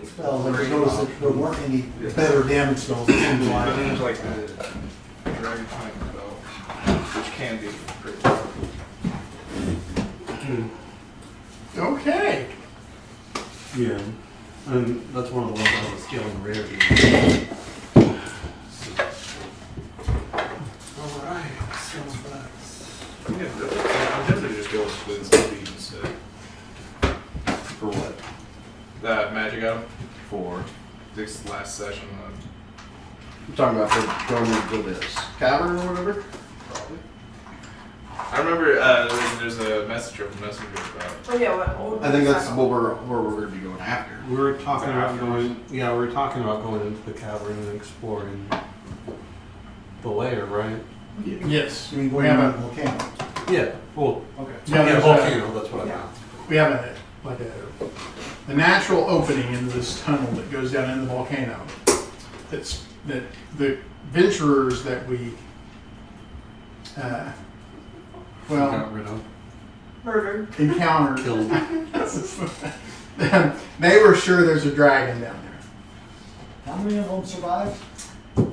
Spells, I just noticed that there weren't any better damage spells. It seems But like. then there's like the dragon flying spell, which can be pretty powerful. Okay. Yeah, and that's one of the ones I was scaling rarity. Alright, so that's... I'll definitely just go with speed instead. For what? That magic item for this last session. I'm talking about for going into this cavern or whatever. Probably. I remember there's a message from Messenger about. Oh yeah, what I think that's what we're going to be going after. We were talking about Afterwards. going. Yeah, we were talking about going into the cavern and exploring the lair, right? Yes, You mean we going have on a... the volcano? Yeah. Well, Okay. Yeah, yeah, there's volcano. That's what I Yeah. meant. We have a natural opening into this tunnel that goes down in the volcano. That the venturers that we, Got rid of. murdered. encountered, Killed. they were sure there's a dragon down How many of them survived? there.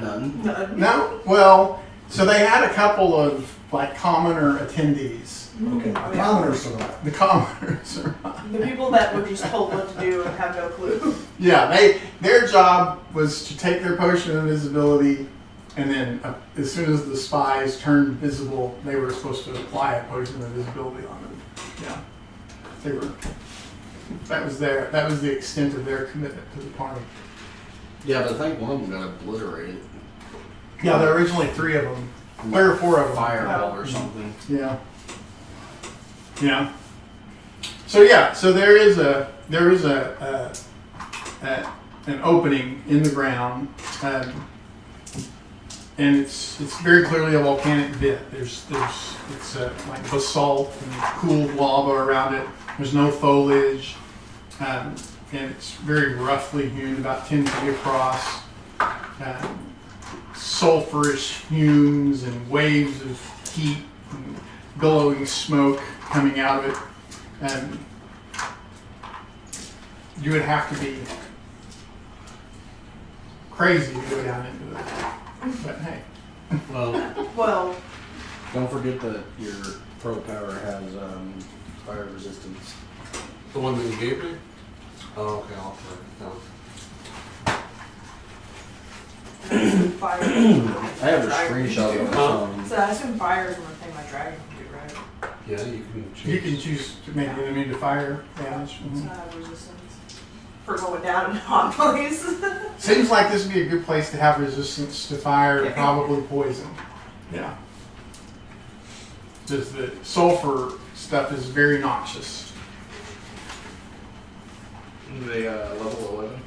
None. None. No, well, so they had a couple of like commoner attendees. Okay, Oh, the yeah. commoners survived. The commoners survived. The people that were just told what to do and have no clue. Yeah, their job was to take their potion of invisibility, and then as soon as the spies turned visible, they were supposed to apply a potion of invisibility on them. Yeah, they were. That was the extent of their commitment to the party. Yeah, but I think one of them got obliterated. Yeah, there were originally 3 of them, 3 or 4 of them. Fireball or something. Yeah. Yeah. So yeah, so there is an opening in the ground, and it's very clearly a volcanic vent. It's like basalt and cooled lava around it. There's no foliage, and it's very roughly hewn, about 10 feet across. Sulfurous fumes and waves of heat and billowing smoke coming out of it, and you would have to be crazy to go down into it. But hey, Well, Well, Don't forget that your pro power has fire resistance. the one that you gave me. Oh, okay. I'll put it down. fire. I have a screenshot of it. So I assume fire is one thing my dragon can do, right? Yeah, you can. Choose. you can choose to make the enemy to fire damage. It's not have resistance. For going down in hot place. Seems like this would be a good place to have resistance to fire, and probably poison. Yeah. Because the sulfur stuff is very noxious. The level 11.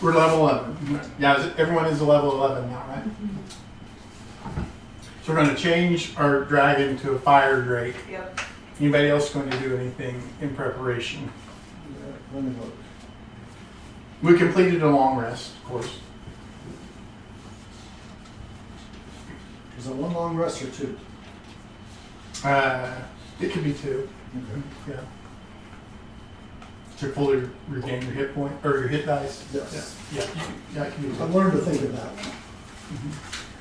We're level 11. Yeah, everyone is a level 11 now, right? So we're going to change our dragon to a fire drake. Yep. Anybody else going to do anything in preparation? Let me look. We completed a long rest, of course. Is it one long rest or 2? It could be 2. Okay. Yeah. To fully regain your hit point or your hit dice. Yes. Yeah. Yeah, it can be 2. I've learned to think of that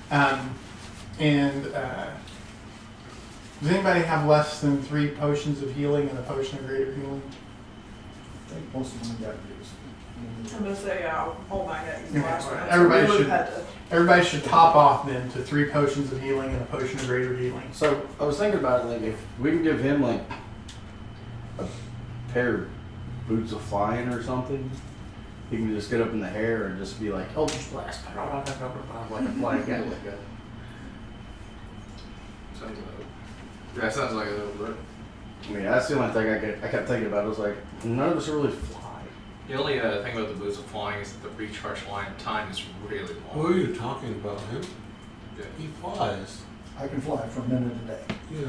one. Does anybody have less than 3 potions of healing and a potion of greater healing? I think most of them got used. I'm gonna say, hold my head. Yeah, Last one. everybody So we should- would've had to- Everybody should top off then to 3 potions of healing and a potion of greater healing. So I was thinking about it, like if we can give him like a pair of boots of flying or something, he can just get up in the air and just be like, "Oh, just blast!" like a flying guy like that. Sounds like that sounds like a little bit. I mean, that's the only thing I kept thinking about. I was like, none of us really fly. The only thing about the boots of flying is that the recharge line time is really Who long. are you talking about? Him? Yeah. He flies. I can fly for a minute a day. Yeah.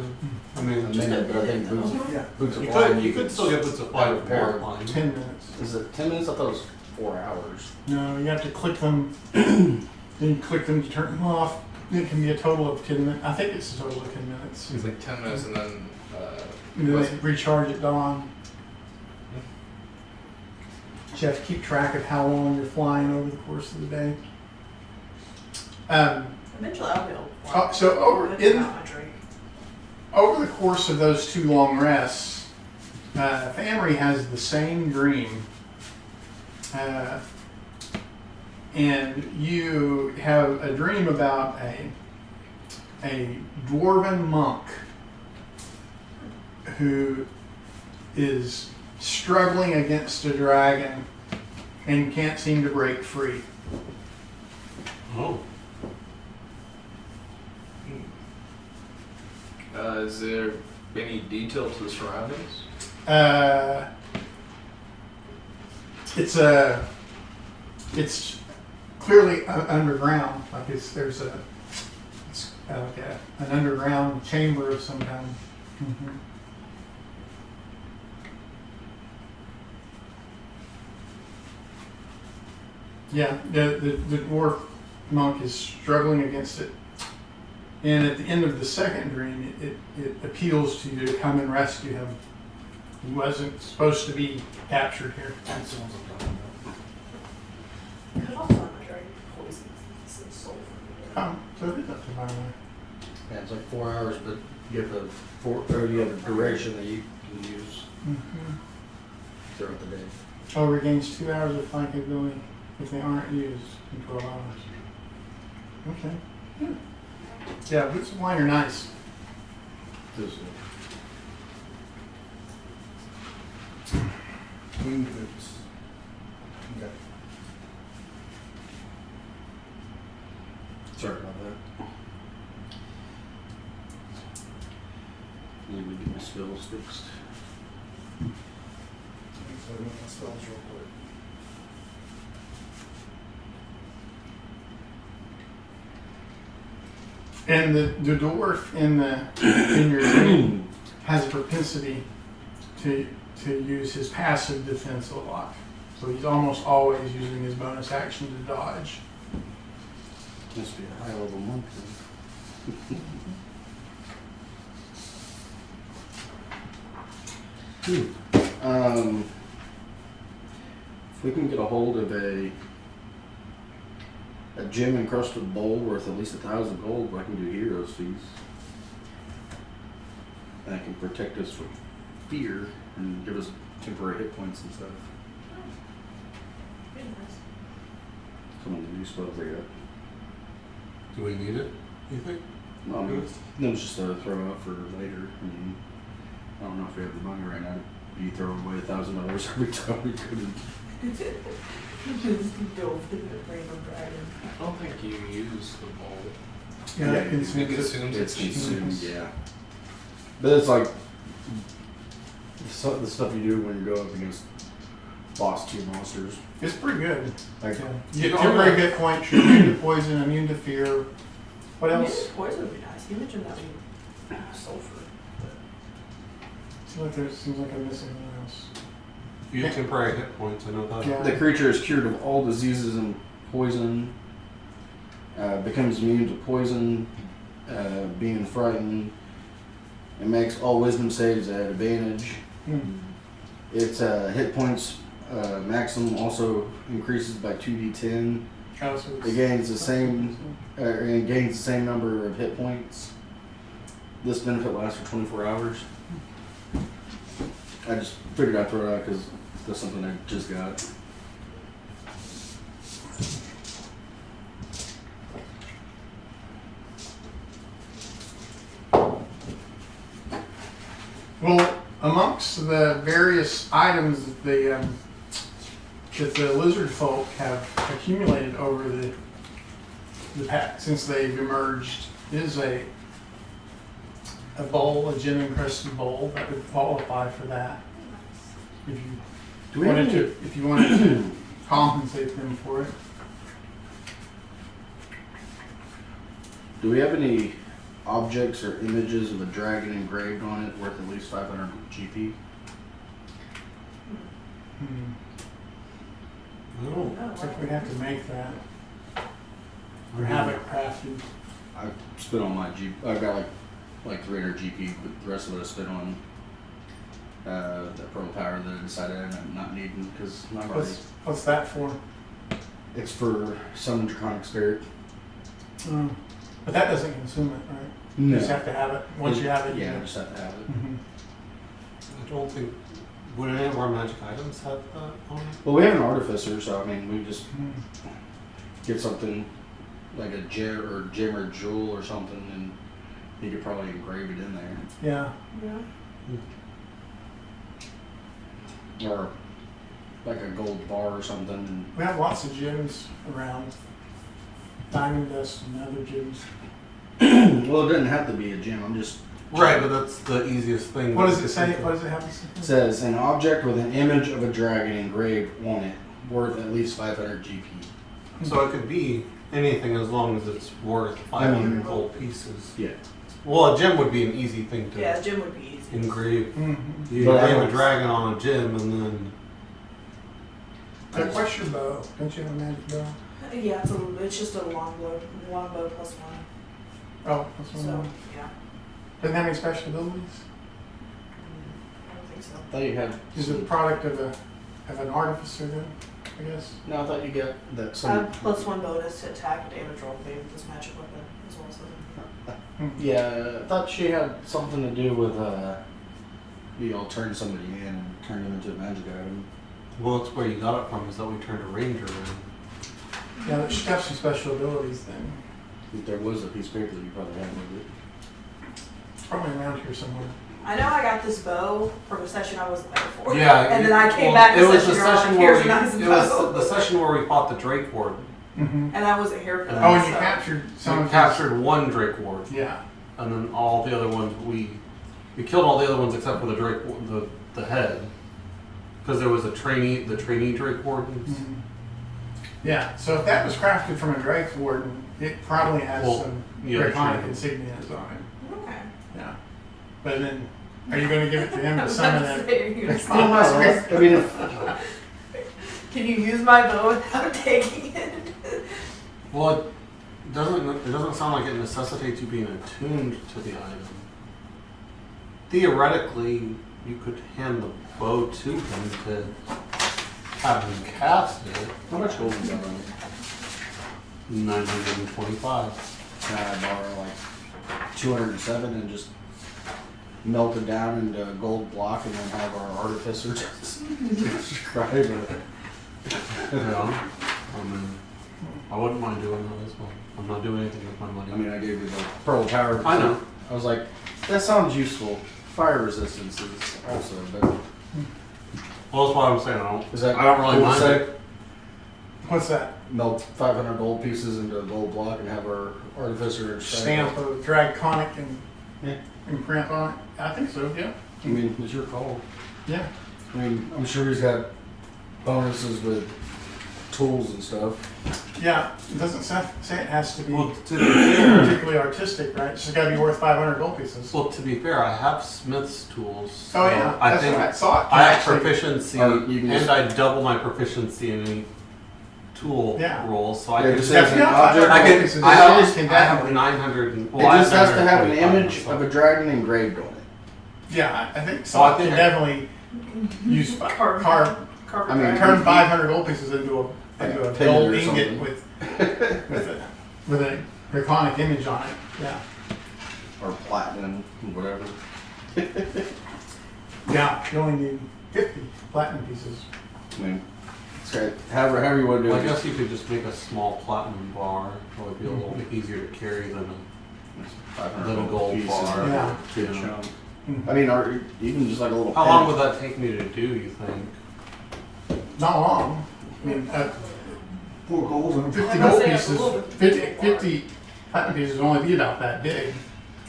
I I mean, mean, but I think boots Yeah. of you flying. could still get boots of fly have a with pair. more flying. 10 minutes. Is it 10 minutes? I thought it was 4 hours. No, you have to click them. Then you click them to turn them off. It can be a total of 10 minutes. I think it's a total of 10 minutes. It's like 10 minutes and then. And then they recharge at dawn. Jeff, keep track of how long you're flying over the course of the day. Eventually I'll be able to Oh, fly. so over That's in not my drink. over the course of those 2 long rests, Famry has the same dream, and you have a dream about a dwarven monk who is struggling against a dragon and can't seem to break free. Oh. Is there any detail to the surroundings? It's clearly underground. Like it's like an underground chamber of some kind. Mm-hmm. Yeah, the dwarf monk is struggling against it. And at the end of the second dream, it appeals to you to come and rescue him. He wasn't supposed to be captured here. That's the ones I'm talking about. Could also have my drink poison. Some sulfur. Oh, so it is up to my way. Yeah, it's like 4 hours, but you have you have a duration that you can use Mm-hmm. throughout the day. Oh, regains 2 hours of flank ability if they aren't used in 12 hours. Okay. Yeah. Yeah, boots of wine are nice. This Wing boots. Okay. Sorry about that. Let me get my spells fixed. So I want my spells real quick. And the dwarf in your dream has a propensity to use his passive defense a lot. So he's almost always using his bonus action to dodge. Must be a high level monk then. If we can get a hold of a gem encrusted bowl worth at least 1,000 gold, I can do heroes fees. That can protect us from fear and give us temporary hit points and stuff. Very nice. Some of the new spells I got. Do we need it, you think? No, I mean, no, it's just a throw out for later. I mean, I don't know if we have the money right now. You throw away $1,000 every time we could. Just dove into the brain of dragon. I don't think you use the bowl. Yeah, Yeah, it consumes It it. consumes It's its consumed, Mhm. yeah. But it's like the stuff you do when you go up against boss tier monsters. It's pretty good. Like, Yeah. You get temporary hit points, you're immune to poison, immune to fear. What else? Poison would be nice. You mentioned that we sulfur. Seems like I'm missing one else. You have temporary hit points, I know that. Yeah. the creature is cured of all diseases and poison. Becomes immune to poison, being frightened. It makes all wisdom saves at advantage. Hmm. Its hit points maximum also increases by 2d10. Oh, so it's- It gains the same. It gains the same number of hit points. This benefit lasts for 24 hours. I just figured I'd throw it out because that's something I just got. Well, amongst the various items that the lizard folk have accumulated over the since they've emerged is a bowl, a gem encrusted bowl that would qualify for that. If you Do we have wanted any? to, if you wanted to compensate them for it. Do we have any objects or images of a dragon engraved on it worth at least 500 GP? No. Looks like we'd have to make that. Or have it crafted. I spent on my GP. I got like 300 GP, but the rest of it I spent on that pearl power that I decided I ended up not needing because I'm already. What's that for? It's for summon draconic spirit. But that doesn't consume it, right? No. You just have to have it. Once you have it, Yeah, I you just have to have it. Mhm. I don't think. Would any of our magic items have that on it? Well, we have an artificer, so I mean, we just Mhm. get something like a gem or jewel or something, and you could probably engrave it in there. Yeah. Yeah. Or like a gold bar or something. And We have lots of gyms around. Diamond Dust and other gyms. well, it doesn't have to be a gem. I'm just Right, but that's the easiest thing. What does it say? What does it have to say? It says an object with an image of a dragon engraved on it, worth at least 500 GP. So it could be anything as long as it's worth 500 gold pieces. Yeah. Well, a gem would be an easy thing to Yeah, gym would be easy. engrave. Mm-hmm. You But I engrave a don't- dragon on a gem and then. What's your bow? Don't you have a magic bow? Yeah, it's just a longbow plus one. Oh, that's one. So yeah, Doesn't have any special abilities? I don't think so. I thought you had. Is it a product of an artificer then, I guess? No, I thought you got that I some. have plus one bonus to attack and damage roll made with this magic weapon as well. So Yeah, I thought she had something to do with you'll turn somebody in and turn them into a magic item. Well, that's where you got it from, is that we turned a ranger in. Yeah, it should have some special abilities then. If there was a piece of paper that you probably had with it. It's probably around here somewhere. I know I got this bow from a session I wasn't there for. Yeah, and then I came well, back it to was session the where I'm session like, where here's we, a nice it was bow. the session where we fought the Drake Ward. Mm-hmm. And I wasn't here for that. Oh, and you so. captured some We of captured one Drake Ward, Yeah. and then all the other ones we killed all the other ones except for the Drake the head, because there was the trainee Drake Wardens. Mm-hmm. Yeah, so if that was crafted from a Drake Warden, it probably has Well, some yeah, draconic true. insignias on it. Okay. Yeah. But then, are you going to give it to him to summon that? I mean, if, Can you use my bow without taking it? Well, it doesn't sound like it necessitates you being attuned to the item. Theoretically, you could hand the bow to him to have him cast it. how much gold is that on it? 925. Can I borrow like 207 and just melt it down into a gold block and then have our artificer just describe it? Yeah. I mean, I wouldn't mind doing that as well. I'm not doing anything with my money. I mean, I gave you the pearl power. I know. I was like, that sounds useful. Fire resistance is also better. Well, that's what I'm saying. Is that I don't really cool to mind say? it. What's that? Melt 500 gold pieces into a gold block and have our artificer Stamp of draconic and Yeah. imprint on it? I think so, yeah. I mean, it's your call. Yeah. I mean, I'm sure he's got bonuses with tools and stuff. Yeah, it doesn't say it has to be Well, to be fair, particularly artistic, right? It's just got to be worth 500 gold pieces. I have Smith's tools. Oh, so yeah. I That's think what I thought. I have Actually, proficiency, Or you can just- and I double my proficiency in any tool Yeah. rolls, so I Yeah, can. just Yeah, as if an you have object. 500 I gold can. pieces, I you have, just can I have definitely- 900. And, It well, I just has to have an 925 image myself. of a dragon engraved on it. Yeah, I think So I so. think Can I- definitely use Carve. I mean, turn 500 gold pieces into a Like a gold penny or ingot something. with a draconic image on it. Yeah. Or platinum, whatever. Yeah, you only need 50 platinum pieces. I mean, it's great. However you want to do Well, it. I guess you could just make a small platinum bar. It would be a little bit easier to carry than a 500 little gold piece bar. is a Yeah. good Yeah. chunk. Mhm. I mean, or even just like a little. How pen. long would that take me to do, you think? Not long. I mean, 4 gold and 50 I was gold gonna say it's a pieces, little bit 50 platinum pieces would only be about that big,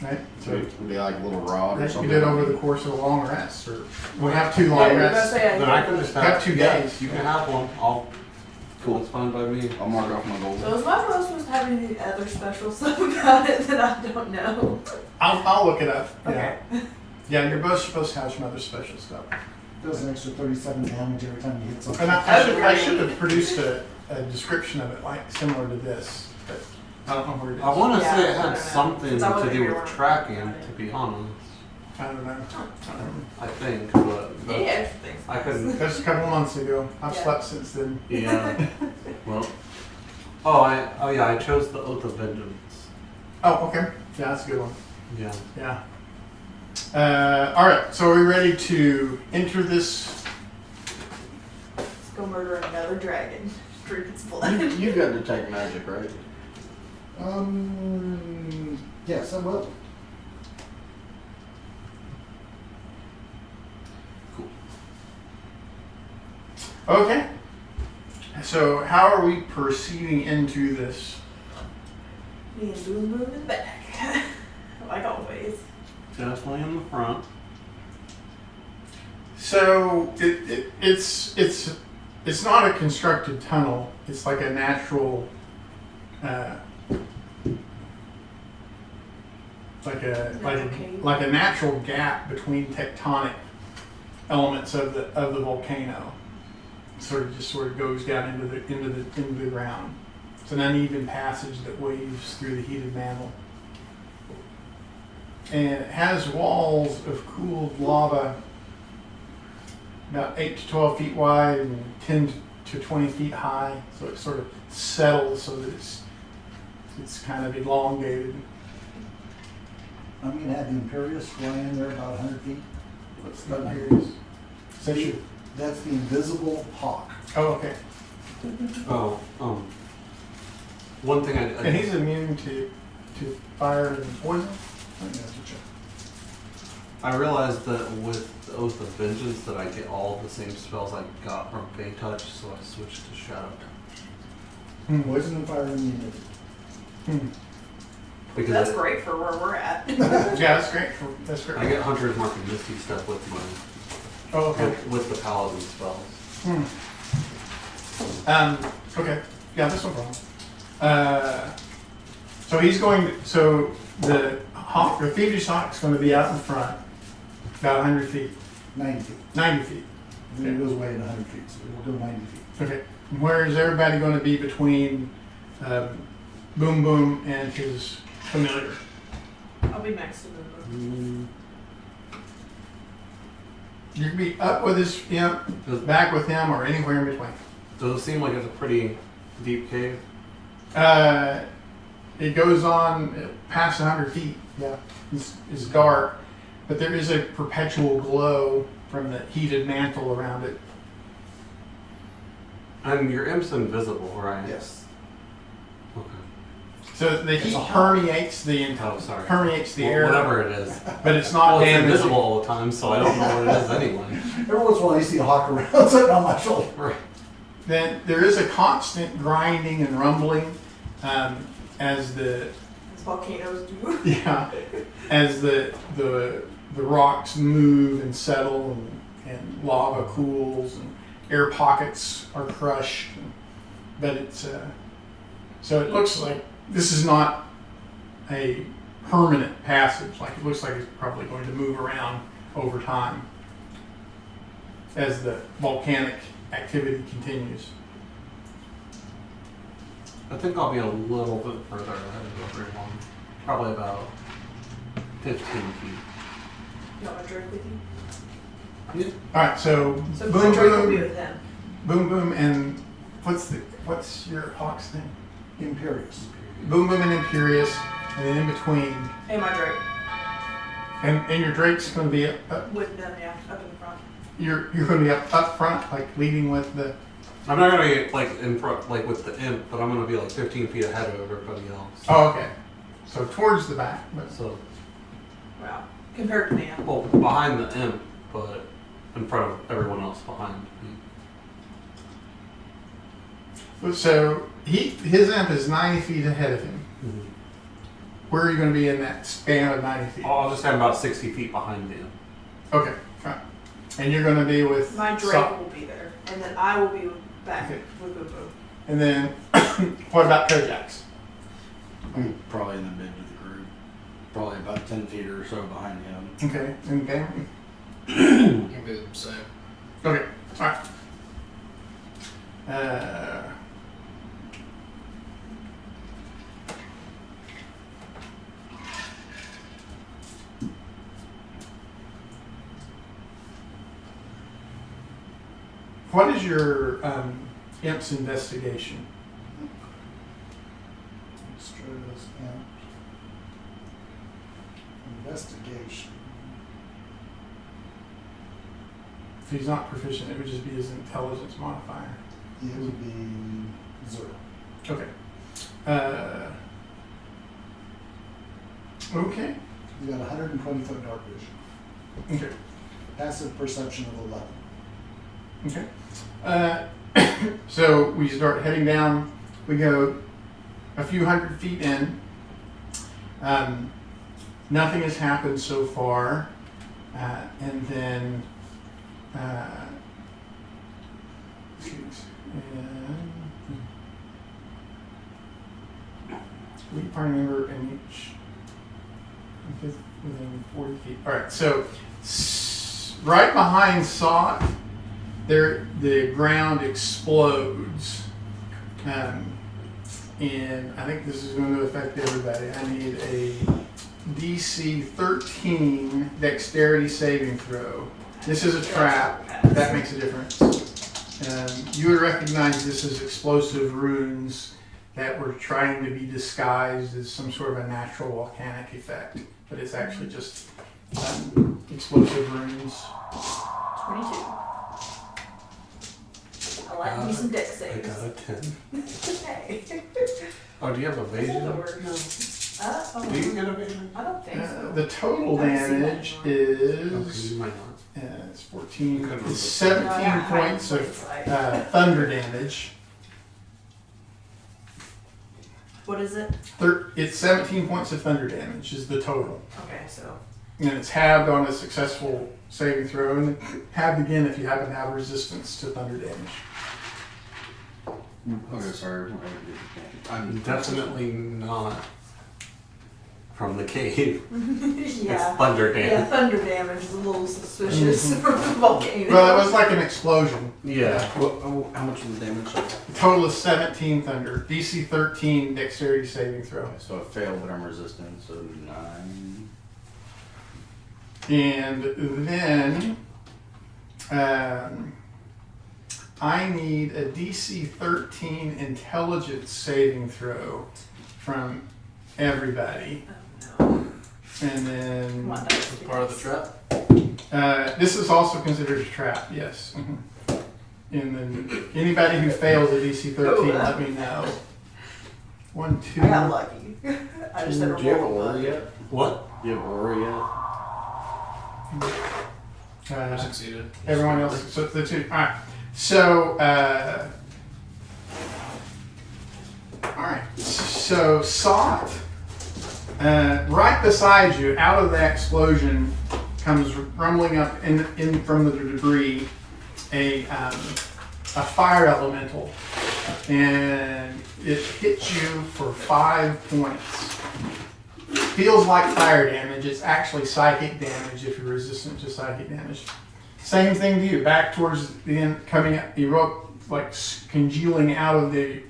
right? So it would be like a little rod or That you something. did over the course of a long rest, or we have 2 Yeah, long I was gonna rests. say, Then I can just Have 2 yeah, days. You can have one. Cool. It's fine by me. I'll mark off my gold. So is my bow supposed to have any other special stuff about it that I don't know? I'll look it up. Yeah. Okay. Yeah, you're both supposed to have some other special stuff. does an extra 37 damage every time you hit something. And I should have produced a description of it, like similar to this, but I don't know where it is. I want to Yeah, say it I don't had know. something Since I to wasn't do here with when- tracking, to be honest. I don't know. I think, but Yeah, extra things. I couldn't. Just a couple months ago. I've Yeah. slept since then. Yeah. Well. Oh yeah, I chose the Oath of Vengeance. Oh, okay. Yeah, that's a good one. Yeah. Yeah. All right. So are we ready to enter this? Let's go murder another dragon. Drink its blood. You've got detect magic, right? Yes, I will. Okay. So how are we proceeding into this? Me and Boom Boom in the back. Like always. Definitely in the front. So it's not a constructed tunnel. It's like a natural, like a natural gap between tectonic elements of the volcano. Sort of goes down into the ground. It's an uneven passage that waves through the heated mantle. And it has walls of cooled lava about 8 to 12 feet wide and 10 to 20 feet high. So it sort of settles so that it's kind of elongated. I'm gonna have the Imperious fly in there about 100 feet. What's the Imperious? That's the invisible hawk. Oh, okay. Oh, one thing And he's immune to fire and poison? I think that's what you- I realized that with the Oath of Vengeance that I get all the same spells I got from Fey Touch, so I switched to Shadow Touch. Poison and fire immunity. Because That's great for where we're at. Yeah, that's great. That's great. I get Hunter's Mark and Misty stuff with my Oh, okay. with the Paladin spells. Okay. Yeah, that's no problem. So he's going to, so the hawk, the Phoenix hawk's going to be out in front, about 100 feet, 90 feet. 90 feet. Then it goes away at 100 feet, so we'll go 90 feet. Okay. Where is everybody going to be between Boom Boom and his familiar? I'll be next to Boom Boom. You can be up with his imp, back with him, or anywhere in between. Does it seem like it's a pretty deep cave? It goes on past 100 feet. Yeah, it's dark, but there is a perpetual glow from the heated mantle around it. And your imp's invisible, right? Yes. Okay. So the heat a hawk. permeates the Oh, sorry. permeates the Well, air, whatever it is. but it's not Well, it's damaging. invisible all the time, so I don't know what it is anyway. Every once in a while, you see a hawk around sitting on my shoulder. Right. Then there is a constant grinding and rumbling as the As volcanoes do. as the rocks move and settle and lava cools and air pockets are crushed. But it's so it looks like this is not a permanent passage. Like it looks like it's probably going to move around over time as the volcanic activity continues. I think I'll be a little bit further ahead of everyone. Probably about 15 feet. You want to drink with you? Yeah. All right, so So Boom Drake will be Boom, with them. Boom Boom, and what's your hawk's name? Imperious. Boom Boom and Imperious, and then in between, Hey, my Drake. and your Drake's going to be up, With them, yeah, up in front. you're going to be up front, like leading with the. I'm not gonna be like in front, like with the imp, but I'm gonna be like 15 feet ahead of everybody else. Oh, okay. So towards the back, but So, Wow. Compared to me. well, behind the imp, but in front of everyone else behind me. so his imp is 90 feet ahead of him. Where are you going to be in that span of 90 feet? I'll just have about 60 feet behind the imp. Okay, fine. And you're going to be with. My Drake will be there. And then I will be back Okay. with Boom Boom. And then, what about Kojax? I'm probably in the mid of the group. Probably about 10 feet or so behind him. Okay, and Cameron? You can do the same. Okay, all right. What is your imp's investigation? Extras and investigation. If he's not proficient, it would just be his intelligence modifier. It would be 0. Okay. Okay. You got 120-foot dark vision. Okay. Passive perception of 11. Okay. So we start heading down. We go a few hundred feet in. Nothing has happened so far. And then, we party member in each within 40 feet. All right, so right behind Sot, there the ground explodes, and I think this is going to affect everybody. I need a DC 13 dexterity saving throw. This is a trap. That makes a difference. You would recognize this as explosive runes that were trying to be disguised as some sort of a natural volcanic effect, but it's actually just explosive runes. 22. I like me some dex I saves. got a 10. Hey. Oh, do you have evasion? No. Do you get evasion? I don't think so. The total I've seen that damage one. Okay, is you might not. it's 14. Couldn't It's remember. 17 No, I got points of hindsight. thunder damage. What is it? It's 17 points of thunder damage is the total. Okay, so And it's halved on a successful saving throw, and halved again if you happen to have resistance to thunder damage. Okay, sorry. I'm definitely not from the cave. yeah. It's thunder Yeah, damage. thunder damage is a little suspicious from the volcano. Well, it was like an explosion. Yeah. How much of the damage? The total is 17 thunder. DC 13 dexterity saving throw. So I failed, but I'm resistant. So 9. And then I need a DC 13 intelligence saving throw from everybody. Oh, no. And then Come on, dice. Part of the trap? this is also considered a trap, yes. Mhm. And then anybody who fails a DC 13, let me know. 1, 2. I got lucky. I just had a Do you have roll. aura yet? What? Do you have aura yet? Succeeded. Everyone else, so the 2. All right. So, all right. So, Sot, right beside you, out of that explosion, comes rumbling up in from the debris a fire elemental, and it hits you for 5 points. Feels like fire damage. It's actually psychic damage if you're resistant to psychic damage. Same thing to you. Back towards the end, coming up, you wrote like congealing out of the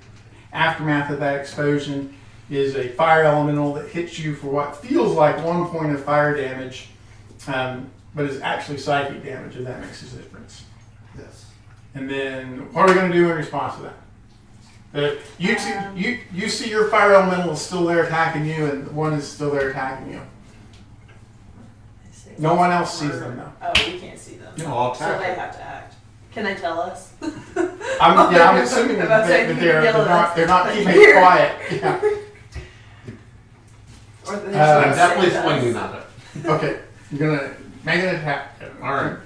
aftermath of that explosion is a fire elemental that hits you for what feels like 1 point of fire damage, but is actually psychic damage, if that makes a difference. Yes. And then, what are we going to do in response to that? You see your fire elemental is still there attacking you, and one is still there attacking you. I see. No one else sees them though. Oh, we can't see them. No, I'll So attack they her. have to act. Can they tell us? I'm assuming that, About saying you they're yell at us. they're not keeping Here. it quiet. Yeah. Or they I'm I'm just definitely say to swinging us? at it. Okay, you're gonna make an attack. Alright.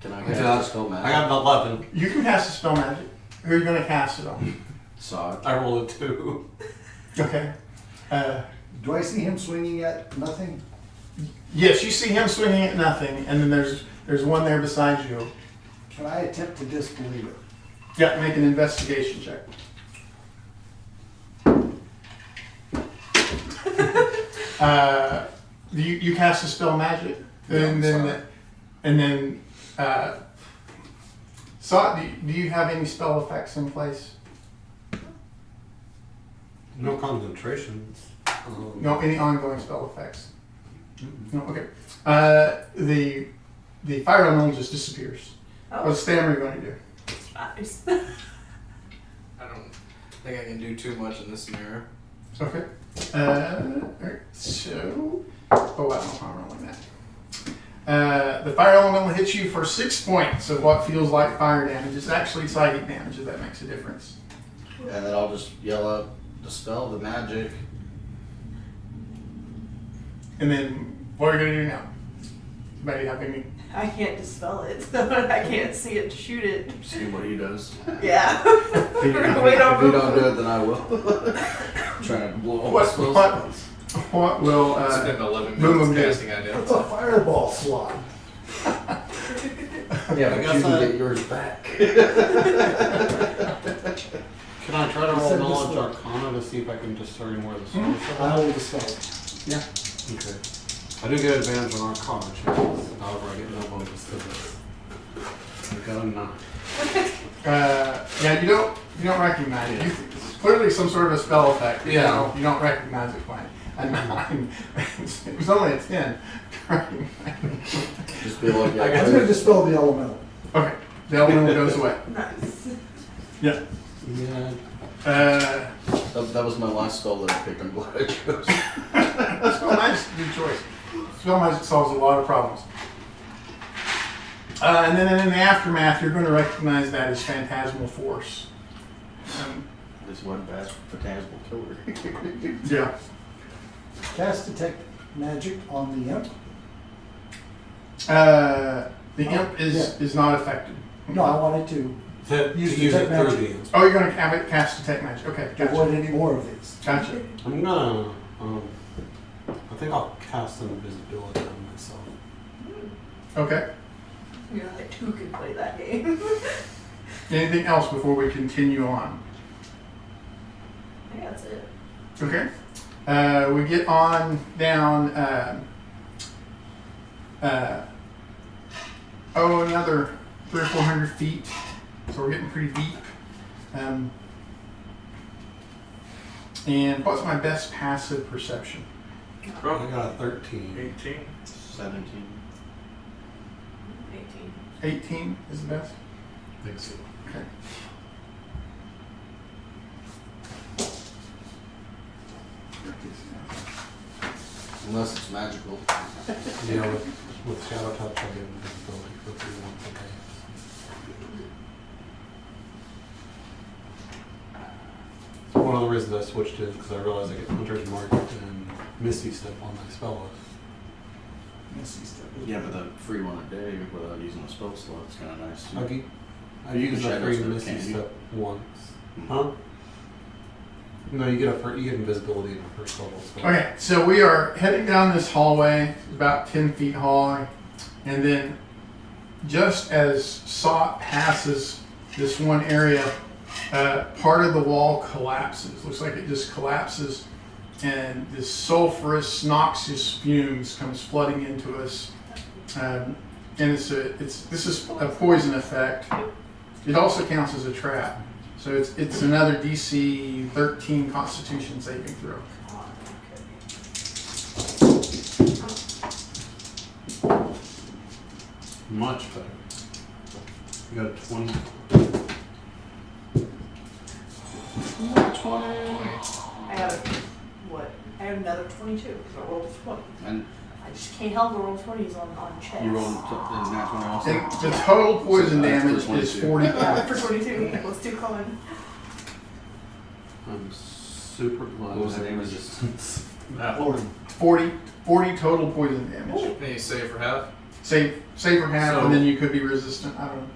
Can I I cast got- a spell I magic? got an 11. You can cast a spell magic. Who are you gonna cast it on? Sod. I rolled a 2. Okay. Do I see him swinging at nothing? Yes, you see him swinging at nothing, and then there's one there beside you. Can I attempt to disbelieve it? Yeah, make an investigation check. You cast a spell magic, and then Sot, do you have any spell effects in place? No concentration. No, any ongoing spell effects? No, okay. the fire elemental just disappears. Oh, What's Stammer going to do? nice. I don't think I can do too much in this scenario. Okay. Alright, so. Oh, wow, I'm rolling that. The fire elemental hits you for 6 points of what feels like fire damage. It's actually psychic damage, if that makes a difference. And then I'll just yell out the spell, the magic. And then, what are you going to do now? Anybody have any? I can't dispel it. I can't see it to shoot it. See what he does. Yeah. If you, Wait, if you don't do it, then I will. Trying to blow all my spells. What will Spend 11 Boom minutes Boom do? casting idea. It's a fireball slot. Yeah, I but guess you can I- get yours back. Can I try to You roll said knowledge this- arcana to see if I can discern where the source is? I will dispel it. Yeah. Okay. I do get advantage on arcana checks, however I get no bonus to this. I got a 9. Yeah, you don't recognize it. It's clearly some sort of a spell effect. Yeah. You don't recognize it quite. A 9. It was only a 10. Just be like, I I'm yeah, going to dispel the elemental. Okay. The elemental goes away. Nice. Yeah. Yeah. that was my last spell that I picked. I'm glad I chose. Spell magic is a good choice. Spell magic solves a lot of problems. And then in the aftermath, you're going to recognize that as phantasmal force. This one bad phantasmal killer. Yeah. Cast detect magic on the imp. The imp is not affected. No, I wanted to To Use use it detect through magic. the ends. Oh, you're going to have it cast detect magic. Okay, gotcha. avoid any more of these. Gotcha. I'm gonna, I think I'll cast some invisibility on myself. Okay. You're like, who can play that game? Anything else before we continue on? I think that's it. Okay. We get on down. Another 300 or 400 feet. So we're getting pretty deep. And what's my best passive perception? I got a 13. 18. 17. 18. 18 is the best. Think so. Okay. Unless it's magical. Yeah, with Shadow Touch, I get invisibility for 3 once a day. So one of the reasons I switched is because I realized I get Hunter's Mark and Misty Step on my spell list. Misty step. Yeah, but the free one a day without using a spell slot is kind of nice too. Okay. I You can used the Shadow free Step, Misty can't you? Step once. Huh? No, you get invisibility in the first level spell. Okay, so we are heading down this hallway, about 10 feet high, and then just as Sot passes this one area, part of the wall collapses. Looks like it just collapses, and this sulfurous, noxious fumes comes flooding into us. And this is a poison effect. It also counts as a trap. So it's another DC 13 Constitution saving throw. Much better. You got a 20. 20. I have what? I have another 22 because I rolled a 20. And I just can't help the roll 20s on chess. you rolled in that one also. And the total poison So, damage for is 22. 40 For points. 22. Let's do common. I'm super glad. What was I the have name? resistance. That 40 total poison damage. Can you save for half? Save for half, So- and then you could be resistant. I don't know.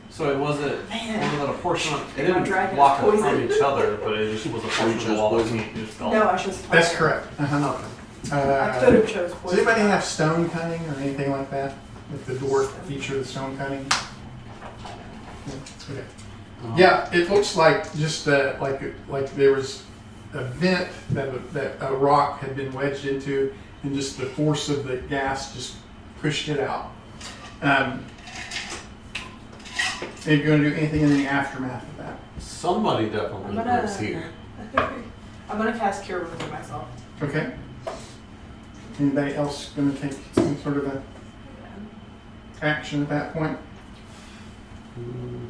So it wasn't, Man. wasn't that a portion of, it My didn't dragon block is us from poisoned. each other, but it just was a portion of the chose wall that poison. we just felt. No, I just. That's correct. Uh-huh. Okay. I could have chose Does poison. anybody have stone cutting or anything like that? If the door feature the stone cutting? Okay. Yeah, it looks like just like there was a vent that a rock had been wedged into, and just the force of the gas just pushed it out. Are you going to do anything in the aftermath of that? Somebody definitely lives here. I'm gonna cast Cure Wounds on myself. Okay. Anybody else going to take some sort of a action at that point. Mm,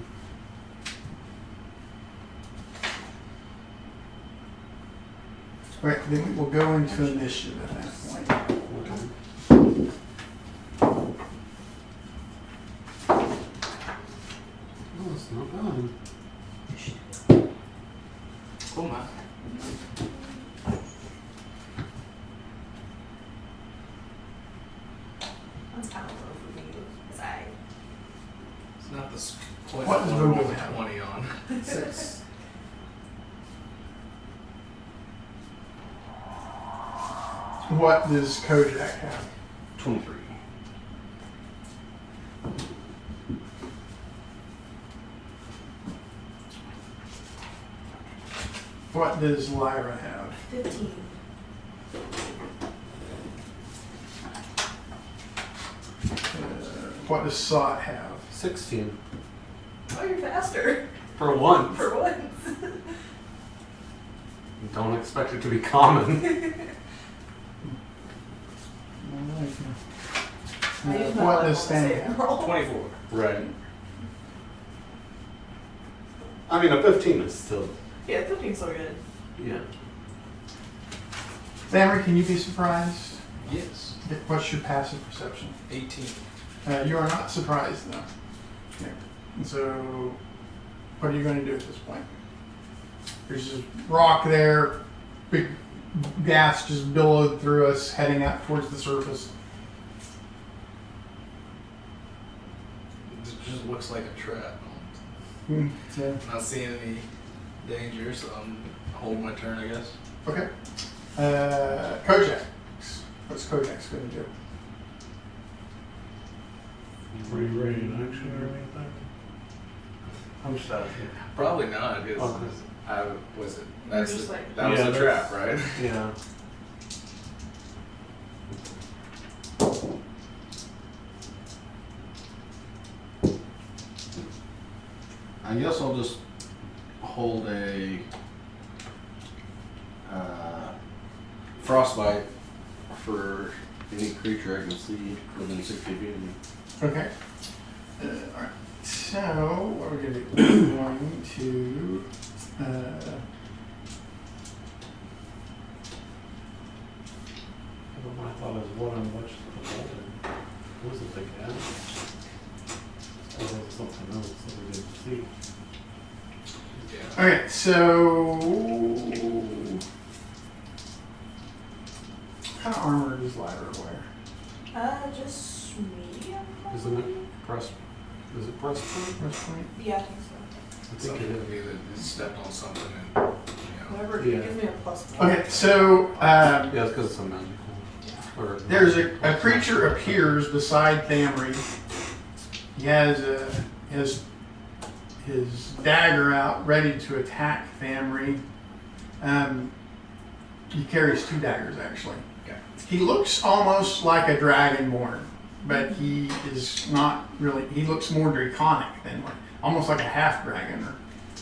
Right, then we will go into initiative at that point. okay. Oh, it's not bad. Cool, man. That's kind of low for me. 'Cause I It's not the point What does one Voodoo with have? 20 on. 6. What does Kojak have? 23. What does Lyra have? 15. What does Sot have? 16. Oh, you're faster. For once. For once. Don't expect it to be common. I use my What luck does on Stan the have? saving roll. 24. Right. I mean, a 15 is still, Yeah, 15's so good. yeah. Sammy, can you be surprised? Yes. What's your passive perception? 18. You are not surprised, though. Okay. And so, what are you going to do at this point? There's this rock there, big gas just billowed through us, heading up towards the surface. It just looks like a trap. So, Not seeing any danger, so I'm holding my turn, I guess. okay. Kojak. What's Kojak's going to do? Were you ready in action or anything? How much that? Probably not, because Okay. I was it. You're That's just the, like- that was Yeah, the trap, that's- right? Yeah. I guess I'll just hold a frostbite for any creature I can see within 60 feet of me. Okay. Alright. So, what we're going to do, we're going to. I thought it was one on which the folder. What was it, the cat? Or was it something else that we didn't see? Yeah. Okay, so. What kind of armor does Lyra wear? Just medium. Isn't it press? Is it press point? Breastplate? Yeah, I think so. I think Something it to is. me that stepped on something and, you know. Whatever, Yeah. it gives me a +1. Okay, so. Yeah, it's because it's a magical. Or There's a creature appears beside Thamri. He has his dagger out, ready to attack Thamri. He carries 2 daggers, actually. Okay. He looks almost like a dragonborn, but he is not really. He looks more draconic than almost like a half dragon or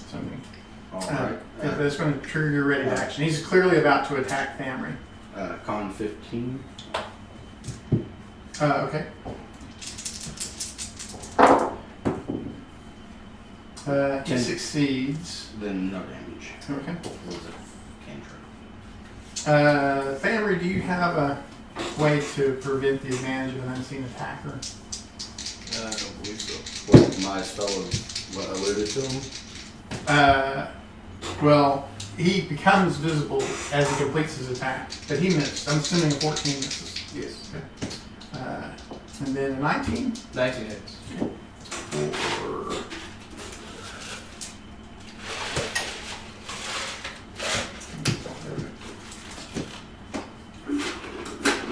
something. Alright. That's going to trigger your ready action. He's clearly about to attack Thamri. Con 15. Okay. He 10. succeeds. Then no damage. Okay. What was it? Cantrip. Family, do you have a way to prevent the advantage of an unseen attacker? I don't believe so. What my spell of what alluded to him? Well, he becomes visible as he completes his attack, but he missed. I'm assuming a 14 misses. Yes. Okay. And then a 19 19 hits.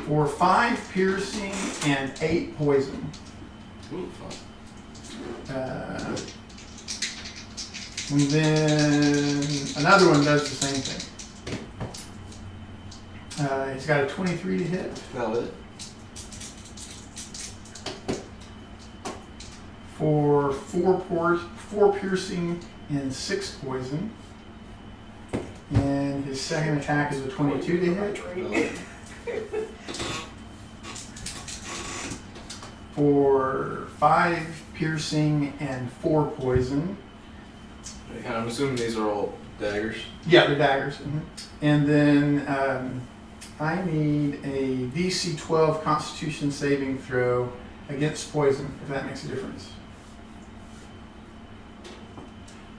for 5 piercing and 8 poison. Ooh, fun. And then another one does the same thing. He's got a 23 to hit Got it. for 4 piercing and 6 poison. And his second attack is a 22 to hit. for 5 piercing and 4 poison. And I'm assuming these are all daggers. Yeah, the daggers. And then I need a DC 12 Constitution saving throw against poison, if that makes a difference.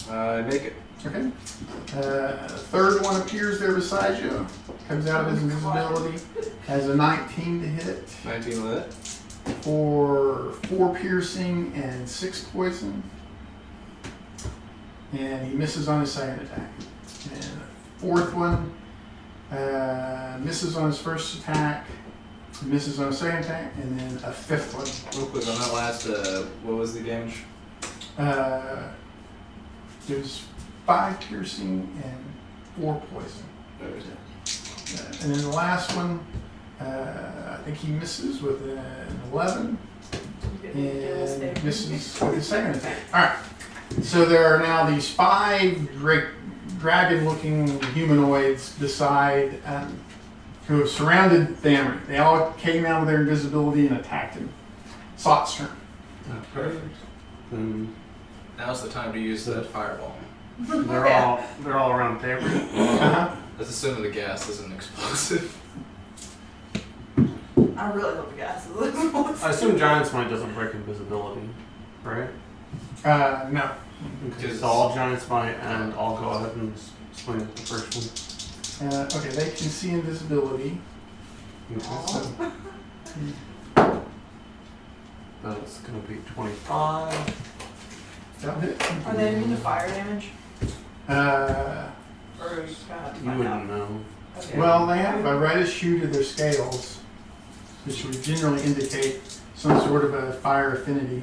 Make it. Okay. Third one appears there beside you. Comes out of his invisibility. Has a 19 to hit 19 with it. for 4 piercing and 6 poison. And he misses on his second attack. And fourth one misses on his first attack, misses on his second attack, and then a fifth one. Real quick on that last, what was the damage? There's 5 piercing and 4 poison. And then the last one, I think he misses with an 11 and misses with his second attack. All right. So there are now these 5 dragon-looking humanoids beside who have surrounded Thamri. They all came out of their invisibility and attacked him. Sot's turn. Okay. Then Now's the time to use that fireball. They're all around Thamri. Uh-huh. Let's assume the gas isn't explosive. I really hope the gas is I assume Giant Smite doesn't break invisibility, right? No. Okay, so all Giant Smite, and I'll go ahead and swing at the first one. Okay, they can see invisibility. Okay, Aw. that's going to be 25. That'll hit. Are they immune to fire damage? Or are you just gonna have to You find wouldn't out? know. Okay. Well, they have a reddish hue to their scales, which would generally indicate some sort of a fire affinity.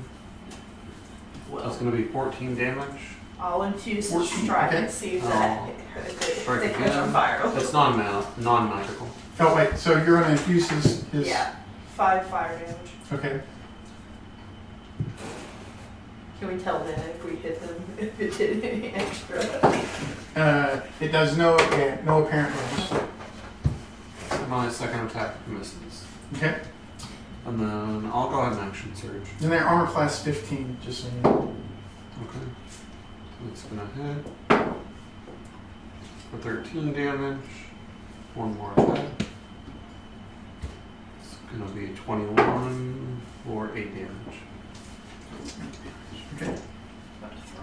That's going to be 14 damage. I'll infuse the 14, strike okay. and see if Oh. that if Strike they catch on again. fire. It's non-magical. Oh wait, so you're gonna infuse his Yeah, 5 fire damage. Okay. Can we tell then if we hit them if it did any extra? It does no apparent damage. My second attack misses. Okay. And then I'll go ahead and action surge. Then they're armor class 15, just so you know. Okay. It's gonna hit for 13 damage. One more attack. It's gonna be 21 for 8 damage. Okay.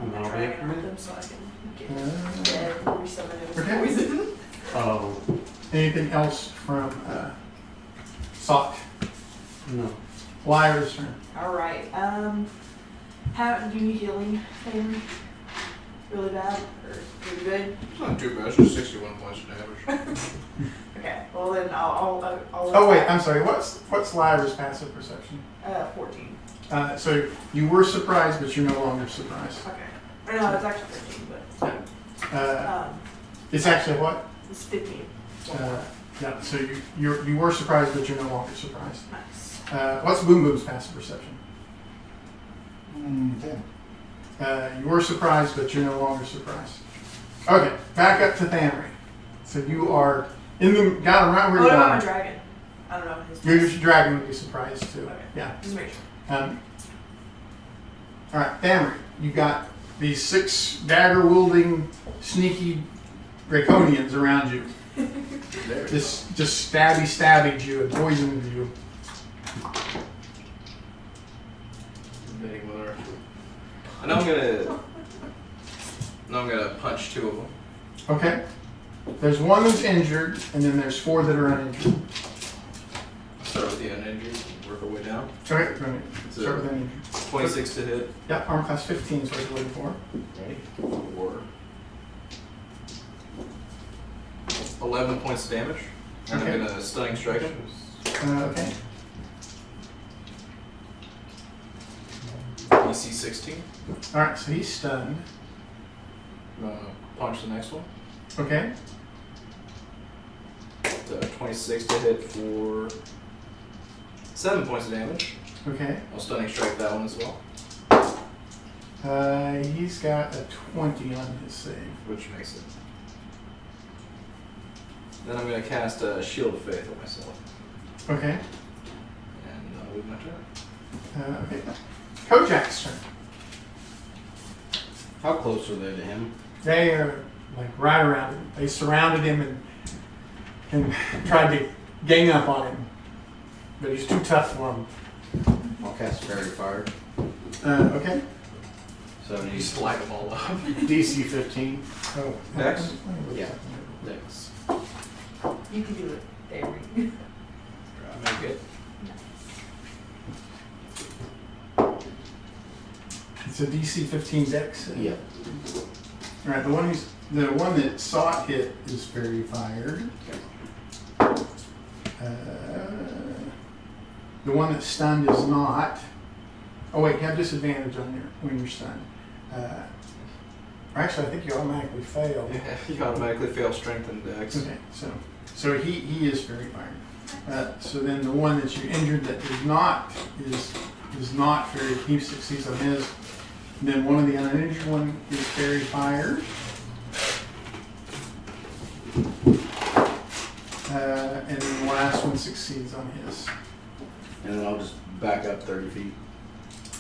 And that'll be it for me? So I can get Uh, dead or summon him Okay. as poison. Oh, anything else from Sock? no. Liar's turn. Alright, do you need healing, Taylor? Really bad? Or pretty good? It's not too bad. It's just 61 points of damage. Okay, well then I'll Oh wait, I'm sorry. What's Liar's passive perception? 14. So you were surprised, but you're no longer surprised. Okay. Or no, it's actually 15, but It's actually what? it's 15. Yeah. So you were surprised, but you're no longer surprised. Nice. What's Boom Boom's passive perception? 10. You were surprised, but you're no longer surprised. Okay, back up to Thamri. So you are got him right where What you about my are. dragon? I don't know his Your dragon would be surprised too. Okay. Yeah. Just make sure. All right, Thamri, you got these 6 dagger-wielding, sneaky draconians around you. Just stabbing you and poisoning you. Big mother. I know I'm gonna punch 2 of them. Okay. There's one that's injured, and then there's 4 that are uninjured. Start with the uninjured and work our way down. Okay, start with uninjured. 26 to hit. Yeah, armor class 15 is what you're looking for. Ready? 4. 11 points of damage. And Okay. I'm gonna stunning strike him. Okay. DC 16. All right, so he's stunned. Punch the next one. Okay. 26 to hit for 7 points of damage. Okay. I'll stunning strike that one as well, He's got a 20 on his save. which makes it. Then I'm gonna cast a Shield of Faith on myself, Okay. and that'll be my turn. Okay. Kojak's turn. How close are they to him? They are like right around him. They surrounded him and tried to gang up on him, but he's too tough for them. I'll cast Fairy Fire. Okay. 70. Just light them all up. DC 15. Oh, Dex? Yeah. Dex. You can do it, Avery. Make it. It's a DC 15 Dex. Yeah. All right. The one that saw it hit is Fairy Fired. The one that's stunned is not. Oh wait, you have disadvantage on your when you're stunned. Actually, I think you automatically fail. Yeah, you automatically fail strength and dex. Okay, so he is Fairy Fired. So then the one that you injured that does not is not fairy. He succeeds on his. And then one of the uninjured one is Fairy Fired. And then the last one succeeds on his. And then I'll just back up 30 feet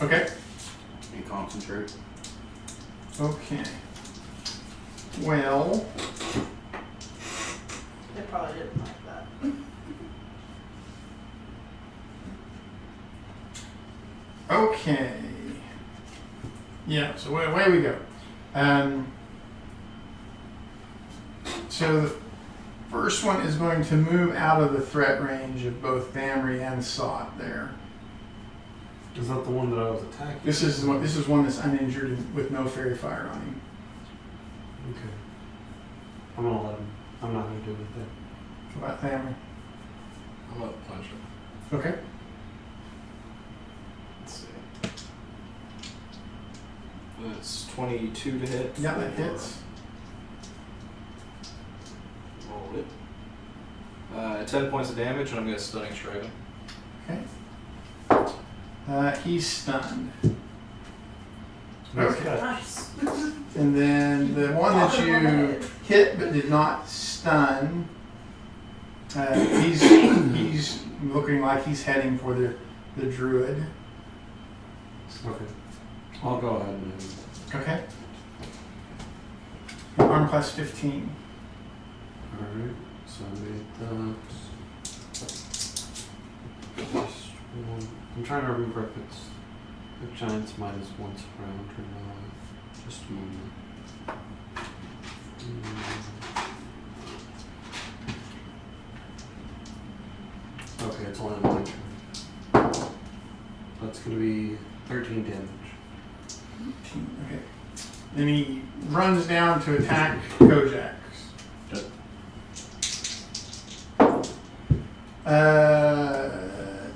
Okay. and concentrate. Okay. Well, They probably didn't like that. okay. Yeah, so away we go. So the first one is going to move out of the threat range of both Damry and Sot there. Is that the one that I was attacking? This is one that's uninjured and with no fairy fire on him. Okay. I'm gonna let him. I'm not gonna do anything. What about Damry? I'm gonna punch him. Okay. Let's see. That's 22 to hit. Yeah, that hits. Roll it. 10 points of damage, and I'm gonna stunning strike him. Okay. He's stunned. Nice Okay. catch. Nice. And then the one that you hit but did not stun, he's looking like he's heading for the druid. Okay. I'll go ahead and Okay. Arm class 15. Alright. So I made that. Just one. I'm trying to remember if it's the giant's might is once round or not. Just a moment. Okay, it's only one turn. That's gonna be 13 damage. Okay. Then he runs down to attack Kojak.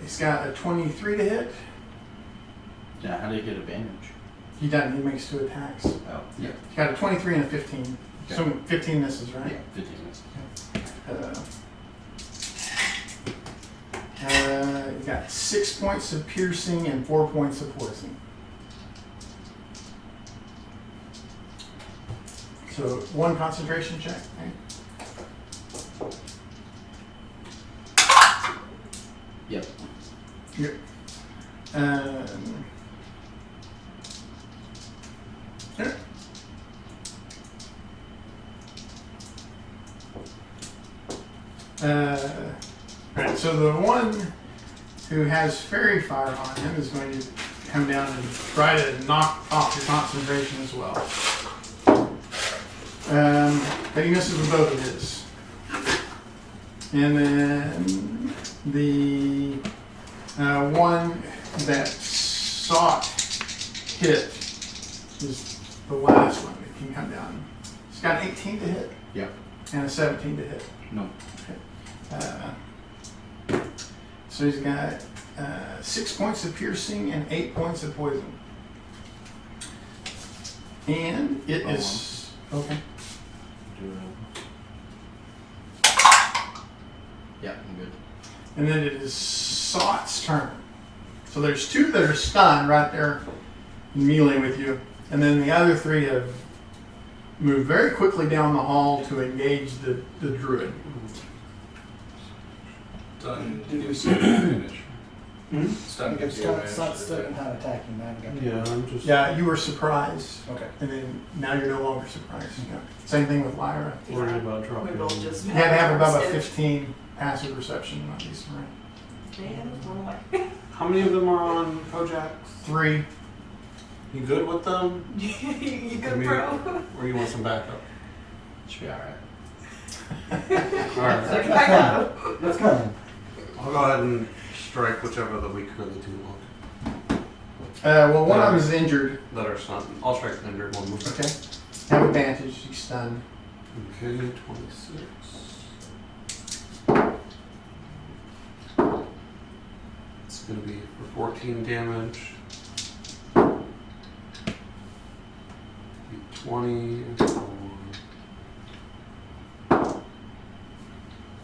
He's got a 23 to hit. Yeah, how do you get advantage? He doesn't. He makes 2 attacks. Oh, yeah. He's got a 23 and a 15. So 15 misses, right? Yeah, 15 minutes. You got 6 points of piercing and 4 points of poison. So 1 concentration check. Okay? Yep. Yep. Here. Right, so the one who has fairy fire on him is going to come down and try to knock off your concentration as well. But he misses with both of his. And then the one that sought hit is the last one that can come down. He's got an 18 to hit. Yeah. And a 17 to hit. No. So he's got 6 points of piercing and 8 points of poison. And it is okay. Yeah, I'm good. And then it is Sot's turn. So there's 2 that are stunned right there in melee with you, and then the other 3 have moved very quickly down the hall to engage the druid. Done. Give me some advantage. Stun gives It's you not, it's not advantage. stuck and not attacking, man. Yeah, I'm just. Yeah, you were surprised, Okay. and then now you're no longer surprised. Same thing with Lyra. Worried about We dropping. both just. You had to have above a stiff. 15 passive perception on these, right? Man, it was one away. How many of them are on Kojaks? 3. You good with them? You I good, mean, bro? Or you want some backup? Should be alright. Alright. Like, I got him. That's coming. I'll go ahead and strike whichever the weaker of the two look Well, one of them is injured. that are stunned. I'll strike the injured one. Okay. Have advantage. He's stunned. Okay, 26. It's gonna be for 14 damage. Be 20 for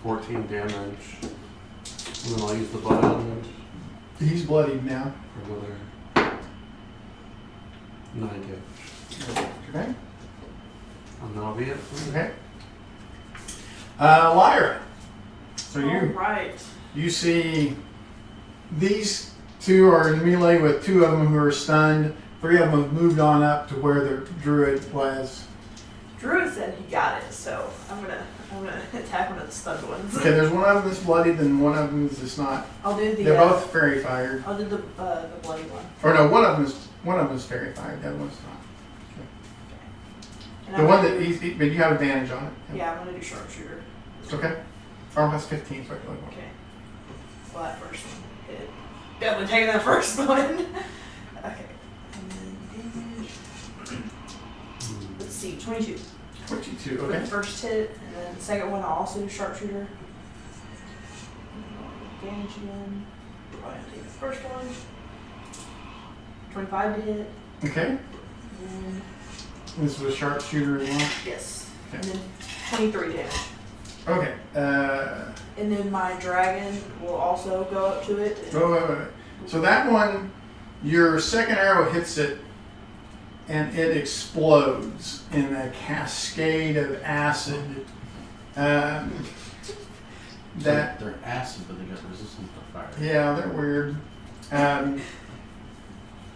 14 damage. And then I'll use the button He's bloodied now. for another 9 damage. Okay. And that'll be it for me. Okay. Lyra. So Right. you see these two are in melee with 2 of them who are stunned. 3 of them have moved on up to where the druid was. Drew said he got it, so I'm gonna attack one of the stunned ones. Okay, there's one of them that's bloodied and one of them is just not. I'll do the. They're both fairy fired. I'll do the bloody one. Or no, one of them is fairy fired. The other one's not. And The I'm one gonna that do- but you have advantage on it. Yeah, I'm gonna do sharpshooter. Okay. Arm has 15, so I feel like one. Okay. Well, that first one hit. Definitely taking that first one. Okay. And then damage. Let's see, 22. 22. For Okay. the first hit, and then the second one I'll also do sharpshooter. Damage again. Probably gonna take the first one. 25 to hit. Okay. And then, This was sharpshooter as well. yes. Okay. And then 23 damage. Okay. And then my dragon will also go up to it. Wait. So that one, your second arrow hits it, and it explodes in a cascade of acid. That They're acid, but they got resistance to fire. yeah, they're weird.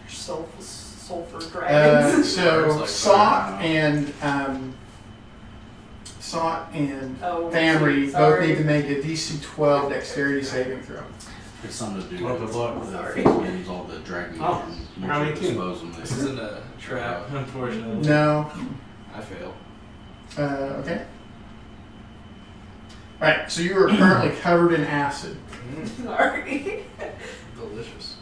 Sulfur dragons. So Sot and Oh, Famry both sorry. need to make a DC 12 dexterity saving throw. It's something to do Well, with good luck. the Sorry. Fizbins, all the dragons, Oh, and how many once you teams? dispose them, This they isn't a trap, unfortunately. No. I fail. Okay. Alright, so you are currently covered in acid. Sorry. Delicious.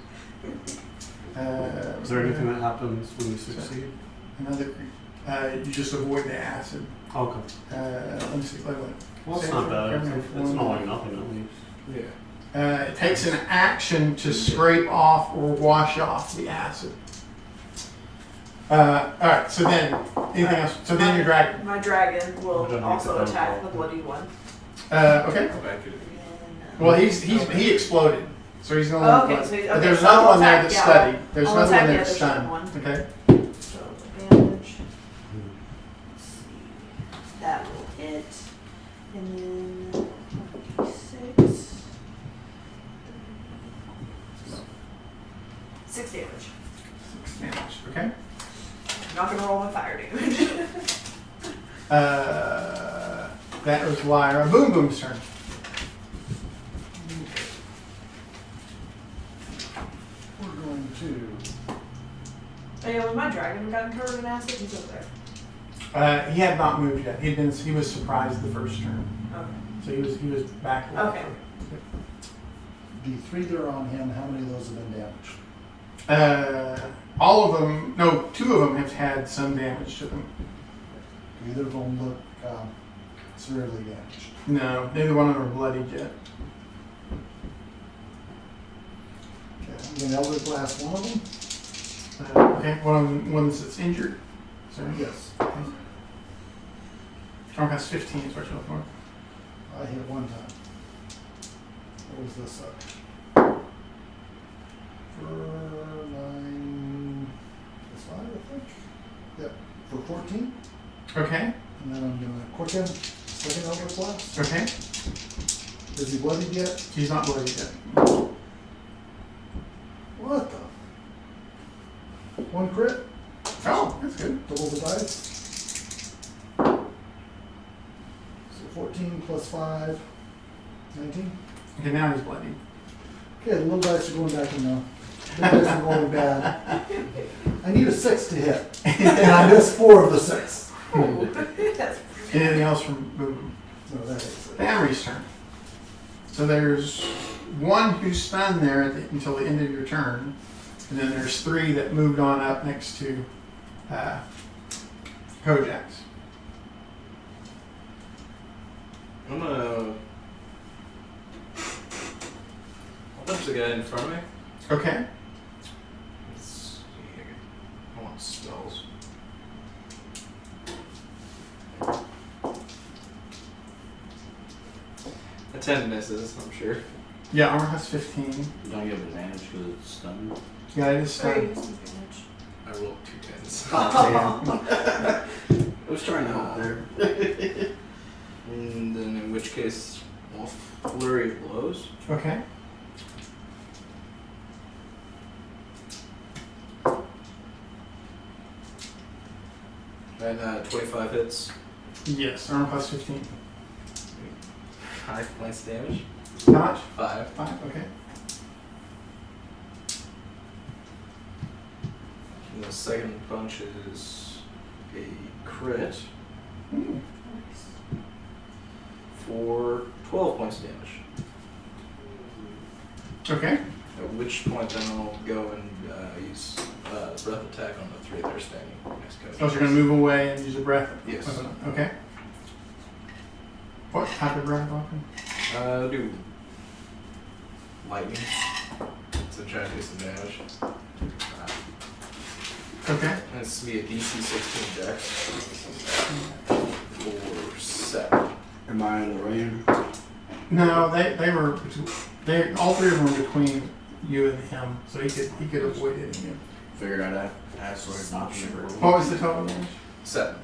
Is there anything that happens when you succeed? You just avoid the acid. Okay. Let me see. Wait. Well, it's not bad. It's not like nothing at least. Yeah. It takes an action to scrape off or wash off the acid. Alright, so then, anything else? So then your dragon. My dragon We will don't need also to attack know. the bloody one. Okay. Go back to Well, he exploded, so he's no longer. Okay, bloody. so But okay, there's so another I'll one there attack- that's yeah, studied. There's I'll another attack one the that's other stunned. one. Okay. So advantage. Let's see. That will hit. And then 6 damage. 6 damage. Okay. I'm not gonna roll my fire damage. That was Lyra. Boom Boom's turn. We're going to. Oh yeah, when my dragon got covered in acid, he's up there. He had not moved yet. He was surprised the first turn, Okay. so he was back. Okay. The 3 that are on him, how many of those have been damaged? All of them. No, 2 of them have had some damage to them. Either of them look severely damaged. No, neither one of them are bloodied yet. Okay, I'm going to Elder Blast one of them. Okay, one that's injured. So Yes. Strong has 15. Is what you're looking for. I hit one time. What was this up? For 9, that's 5, I think. Yep, for 14. Okay. And then I'm going to quicken, second Elder Blast. Okay. Is he bloodied yet? He's not bloodied yet. 1 crit. Oh, that's good. Double the dice. So 14 plus 5, 19. Okay, now he's bloody. Okay, the little dice are going back in now. The dice are going bad. I need a 6 to hit. And I missed 4 of the 6. Oh, that's Anything else from Boom? No, that is it. Emery's turn. So there's one who's stunned there until the end of your turn, and then there's 3 that moved on up next to Kojak's. I'm gonna. I'll punch the guy in front of me. Okay. Let's see. I want spells. A 10 misses, I'm sure. Yeah, armor has 15. Don't you have advantage because it's stunned? Yeah, it is very stunned. disadvantage. I rolled 2 10s. I was trying to help there. And then in which case, I'll flurry of blows. Okay. And 25 hits. Yes, armor plus 15. 5 points damage. How much? 5. 5, okay. And the second punch is a crit Ooh. for 12 points of damage. Okay. At which point then I'll go and use breath attack on the 3 that are standing next to Oh, so you're going to move away and use a breath? Yes. Okay. What type of breath weapon? Do lightning. It's a giant disadvantage. Okay. And it's to be a DC 16 dex for 7. Am I in the range? No, they were all 3 of them were between you and him, so he could avoid hitting you. Figured I'd ask so I could not sure. What was the total damage? 7.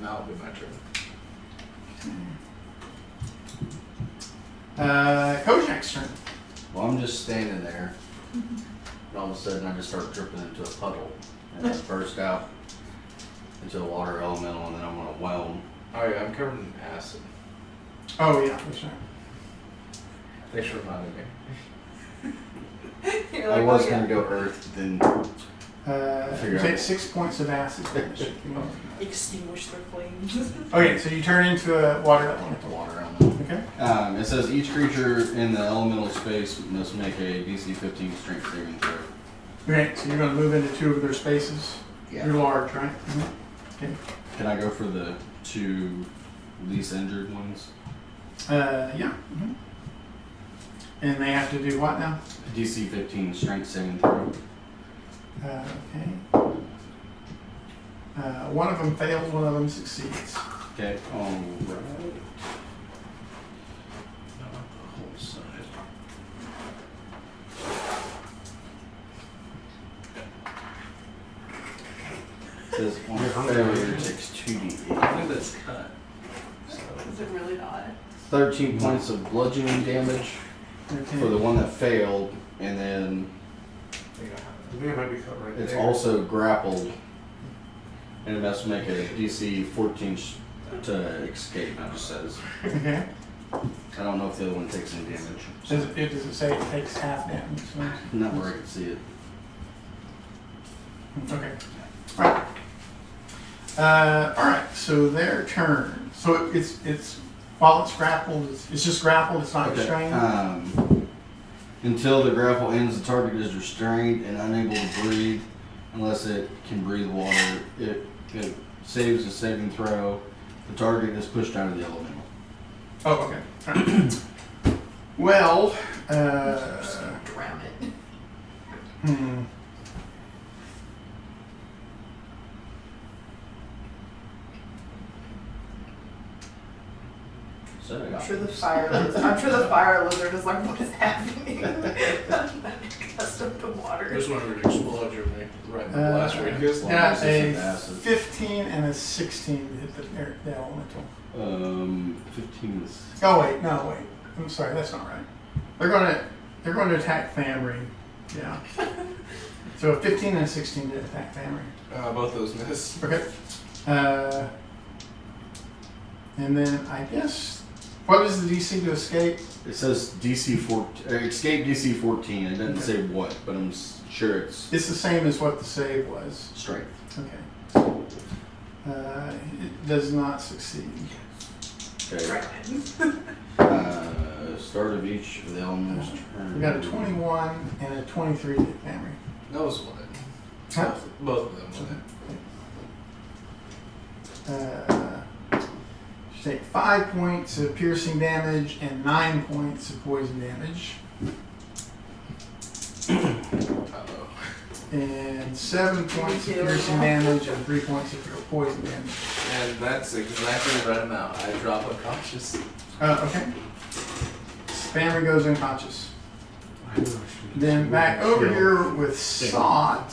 Now it'll be my turn. Kojak's turn. Well, I'm just standing there. And all of a sudden, I just start dripping into a puddle. And I burst out into a water elemental, and then I'm going to whelm. Oh yeah, I'm covered in acid. Oh yeah, that's right. Thanks for reminding me. You're I like, was oh, going yeah. to go earth, then You take 6 points of acid damage. Extinguish their flames. Okay, so you turn into a water elemental. the water elemental. Okay. It says each creature in the elemental space must make a DC 15 strength saving throw. Okay, so you're going to move into 2 of their spaces. You're large, right? Okay. Can I go for the 2 least injured ones? Yeah. And they have to do what now? DC 15 strength saving throw. Okay. One of them fails, one of them succeeds. Okay, alright. Not the whole side. It says on failure takes 2d8. I think that's cut. So Is it really not? 13 points of bludgeoning damage Okay. for the one that failed, and then you don't have I think it might be cut right it's there. also grappled, and it must make a DC 14 to escape. It just says. Okay. I don't know if the other one takes any damage. Does it say it takes half damage? So- Not where I can see it. Okay. Alright, so their turn. So it's while it's grappled, it's just grappled, it's not restrained? Until the grapple ends, the target is restrained and unable to breathe unless it can breathe water. It saves a saving throw. The target is pushed out of the elemental. Oh, okay. Alright. Well, Just gonna drown it. So I I'm got sure the fire lizard is like, what is happening? I'm not accustomed to water. There's one where it exploded right in the blast radius. yeah, resistant a to acid. 15 and a 16 to hit the elemental. 15 is. Oh, wait, no, wait. I'm sorry, that's not right. They're gonna, They're going to attack Famry. Yeah. So a 15 and a 16 to attack Famry. Both those miss. Okay. And then I guess, what is the DC to escape? It says DC 14, escape DC 14. It doesn't Okay. say what, but I'm sure it's It's the same as what the save was. strength. Okay. It does not succeed. Okay. Start of each of the elements turn. We got a 21 and a 23 to hit Famry. Those will hit. Huh? Both of them will hit. You take 5 points of piercing damage and 9 points of poison damage, Uh-oh. and 7 points of piercing damage and 3 points of poison damage. And that's exactly the right amount. I drop unconscious. Okay. Family goes unconscious. I know I should- Then back over Yeah. here with Sot.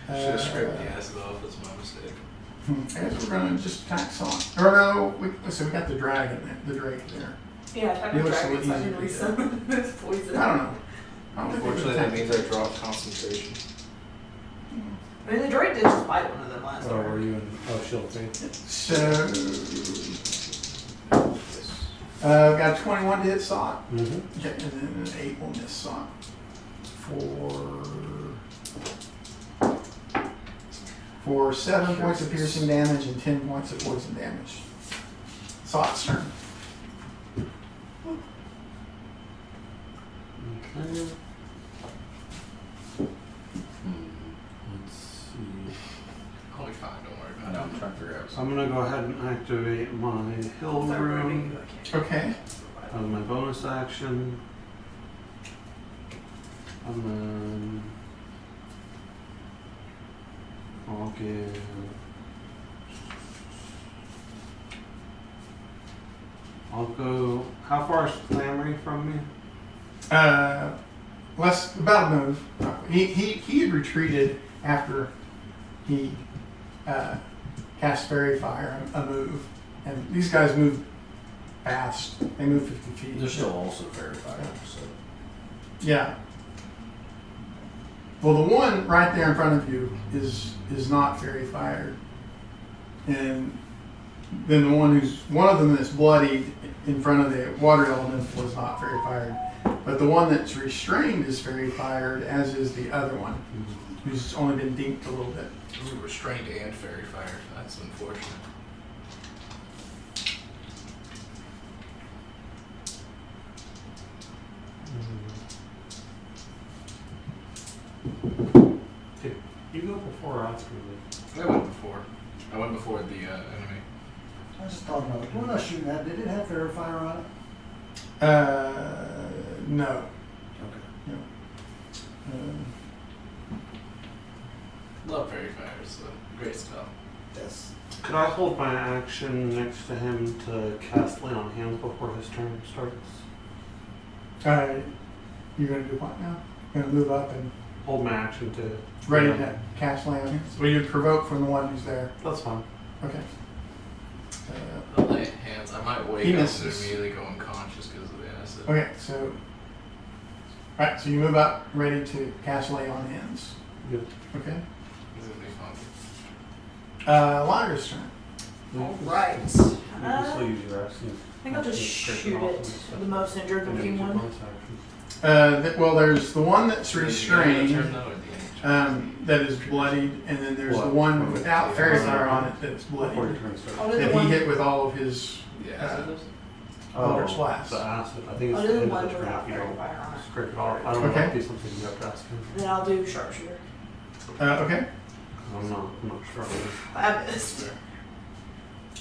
Should have scraped the acid off. That's my mistake. I guess we're gonna just attack Sot. Or no, so we got the dragon there, the drake there. Yeah, attack It the looks so dragon so I easy can to resummon this poison. I don't know. I don't think we Unfortunately, can that attack. means I drop concentration. I mean, the drake did just bite one of them last Oh, were turn. you in, shield thing? So, I've got 21 to hit Sot. Mm-hmm. Okay, and then an 8 will miss Sot. For 7 points of piercing damage and 10 points of poison damage. Sot's turn. Okay. Let's see. I'll be fine. Don't worry I about know, it. I'm trying to figure out I'm gonna go ahead and activate my hill room Okay. as my bonus action. And then I'll give I'll go. How far is Clamory from me? About a move. He had retreated after he cast Fairy Fire, a move. And these guys move fast. They move 50 feet. They're still also very fire, so. Yeah. Well, the one right there in front of you is not Fairy Fired. And then the one of them that's bloodied in front of the water element was not Fairy Fired. But the one that's restrained is Fairy Fired, as is the other one, who's only been dinked a little bit. Ooh, restrained and fairy fire. That's unfortunate. You go before or after me? I went before. I went before the enemy. I was just talking about it. We're not shooting that. Did it have fair fire on it? No. Okay. No. Love fairy fire. It's a great spell. Yes. Could I hold my action next to him to cast Lay on Hands before his turn starts? You're going to do what now? Going to move up and Hold my action to. ready to cast land. So you provoke from the one who's there. That's fine. Okay. The lay hands. I might wake He up and misses. immediately go unconscious because of the acid. Okay, so alright, so you move up, ready to cast Lay on Hands. Yep. Okay. This is gonna be fun. Lyra's turn. Alright. You can still use your action. I think I'll just shoot it. The most injured And then looking use your one. bonus action. Well, there's the one that's Turn restrained, though, or the end? that is bloodied, and then there's the What? one without Fairy Fire on it that's Before your bloodied. turn starts. I'll do That the he one. hit with all of his. The acid does? Eldritch Blast. The acid. I think it's I'll the do the end of one the turn without if you fairy don't fire on it. scrape it off. I don't know Okay. if it'd be something you have to ask him. Then I'll do sharpshooter. Okay. I'm not sure. I missed.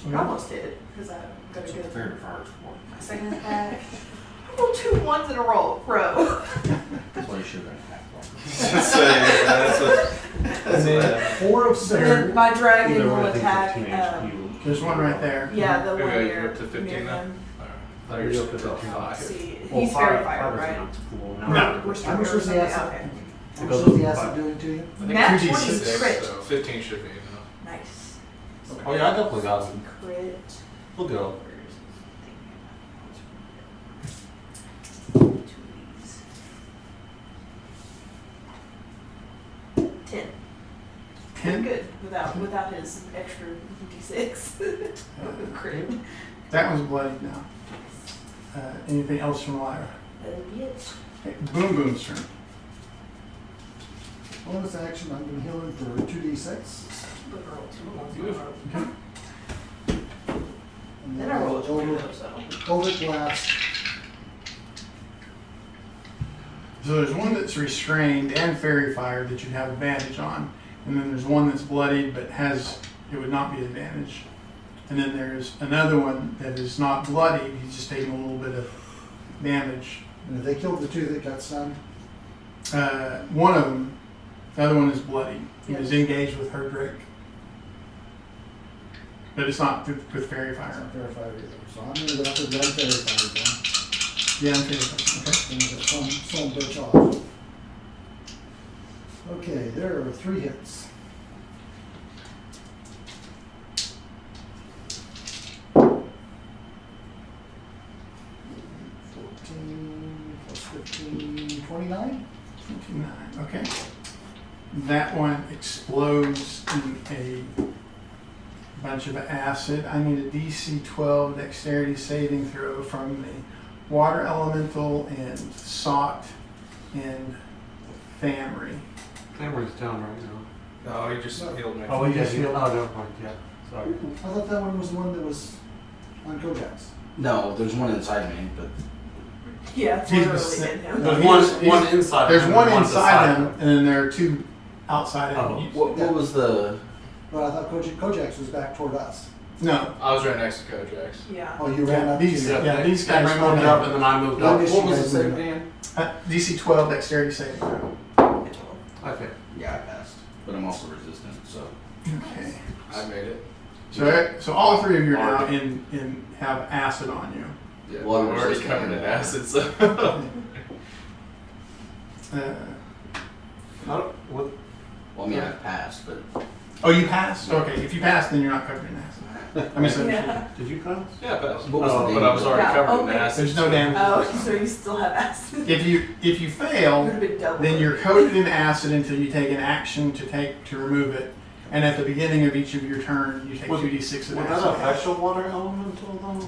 Okay. I almost did because I'm gonna do Very fire is one. my second attack. I rolled 2 1s in a row. That's why you should have been attacked. Just saying. That's what. And then 4 of And 6. then my dragon Either way, will I think attack. 15 HP will- There's one right there. Yeah, the Okay, one you're near, up to 15 near now? him. Alright. You're up to You're 15. five. See, Well, he's very fire fired, is right? not cool. No. We're How much striker or was the something. acid? Okay. How much goes was the up acid five. doing to you? I think Nat 2d6, 20 so 15 should be enough. Nice. Oh yeah, I definitely got some. Crit. We'll go. Two of these. doing good without his extra D6 crit. That one's bloodied now. Anything else from Lyra? That'd be it. Okay, Boom Boom's turn. Bonus action, I'm gonna heal him for 2d6. But roll 2 ones. Okay. And Then I roll a 20 Eldritch- though, so. Eldritch Blast. So there's one that's restrained and fairy fire that you'd have advantage on, and then there's one that's bloodied but it would not be advantage. And then there's another one that is not bloodied, he's just taking a little bit of damage. And if they killed the 2 that got stunned, One of them, the other one is bloodied. He was engaged with her Drake. But it's not with fairy it's fire. not fair fire either. So I'm gonna go after the one fairy fire then. Yeah, I'm fairy fire. Okay. And get some bitch off. Okay, there are 3 hits. Plus 15, 29? 29, okay. That one explodes in a bunch of acid. I need a DC 12 dexterity saving throw from the water elemental and Sot and Famry. Camera's down right now. No, he just healed me. Oh, we yeah, just yeah. healed. Oh, never mind, yeah. Sorry. I thought that one was the one that was on Kojak's. No, there's one inside me, but Yeah, it's He's literally the- in him. No, There's he's- one inside. There's him one and inside beside him, and then there are 2 outside Oh. him. what was the? But I thought Kojak's was back toward us. No. I was right next to Kojak's. Yeah. Oh, you ran up to These, the... yeah, these They guys moved moved up up. and then I moved What up. is- What was guys the save moving Dan? DC 12 dexterity saving throw. Okay. Yeah, I passed, but I'm also resistant, so. Okay. I made it. So all 3 of you are now in have acid on you. Yeah, Well, I'm already resistant covered in and acid, so. What? Well, I mean, I passed, but Oh, you passed? Okay, if you passed, then you're not covered in acid. I misunderstood. Yeah. Did you pass? Yeah, but, What was the but I was already Yeah, covered in okay. acid. There's no damage. Oh, so you still have acid. If you It would fail, have been double. then you're coated in acid until you take an action to remove it. And at the beginning of each of your turn, you take Would- 2d6 of Would that acid. affect the water elemental though?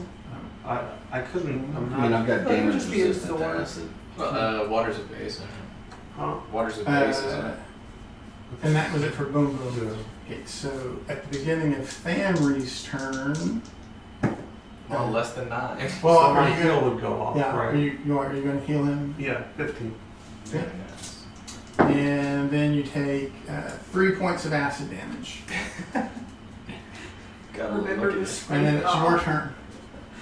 I couldn't. I'm I mean, not. I've got Well, it would damage just be resistant to absorbed. acid. Water's a base, isn't it? Huh? Water's a base, isn't it? And that was it for Boom Boom. Okay, so at the beginning of Famry's turn, Well, less than 9. well, So are my you heal gonna, would go off. yeah, are Right. you going to heal him? Yeah, 15. Yeah. And then you take 3 points of acid damage. Gotta Remember look to at scrape And then it it's your off. turn.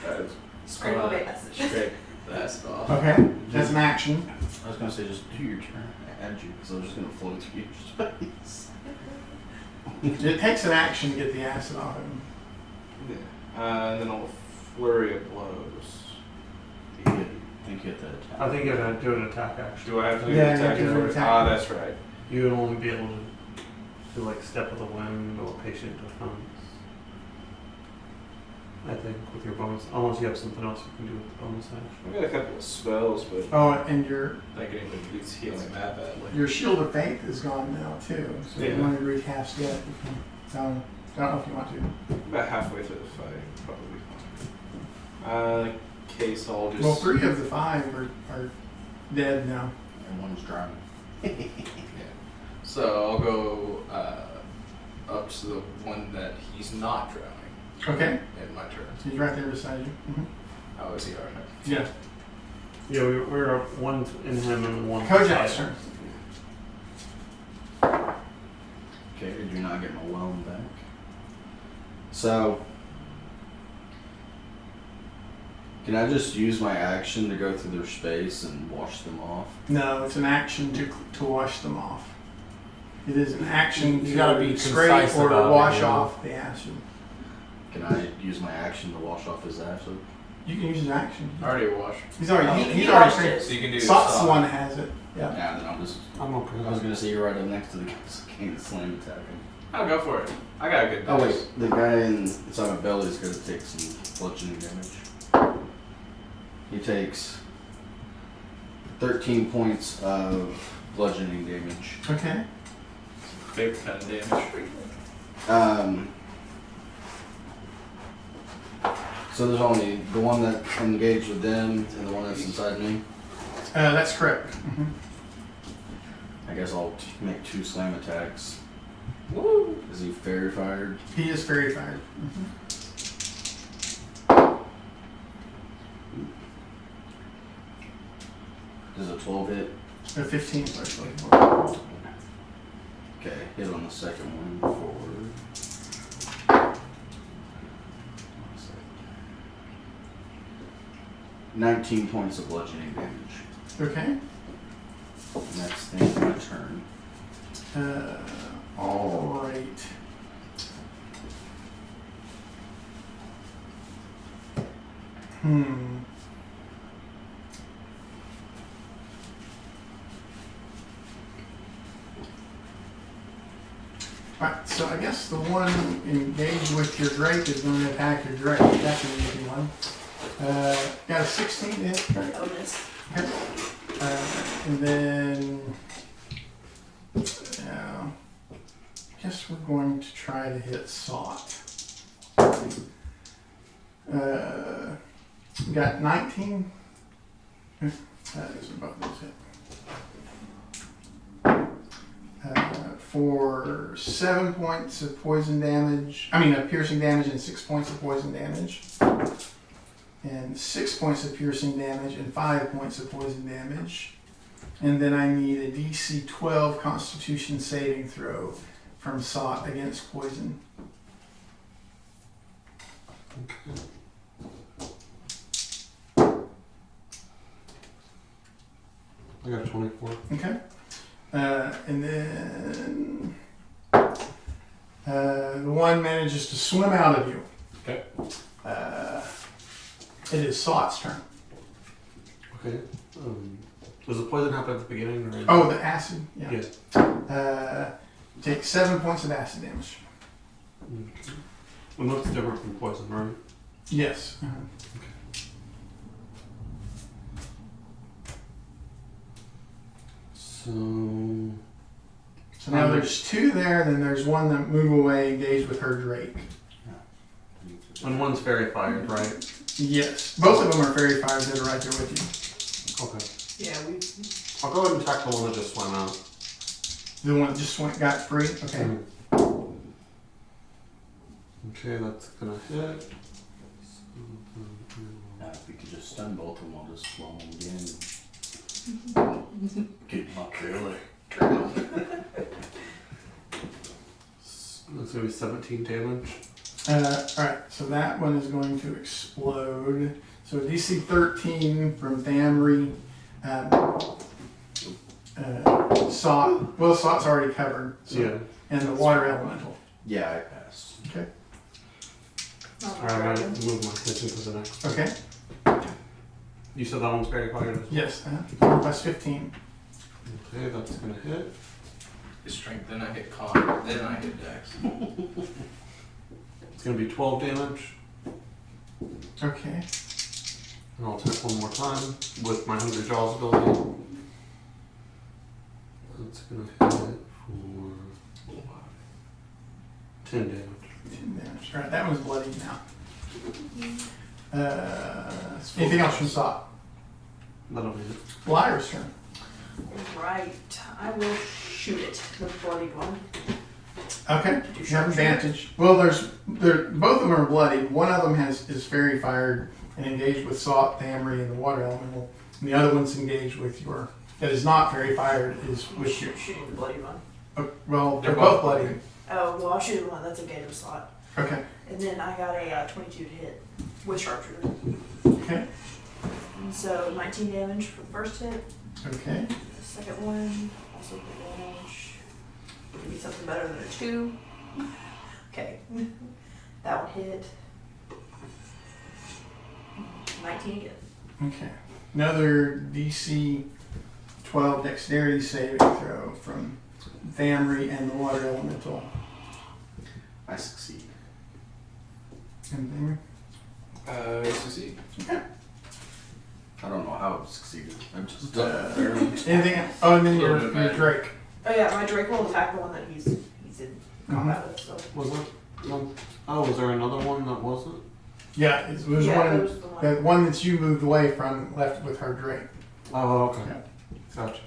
it. Scrape away acid. Scrape the acid off. Okay, that's an action. I was gonna say just do your turn. I had you because I was just gonna float through your space. It takes an action to get the acid off him. Yeah. And then I'll flurry of blows. I think you hit that attack. I think you have to do an attack action. Do I have to do Yeah, the you have to attack? do for it? attack. Ah, that's right. You would only be able to do like Step of the Wind or Patient Defense. I think with your bonus, unless you have something else you can do with the bonus action. I've got a couple of spells, but Oh, and your I think anybody beats healing that badly. your shield of faith is gone now too. So if you Yeah. want to recast it, you can. So, I don't know if you want to. About halfway through the fight, probably fine. In case I'll just. Well, 3 of the 5 are dead now. And one's drowning. Yeah. So I'll go up to the one that he's not drowning Okay, in my turn. he's right there beside you. Mm-hmm. How is he alright? Yeah. Yeah, we're up one in him and one. Kojak's turn. Okay, did you not get my whelm back? So, can I just use my action to go through their space and wash them off? No, it's an action to wash them off. It is an action You to gotta be scrape concise or to about it, wash you know? off the acid. Can I use my action to wash off his acid? You can use an action. I already washed. He's already He he's already washed scraped. it. So you can do Sot's the Sot. one that has it. Yeah. Yeah, then I'll just. I'm okay. I was gonna say you're right up next to the king slam attack him. I'll go for it. I got a good Oh dice. wait, the guy inside my belly is gonna take some bludgeoning damage. He takes 13 points of bludgeoning damage. Okay. favorite kind of damage. So there's only the one that's engaged with them and the one that's inside me. That's correct. Mhm. I guess I'll make 2 slam attacks. Woo! Is he fairy fired? He is fairy fired. Does a 12 hit? A 15 actually. Okay, hit on the second one forward. 19 points of bludgeoning damage. Okay. And that's the end of my turn. All right. Alright, so I guess the one engaged with your Drake is going to attack your Drake. That's an easy one. Got a 16 to hit, Drake. Bonus. Okay. And then, I guess we're going to try to hit Sot. Got 19. That is about this hit. For 7 points of poison damage, piercing damage and 6 points of poison damage. And 6 points of piercing damage and 5 points of poison damage. And then I need a DC 12 Constitution saving throw from Sot against poison. I got 24. Okay. And then the one manages to swim out of you. Okay. It is Sot's turn. Okay. Does the poison happen at the beginning or? Oh, the acid. Yeah. Yeah. Take 7 points of acid damage. Okay. And that's different from poison, right? Yes. So now there's 2 there, then there's one that move away, engage with her Drake. and one's fairy fired, right? Yes. Both of them are fairy fires that are right there with you. Okay. Yeah, we. I'll go ahead and attack the one that just swam out. The one that just got free? Okay. Okay, that's gonna hit. If we could just stun both of them, I'll just slow them again. Get my killer. That's gonna be 17 damage. Alright, so that one is going to explode. So DC 13 from Thamri. Sot. Well, Sot's already covered. So, Yeah. And the water elemental. Yeah, I passed. Okay. Alright, I'm gonna move my attention to the next. Okay. You said that one's fairy fired as well? Yes. Plus 15. Okay, that's gonna hit. His strength, then I hit con, then I hit dex. It's gonna be 12 damage. Okay. And I'll attack one more time with my Hungry Jaws ability. That's gonna hit for 10 damage. 10 damage. Alright, that one's bloody now. Anything else from Sot? That'll be it. Lyra's turn. Right. I will shoot it. The bloodied one. Okay. Do You have sharpshooter? advantage. Well, both of them are bloodied. One of them is fairy fired and engaged with Sot, Thamri, and the water elemental. And the other one's engaged with that is not fairy fired is with your. Shooting the bloodied one. Well, they're both bloody. Oh, well, I'll shoot the one that's engaged with Slot. Okay. And then I got a 22 to hit with sharpshooter. Okay. And so 19 damage for the first hit. Okay. The second one, also good damage. Give me something better than a 2. Okay. That one hit. 19 again. Okay. Another DC 12 dexterity saving throw from Thamri and the water elemental. I succeed. And Thamri? Succeed. Okay. I don't know how I succeeded. I'm just barely. Anything else? Oh, and then your Drake. Oh yeah, my Drake will attack the one that he's in combat with. So Was it? No. Oh, was there another one that wasn't? Yeah, it was yeah, one. it was the one. The one that you moved away from left with her Drake. Oh, okay. Yeah. Gotcha.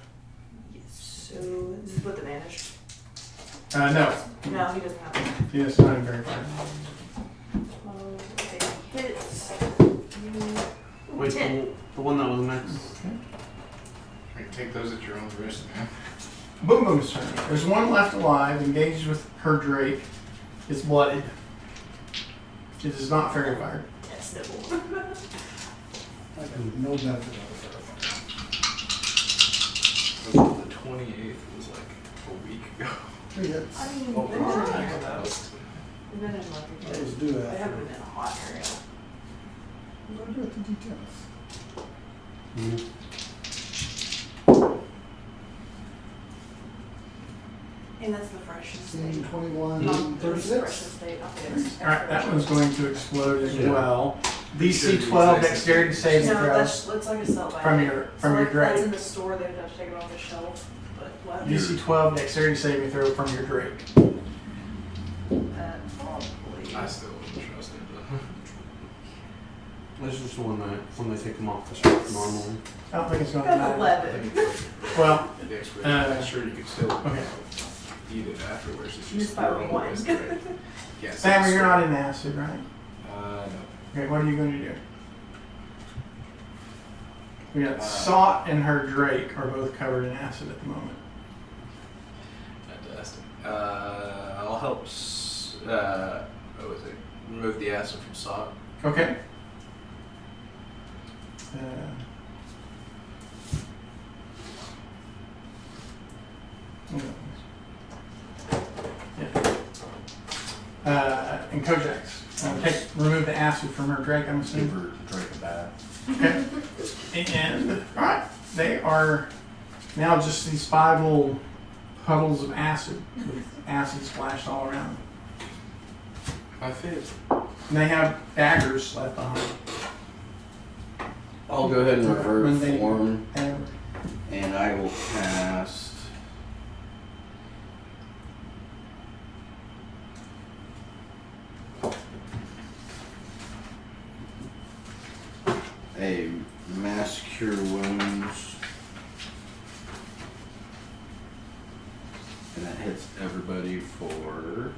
Yes. So this is with advantage. No, No, he doesn't have it. he is not in very far. 12, okay, hits. Wait, 10. the one that was next. You can take those at your own risk, man. Boom Boom's turn. There's one left alive, engaged with her Drake. Is blooded. It is not fairy fire. Yes, nibble. I got no benefit of The 28th was like a week ago. it. 3 hits. I mean, Oh, they've been in right. here though. They've been in like a That was good. due They after. haven't been in a hot area. What do I do with the D10s? Mm. And that's the freshest state. 16, 21, Not the 36. freshest state. Okay. Alright, that one's going to explode as Yeah. well. Sure, DC 12 you say dexterity saving No, throws that's like a sell by from date. your So like Drake. that's in the store. They would have to take it off the shelf. But what? DC 12 dexterity saving throw from your Drake. Probably. I still wouldn't trust it, That's just the one that when they take them off the shelf normally. I don't think it's going to That's matter. but I 11. think it's Well, like the expiration. Uh, I'm sure you could still okay. eat it afterwards. It's Missed just by your own one. risk, right? Yeah, Sammer, so- you're not in acid, right? No. Okay, what are you going to do? We got Uh, Sot and her Drake are both covered in acid at the moment. Fantastic. I'll help. What was it? Remove the acid from Sot. Okay. And Kojak's. Remove the acid from her Drake, I'm Give assuming. her to drink a bath. Okay. And, alright, they are now just these 5 little puddles of acid with acid splashed all around. My favorite. And they have daggers left behind. I'll go ahead and revert Mundane. form, And and I will cast. A mass cure wounds, and that hits everybody for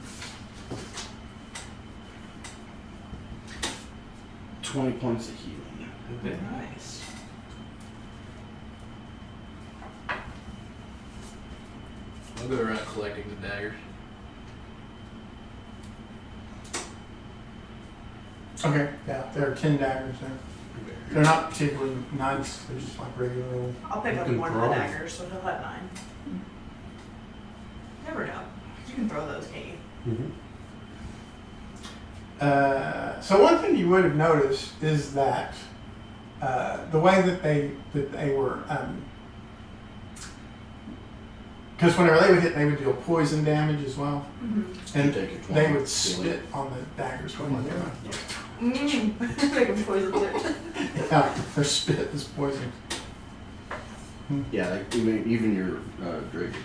20 points of healing. Okay. Nice. I'll go around collecting the daggers. okay, yeah, there are 10 daggers there. They're not particularly nice, they're just like regular old. I'll pick You up can one of throw the 'em. daggers, so he'll have 9. Never know. You can throw those, can't you? Mm-hmm. So one thing you would have noticed is that the way that they were, because whenever they would hit, they would deal poison damage as well, Mm-hmm. and Take your 20 they would healing. spit on the daggers when they were. Make them poison it. Yeah, their spit is poison. Yeah, like even your Drake is.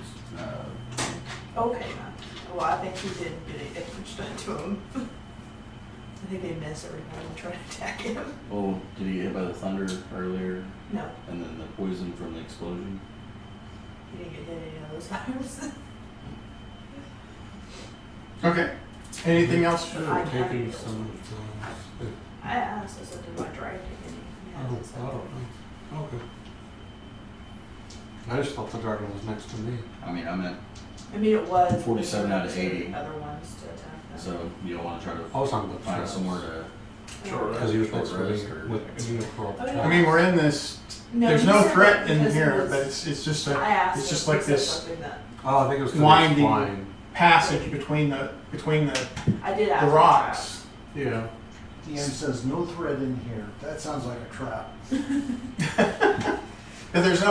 Okay, no. Well, I think he didn't get any damage done to him. I think they miss every time we try to attack him. Oh, did he get hit by the thunder earlier, No, and then the poison from the explosion? he didn't get hit any of those times. Okay. Anything else? Should I have have taken it. some of those. I asked, I said, did my drive take any? I Yeah, don't, so- I don't know. Okay. I just thought the dragon was next to me. I mean, I'm at, I mean, it was. 47 out of but there were 80. Other ones to attack them. so you don't want to try to I was talking about find traps. somewhere to. Sure. Because he was Short next to rest me or- with me for Oh, yeah. I mean, we're in this. No, There's he no said threat that in because it here, was- but it's just I asked. it's just him, like he said this something that Oh, I think it was 'cause he was winding flying. passage between the I did ask. the him rocks. Yeah. DM says no thread in here. That sounds like a trap. But there's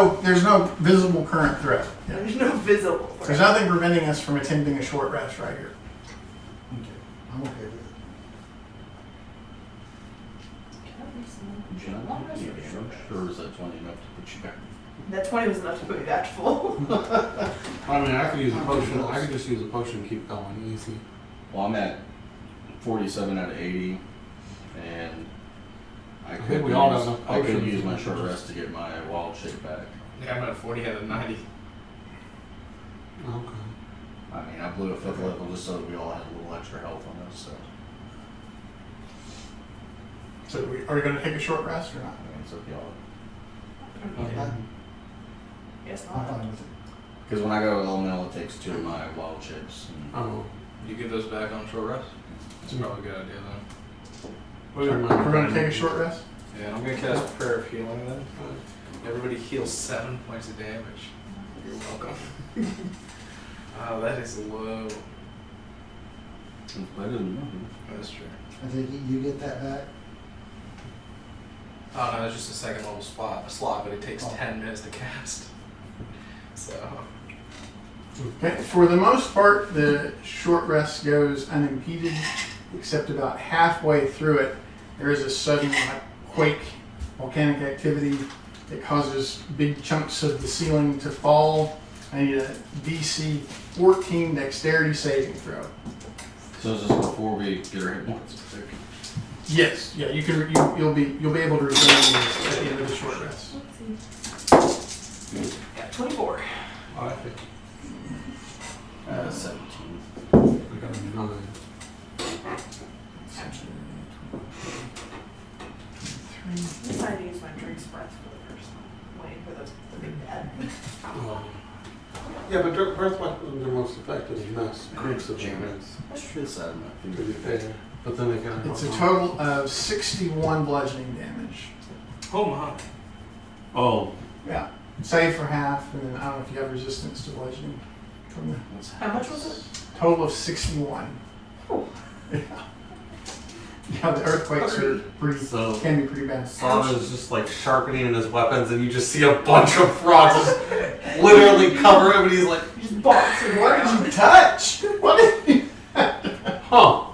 no visible current threat. to ask. There's no visible. threat. There's nothing preventing us from attempting a short rest right here. Okay, I'm okay with it. Can I be some- Would you not long be rest or a short short, rest? or is that 20 enough to put you back? That 20 was enough to put me back to full. I mean, I could use a potion. I could just use a potion and keep going easy. Well, I'm at 47 out of 80, and I think could we all have use, enough I could potions. use my short rest to get my wild shape back. Yeah, I'm at 40 out of 90. Okay. I mean, I blew a 5th level just so that we all had a little extra health on us. So So are we going to take a short rest or not? I mean, it's up to y'all. Yes, I'm not. fine with it. Because when I go elemental, it takes 2 of my wild chips. And Oh. You get those back on short rest? That's probably a good idea then. We're going to take a short rest? Yeah, and I'm gonna cast Prayer of Healing then. Everybody heals 7 points of damage. You're welcome. Oh, that is low. it's better than nothing. That's true. I think you get that back. Oh no, that's just a second level slot, but it takes Oh. 10 minutes to cast. So, Okay. For the most part, the short rest goes unimpeded, except about halfway through it, there is a sudden quake, volcanic activity that causes big chunks of the ceiling to fall. I need a DC 14 dexterity saving throw. So is this before we get our hit points back? Yes, yeah, you'll be able to regain these at the end of the short rest. Yeah, 24. I think 17. I got a 9. I decided to use my drinks breath for the first time. Waiting for the big bad. Oh. Yeah, but breath weapons are most effective in mass groups of units. That's true. Side of my To be fair. But then again, It's a total of 61 bludgeoning damage. oh my. Oh, Yeah, save for half, and then I don't know if you have resistance to bludgeoning. From the How much was it? total of 61. Yeah. Yeah, the earthquakes are pretty, so can be pretty bad. Saw is just like sharpening his weapons, and you just see a bunch of frogs just literally cover him, and he's like, You just box it. What did you touch? What did you? huh.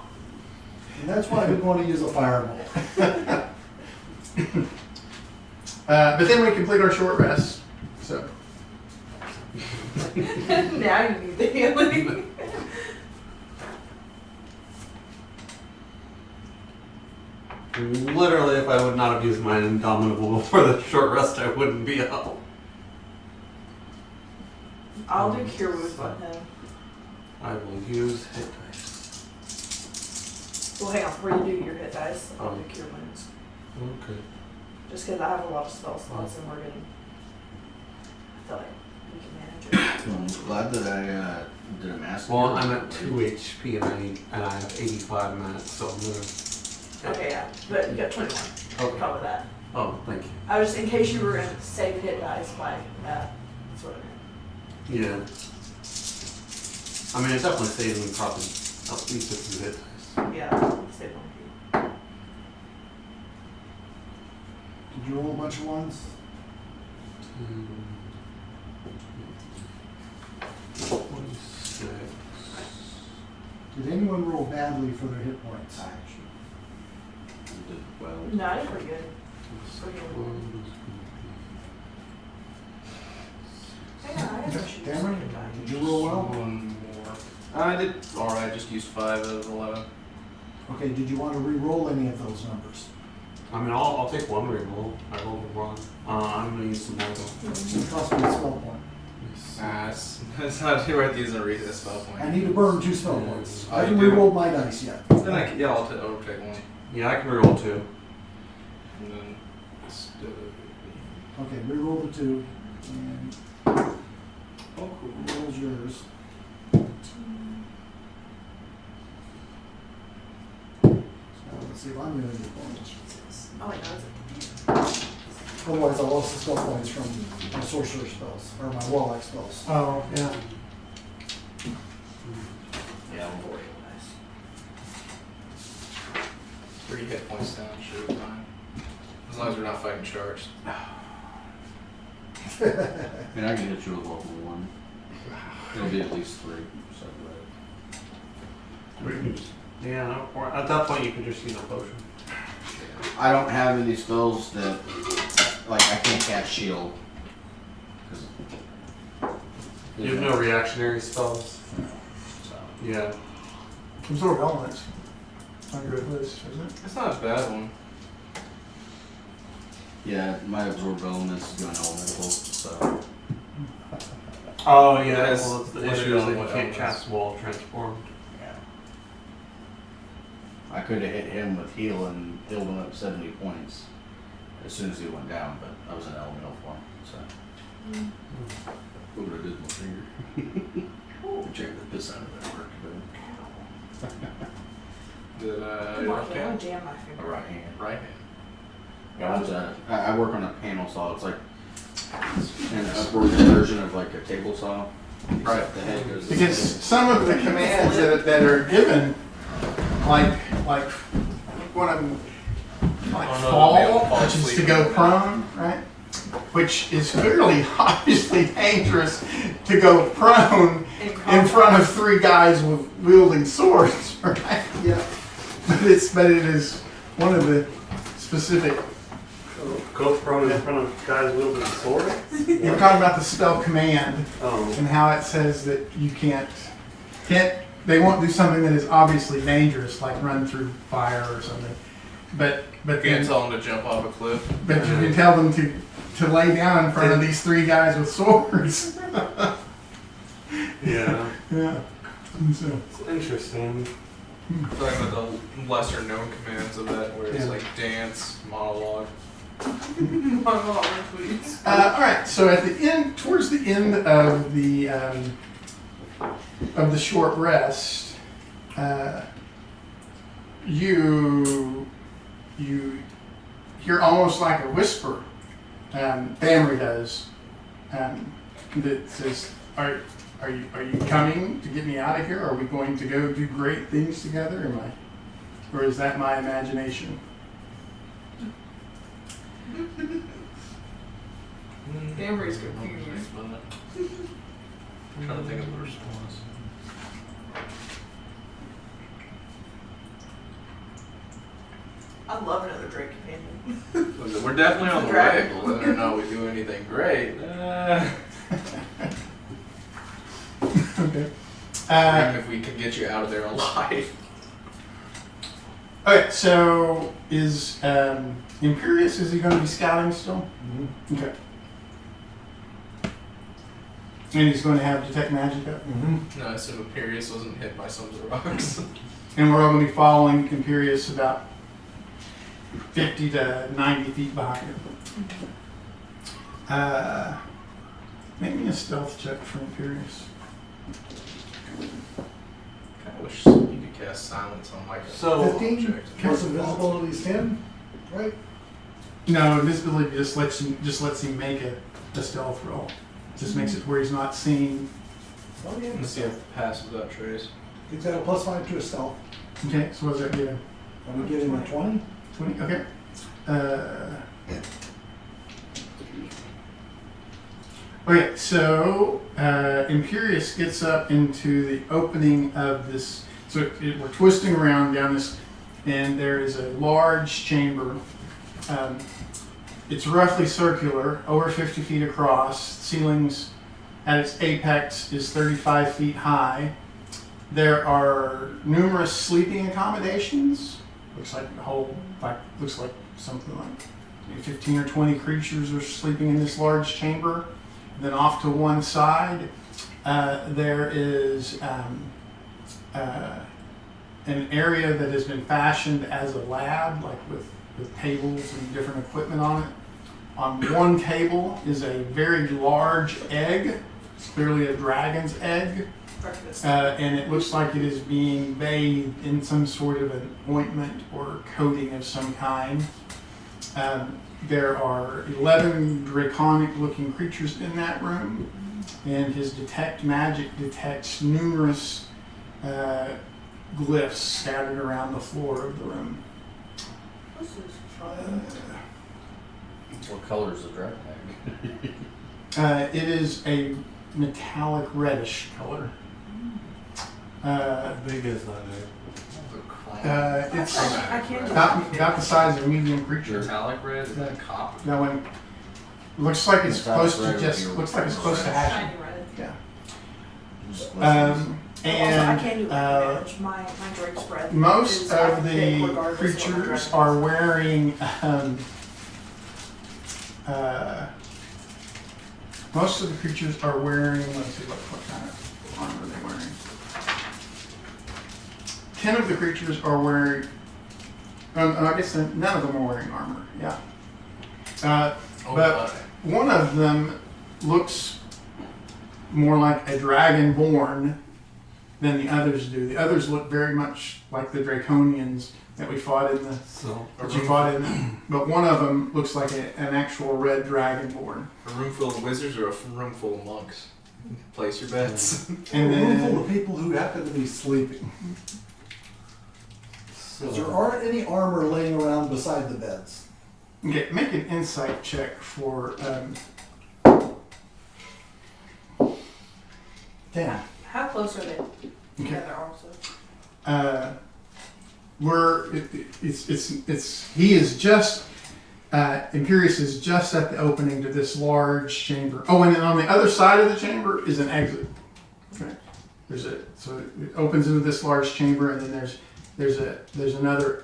And that's why we want to use a fireball. But then we complete our short rest. So Now you need the healing. Literally, if I would not have used my Indomitable before the short rest, I wouldn't be out. I'll do cure wounds on him. I will use hit dice. Well, hang on. Before you do your hit dice, I'll do Oh. cure wounds. Okay. Just because I have a lot of spell slots and we're getting. I feel like we can manage it. I'm glad that I did a master. Well, I'm at 2 HP, and I have 85 minutes, so I'm gonna. Okay, yeah. But you got 21. Okay. Cover that. Oh, thank you. I was just in case you were going to save hit dice by that. That's what I meant. Yeah. I mean, it definitely saves me probably at least a few hit dice. Yeah, save one for you. Did you roll a bunch of ones? 26. Did anyone roll badly for their hit points? You did well. No, I did pretty good. Hang on, I guess I should use Cameron, hit dice. did you roll well? One more. I did alright, just used 5 out of 11. Okay, did you want to re-roll any of those numbers? I mean, I'll take one reroll. I rolled a 1. I'm gonna use some more though. It cost me a spell point. Nah, it's not too right using a spell point. I need to burn 2 spell points. I Oh, haven't you do? re-rolled my dice yet. Then yeah, I'll take one. Yeah, I can reroll 2. And then instead of Okay, re-roll the 2, and oh cool. roll's yours. So let's see if I'm gonna get points. Oh, wait, no, it's Otherwise, I lost the spell points from my sorcerer spells, or my warlock spells. Oh, yeah. Yeah, I'm 40. Nice. 3 hit points down, should be fine. As long as we're not fighting sharks. I mean, I can hit you with level 1. It'll be at least 3. So Yeah, or at that point you can just use a potion. I don't have any spells that, like, I can't cast shield. You have no reactionary spells? So, Yeah. Absorb elements. On your list, isn't it? It's not a bad one. yeah, my absorb elements is going elemental, so Oh, yeah. Yes. Well, that's the What issue is are that you what can't elements? cast Wall Transformed. yeah. I could have hit him with heal and healed him up 70 points as soon as he went down, but I was in elemental form, so. What would I did with my finger? Check the piss out of that work, Did Come your on, left I hand? jam my but finger. a right hand. Right hand. Yeah, it's I work on a panel saw. It's like an upward version of like a table saw. Except Right. the head goes. Because some of the commands that are given, like one of them, like Oh, no, fall, they don't fall which is asleep to go in that. prone, right? Which is clearly, obviously dangerous to go prone in front of three guys with wielding swords, right? Yeah. But it is one of the specific. Go prone in front of guys wielding swords? You're talking about the spell command. Oh. And how it says that you can't, they won't do something that is obviously dangerous, like run through fire or something. But You then, can't tell him to jump off a cliff. but you can tell them to lay down in front of these three guys with swords. Yeah. Yeah. And so, It's interesting. Talking about the lesser known commands of that, where it's Yeah. like dance, monologue. all right. So at the end, towards the end of the short rest, you hear almost like a whisper. Family does. That says, "Are you coming to get me out of here? Are we going to go do great things together? Or is that my imagination?" Amber's confused. I'm trying to think of the response. I'd love another Drake companion. We're definitely on the way, Dragon. but whether or not we do anything great, Okay. even if we can get you out of there alive. Okay, so is Imperius, is he going to be scouting still? Mm-hmm. Okay. And he's going to have detect magic up? Mm-hmm. No, I assume Imperius wasn't hit by some of the rocks. And we're all going to be following Imperius about 50 to 90 feet behind him. Make me a stealth check for Imperius. I wish you could cast silence on like a So- 15 object. plus invisibility is 10, right? No, invisibility just lets him make a stealth roll. Just makes it where he's not seen. Oh, yeah. Let's see if it passes without trace. He's got a +5 to his stealth. Okay, so what does that give him? And we give him a 20. 20? Okay. Okay, so Imperius gets up into the opening of this. So we're twisting around down this, and there is a large chamber. It's roughly circular, over 50 feet across. Ceilings at its apex is 35 feet high. There are numerous sleeping accommodations. Looks like something like maybe 15 or 20 creatures are sleeping in this large chamber. Then off to one side, there is an area that has been fashioned as a lab, like with tables and different equipment on it. On one table is a very large egg. It's clearly a dragon's egg. Breakfast. And it looks like it is being bathed in some sort of an ointment or coating of some kind. There are 11 draconic-looking creatures in that room, and his detect magic detects numerous glyphs scattered around the floor of the room. This is fun. What color is the dragon egg? It is a metallic reddish color. How big is that egg? It's I can't do about the size of a medium creature. Metallic red? Is that copper? Now, when looks like it's Metallic supposed to red just would be looks like it's supposed to it. hatch. Shiny red. Yeah. I can't do And advantage. My drink spread. most is I of can pick the regardless of what my creatures dragon are is. wearing most of the creatures are wearing, let's see what kind of armor are they wearing. 10 of the creatures are wearing, I guess none of them are wearing armor, yeah. But one of them looks more like a dragonborn than the others do. The others look very much like the draconians that we fought in the So that you fought in, but one of them looks like an actual red dragonborn. A room full of wizards or a room full of monks? Place your bets. And A room full then of people who happen to be sleeping. Because there so aren't any armor laying around beside the beds. okay, make an insight check for 10. How close are they together also? he is just Imperius is just at the opening to this large chamber. Oh, and then on the other side of the chamber is an exit. Okay. So it opens into this large chamber, and then there's another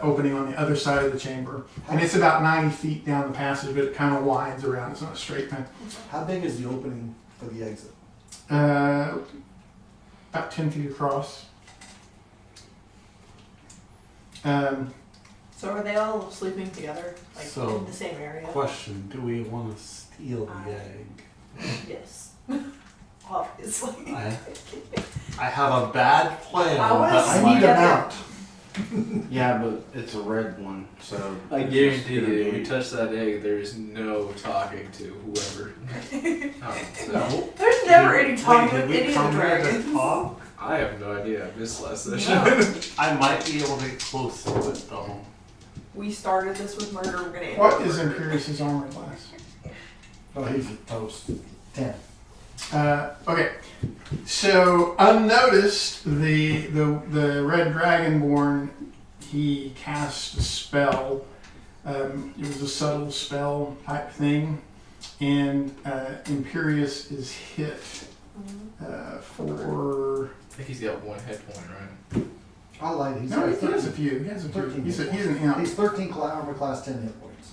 opening on the other side of the chamber, and it's about 90 feet down the passage, but it kind of winds around. It's not a straight path. How big is the opening for the exit? About 10 feet across. So are they all sleeping together, like So, in the same area? question, do we want to steal the egg? Yes. Obviously. I have a bad plan. I wanna but I see need that. a mount. Yeah, but it's a red one, so. I it's guarantee just you, gonna if be- we touch that egg, there's no talking to whoever. So, There's never any Wait, talking did with we any of the come here to dragons. talk? I have no idea. I missed last session. I might be able to get close to it though. We started this with murder. We're gonna end What with is murder. Imperius's armor class? Oh, he's a toast. 10. Okay, so unnoticed, the red dragonborn, he cast a spell. It was a subtle spell type thing, and Imperius is hit for. I think he's got one hit point, right? I lied. He's No, got he has a 13. few. He has a few. 13 He's hit an points. imp. He's 13 armor class, 10 hit points.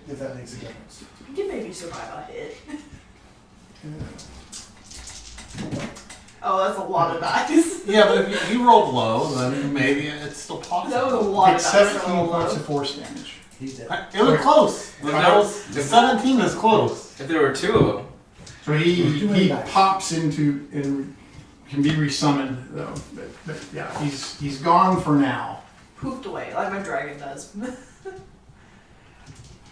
If that makes a difference. You can maybe survive a hit. Oh, that's a lot of dice. Yeah, but if you rolled low, then maybe it's still possible. That was a lot Takes of dice. 17 points of force damage. He's dead. It was close. That was 17 is close. If there were two of them, So Too he many dice. pops into and can be resummoned though. But yeah, he's gone for now. Poofed away like my dragon does.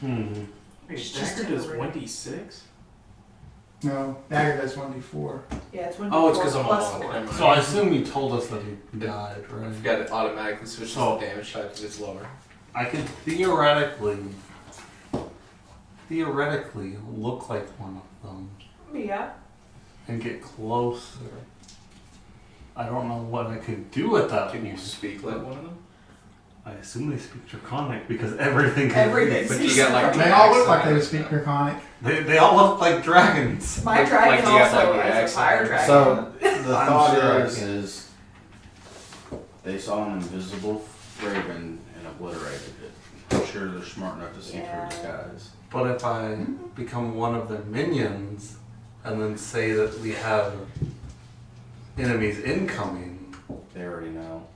Hmm. It's Dagger just does temporary. 1d6? No, dagger does 1d4. Yeah, it's when Oh, it's you 'cause roll I'm plus on. 4. Never mind. So I assume you told us that he died, I right? forgot it automatically switches Oh. the damage type if it's lower. I could theoretically look like one of them Yeah. and get closer. I don't know what I could do at that Can you point. speak like one of them? I assume they speak Draconic because everything. Everything. But you got like They all look like they would speak Draconic. They all look like dragons. My Like- dragon like you got, also like, the is a accent. fire dragon. So the I'm thought sure I is they saw an invisible raven and obliterated it. I'm sure they're smart enough to see Yeah. through disguise. But if I become one of their minions and then say that we have enemies incoming, They already know.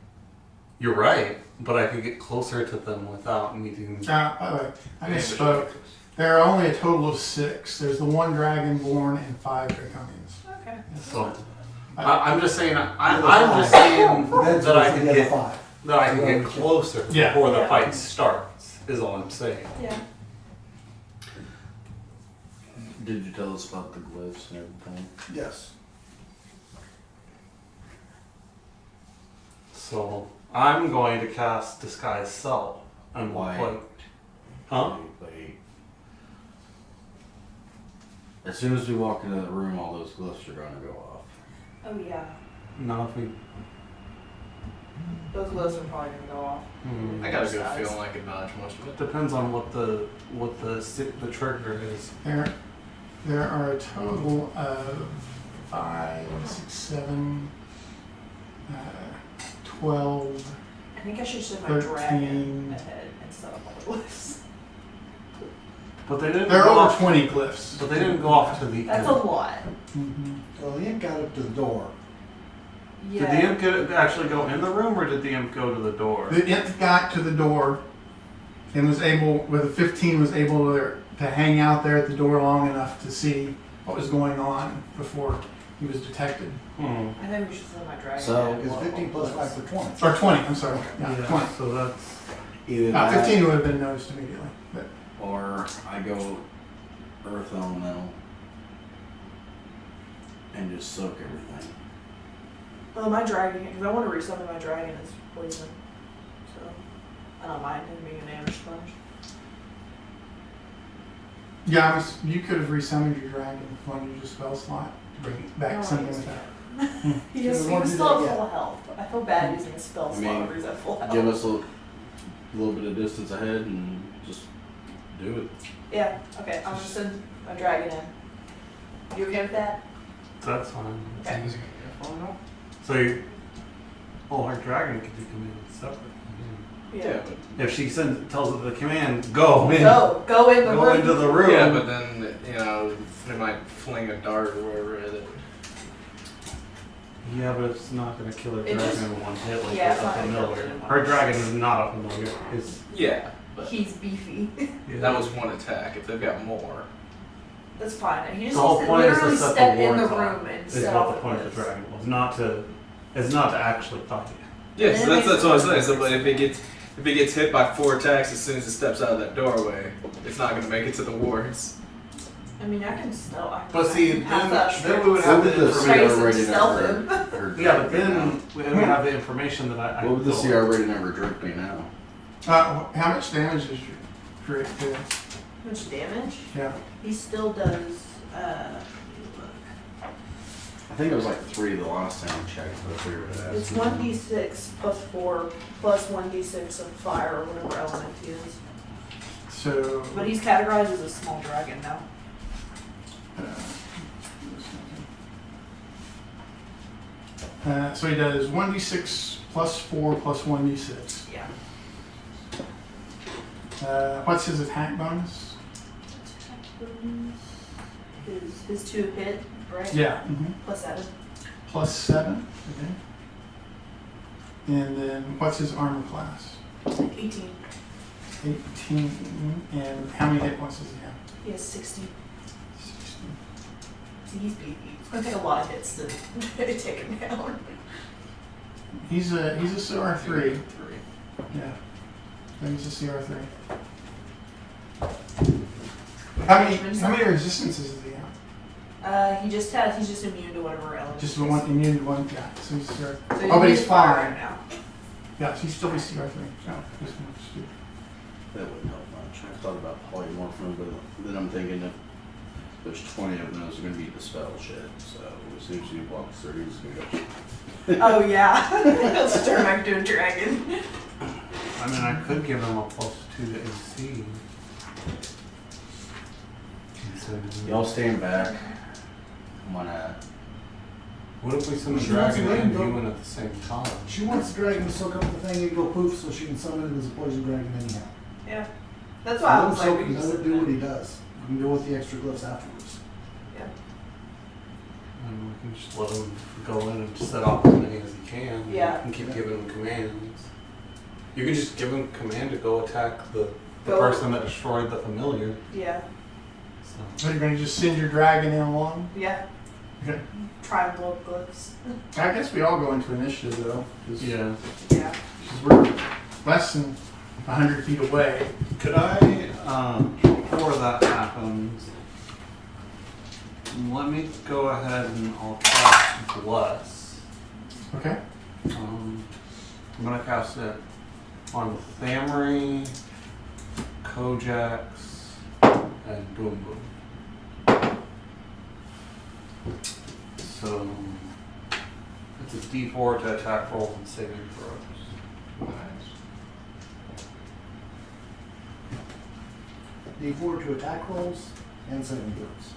you're right. But I could get closer to them without needing. By the way, I misspoke. There are only a total of 6. There's the one dragonborn and 5 draconians. Okay. So I'm just saying. The other I'm just five. saying The beds that are I for can the other get 5. that I can get closer Yeah. before the Yeah. fight starts. Is all I'm saying. Yeah. Did you tell us about the glyphs and everything? Yes. So I'm going to cast Disguise Self and look Why? like. Huh? Wait. As soon as we walk into the room, all those glyphs are gonna go off. Oh yeah. Nothing. Those gloves are probably gonna go off. I got a good Size. feeling I could dodge most of it. Depends on what the trigger is. There are a total of 5, 6, 7, 12. I think I should send my 13. dragon ahead and set up all the glyphs. But they didn't There go are over off, 20 glyphs. but they didn't go off to the That's a lot. Mhm. Well, the imp got up to the door. Yeah. Did the imp actually go in the room, or did the imp go to the door? The imp got to the door and was able, with a 15, was able to hang out there at the door long enough to see what was going on before he was detected. Hmm. I think we should send my dragon. So- ahead. It's 15 plus 5 for 20. Or 20, I'm sorry. Yeah, Yeah, 20. so that's Either that 15 would have been noticed immediately. But or I go earth elemental and just soak everything. Oh, my dragon, because I want to resummon my dragon as poison. So, I don't mind him being a damage sponge. yeah, you could have resummoned your dragon if you wanted to use a spell slot to bring it back No, something I with used that. He Yeah, was, we he won't was do still that at yet. full health. I feel bad using a spell I slot mean, where he's at full health. Give us a little bit of distance ahead and just do it. Yeah, okay, I'm gonna send my dragon in. You okay with that? that's fine. Okay. So, you, her dragon could be commanded separate. Yeah. If she tells it the command, go in, Go in the go room. into the room. Yeah, but then, you know, they might fling a dart or whatever at it. Yeah, but it's not going to kill her It dragon just- in one hit like yeah, it's a not gonna kill it familiar. in one Her hit. dragon is not a familiar. It's, Yeah, but He's beefy. that was one attack. If they've got more. That's fine. He just The whole needs to point is to literally set the step in the wards off, room and is set what off the point of the glyphs. dragon was. It's not to actually fight you. Yeah, so And then that's what I'm saying. So, makes but if it gets hit by 4 attacks as soon as it steps out of that doorway, it's not going to make it to the wards. I mean, I can still. But see, have then we would have the What would the information. CR rating stealth ever, him. or Yeah, drink but me then now? we would have the information that I What would the thought. CR rating ever drink me now? How much damage is your Drake do? How much damage? Yeah. He still does. I think it was like 3 the last time I checked, but I figured it It's 1d6 plus 4 plus 1d6 of fire or whatever element he is. So. But he's categorized as a small dragon now. So he does 1d6 plus 4 plus 1d6. Yeah. What's his attack bonus? His 2 hit, right? Yeah. Plus 7. Plus 7. Okay. And then what's his armor class? 18. 18. And how many hit points does he have? He has 60. 60. See, he's beefy. It's gonna take a lot of hits to take him down. He's a CR3. 3. Yeah. I think he's a CR3. How many resistances does he have? He's just immune to whatever element. Just he is. one immune to one. Yeah. So he's CR. So Oh, but he's fire fine. right now. Yeah. So he's still be CR3. No, he's stupid. That wouldn't help much. I thought about polymorphing, but then I'm thinking if there's 20 of them, those are going to be dispel shit. So as soon as you walk through, he's going to go. Oh yeah. He'll turn back to a dragon. I mean, I could give him a +2 to AC. Y'all stand back. I'm gonna. What if we send the She wants dragon to and go- you in at the same time? She wants the dragon to soak up the thing and go poof so she can summon it as a poison dragon anyhow. Yeah. That's why I Let him was like, soak we and can let just it do what he does. You can go with the extra glyphs afterwards. Yeah. And we can just let him go in and set off as many as he can. Yeah. And keep giving him commands. You can just give him command to go attack the Go. person that destroyed the familiar. Yeah. So. So you're going to just send your dragon in along? Yeah. Okay. Try and blow up glyphs. I guess we all go into initiative though. Yeah. Yeah. Because we're less than 100 feet away. Could I, before that happens, let me go ahead and I'll cast Bless. Okay. I'm gonna cast it on Thamri, Kojax, and Boom Boom. So it's a D4 to attack rolls and saving throws. D4 to attack rolls and saving throws.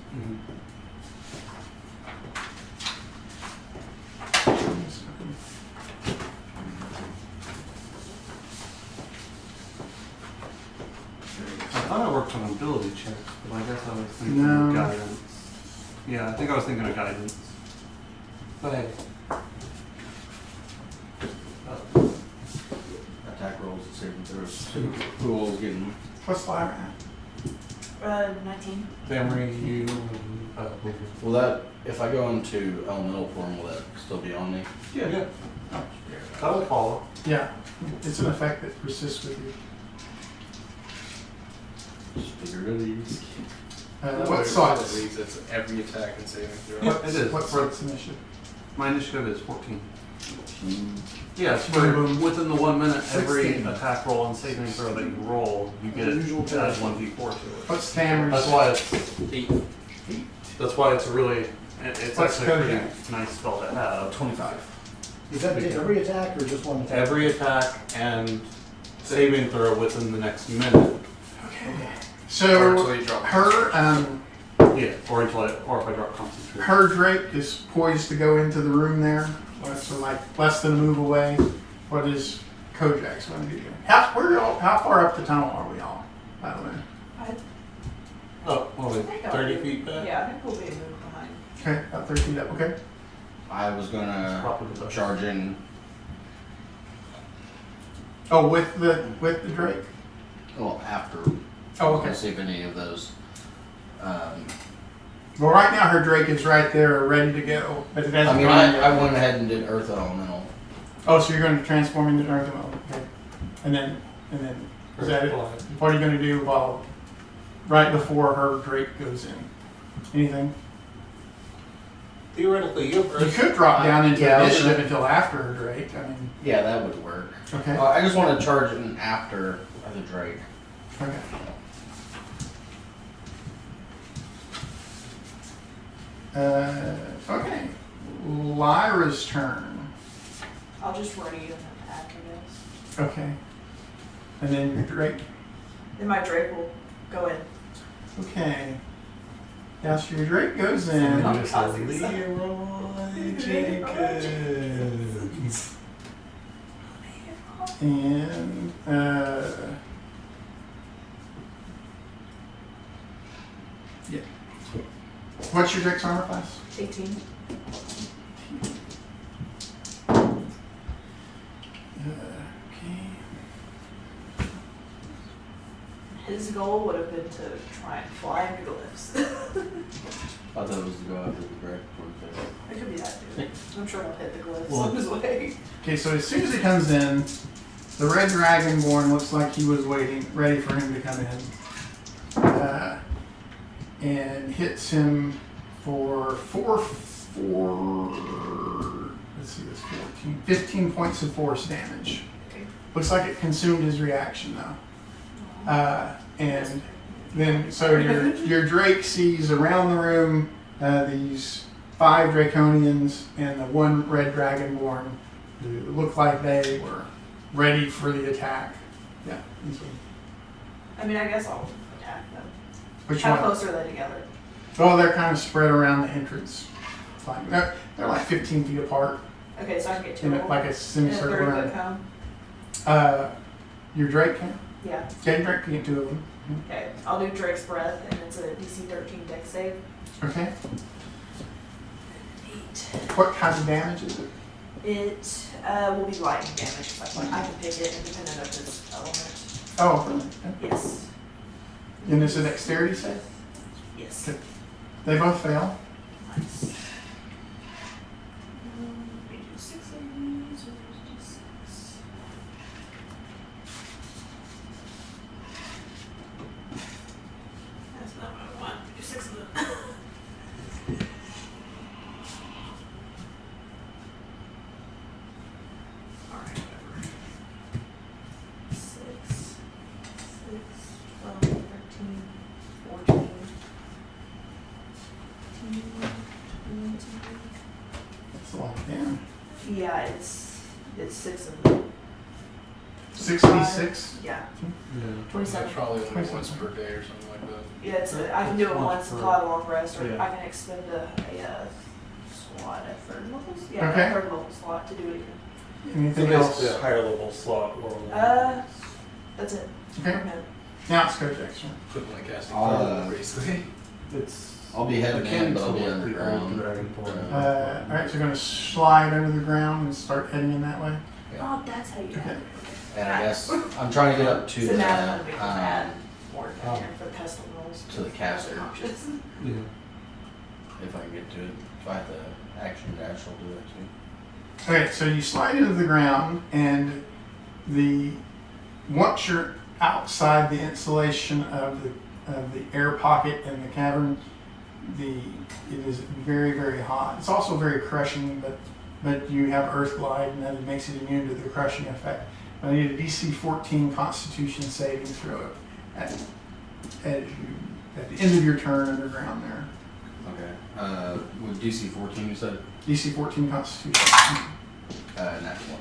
thought I worked on ability checks, but I guess I was thinking No. of guidance. Yeah, I think I was thinking of guidance. But hey. Attack rolls and saving throws. So who all's getting? What's the at? 19. Memory, you, Will that, if I go into elemental form, will that still be on me? yeah. That will follow. Yeah, it's an effect that persists with you. Just figured it easy. What sucks? It's every attack and saving throw. Yeah, it is. What sucks initiative? My initiative is 14. Hmm. Yeah, it's Boom. within the 1 minute, every 16. attack roll and saving throw that you roll, you get Unusual add character. 1d4 to it. What's Tamara's? That's why it's 8. That's why it's really, it's What's actually a pretty Kojak? nice spell to have. 25. Is that every attack or just one attack? Every attack and saving throw within the next minute. So Or until you drop her Yeah, or if I drop concentration. her Drake is poised to go into the room there. So like less than a move away. What is Kojak's going to do? How far up the tunnel are we all? By the way. Oh, well, I think 30 I'll feet back? Yeah, I think we'll be a move behind. Okay, about 30 feet up. Okay. I was gonna Probably the charge in. Oh, with the Drake. Well, after. Oh, okay. Let's see if any of those. Well, right now her Drake is right there, ready to go, but it hasn't. I mean, gone yet. I went ahead and did Earth Elemental. Oh, so you're going to transform into Earth Elemental. Okay. And then is that it? What are you going to do while right before her Drake goes in? Anything? Theoretically, you have You could drop down into Yeah, I was initiative gonna- until after her Drake. I mean, Yeah, that would work. okay. I just want to charge in after the Drake. Okay. Okay. Lyra's turn. I'll just ready an attack, I guess. Okay. And then your Drake. Then my Drake will go in. Okay. Yeah, so your Drake goes in. And yeah. What's your Drake's armor class? 18. Okay. His goal would have been to try and fly into glyphs. I thought it was to go after the Drake. It could be that too. I'm sure he'll hit the glyphs Well- on his way. Okay, so as soon as he comes in, the red dragonborn looks like he was waiting, ready for him to come in, and hits him for let's see, this 15 points of force damage. Okay. Looks like it consumed his reaction though. And then, so your Drake sees around the room these 5 draconians and the 1 red dragonborn who look like they were ready for the attack. Yeah. This one. I mean, I guess I'll attack them. Which How one? close are they together? Oh, they're kind of spread around the entrance. Fine. They're like 15 feet apart Okay, so I can get 2 in of a, them. like a In a semicircle 30-foot around. cone. Your Drake can? Yeah. Yeah, your Drake can get 2 of them. Okay, I'll do Drake's Breath, and it's a DC 13 dex save. Okay. 8. What kind of damage is it? It will be lightning damage, so I can pick it independent of his element. Oh, really? Yes. And it's a dexterity save? Yes. Okay. They both fail. Nice. We do 6 of these, or do 6. That's not what I want. Do 6 of them. Alright, whatever. 6, 12, 13, 14. 15, 20. That's a lot. Damn. Yeah, it's 6 of them. 66? Yeah, Yeah. 27. That's probably only once per day or something like that. Yeah, I can do it once until I long rest, or Yeah. I can expend a slot at 3rd level. Yeah, Okay. a 3rd level slot to do it again. Anything else? a higher level slot or. That's it. Okay. From him. Now it's Kojak's turn. Equivalent casting I'll, power, basically. It's I'll be head to akin man, but I'll to be what the underground. old dragon form. Alright, so you're gonna slide under the ground and start heading in that way. Oh, that's how you Okay. have it. And I guess I'm trying to get up to So the, now I'm gonna be add um, more down here for the custom rolls. to the caster. Yeah. if I can get to it. If I have to action dash, I'll do that too. Okay, so you slide into the ground, and once you're outside the insulation of the air pocket in the cavern, it is very, very hot. It's also very crushing, but you have Earth Glide, and that makes it immune to the crushing effect. I need a DC 14 Constitution saving throw at the end of your turn underground there. Okay. With DC 14, you said? DC 14 Constitution. Nat 20.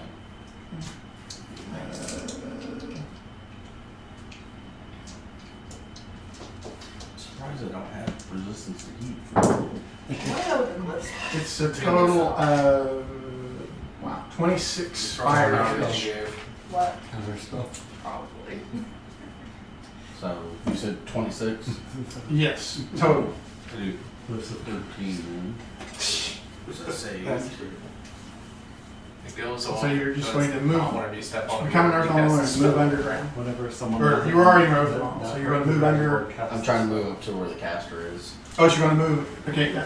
Surprised I don't have resistance to heat. What open list? It's a total of 26 fire damage. What? Counter spell. Probably. So, you said 26? Yes, total. Dude, what's the 13? What's that say? It goes So you're just going to move. Whenever you step on Become an it, earth you element cast and a move spell. underground. Whenever someone. Or you were already moved along, so you're going to move under. I'm trying to move up to where the caster is. Oh, so you're going to move. Okay, yeah,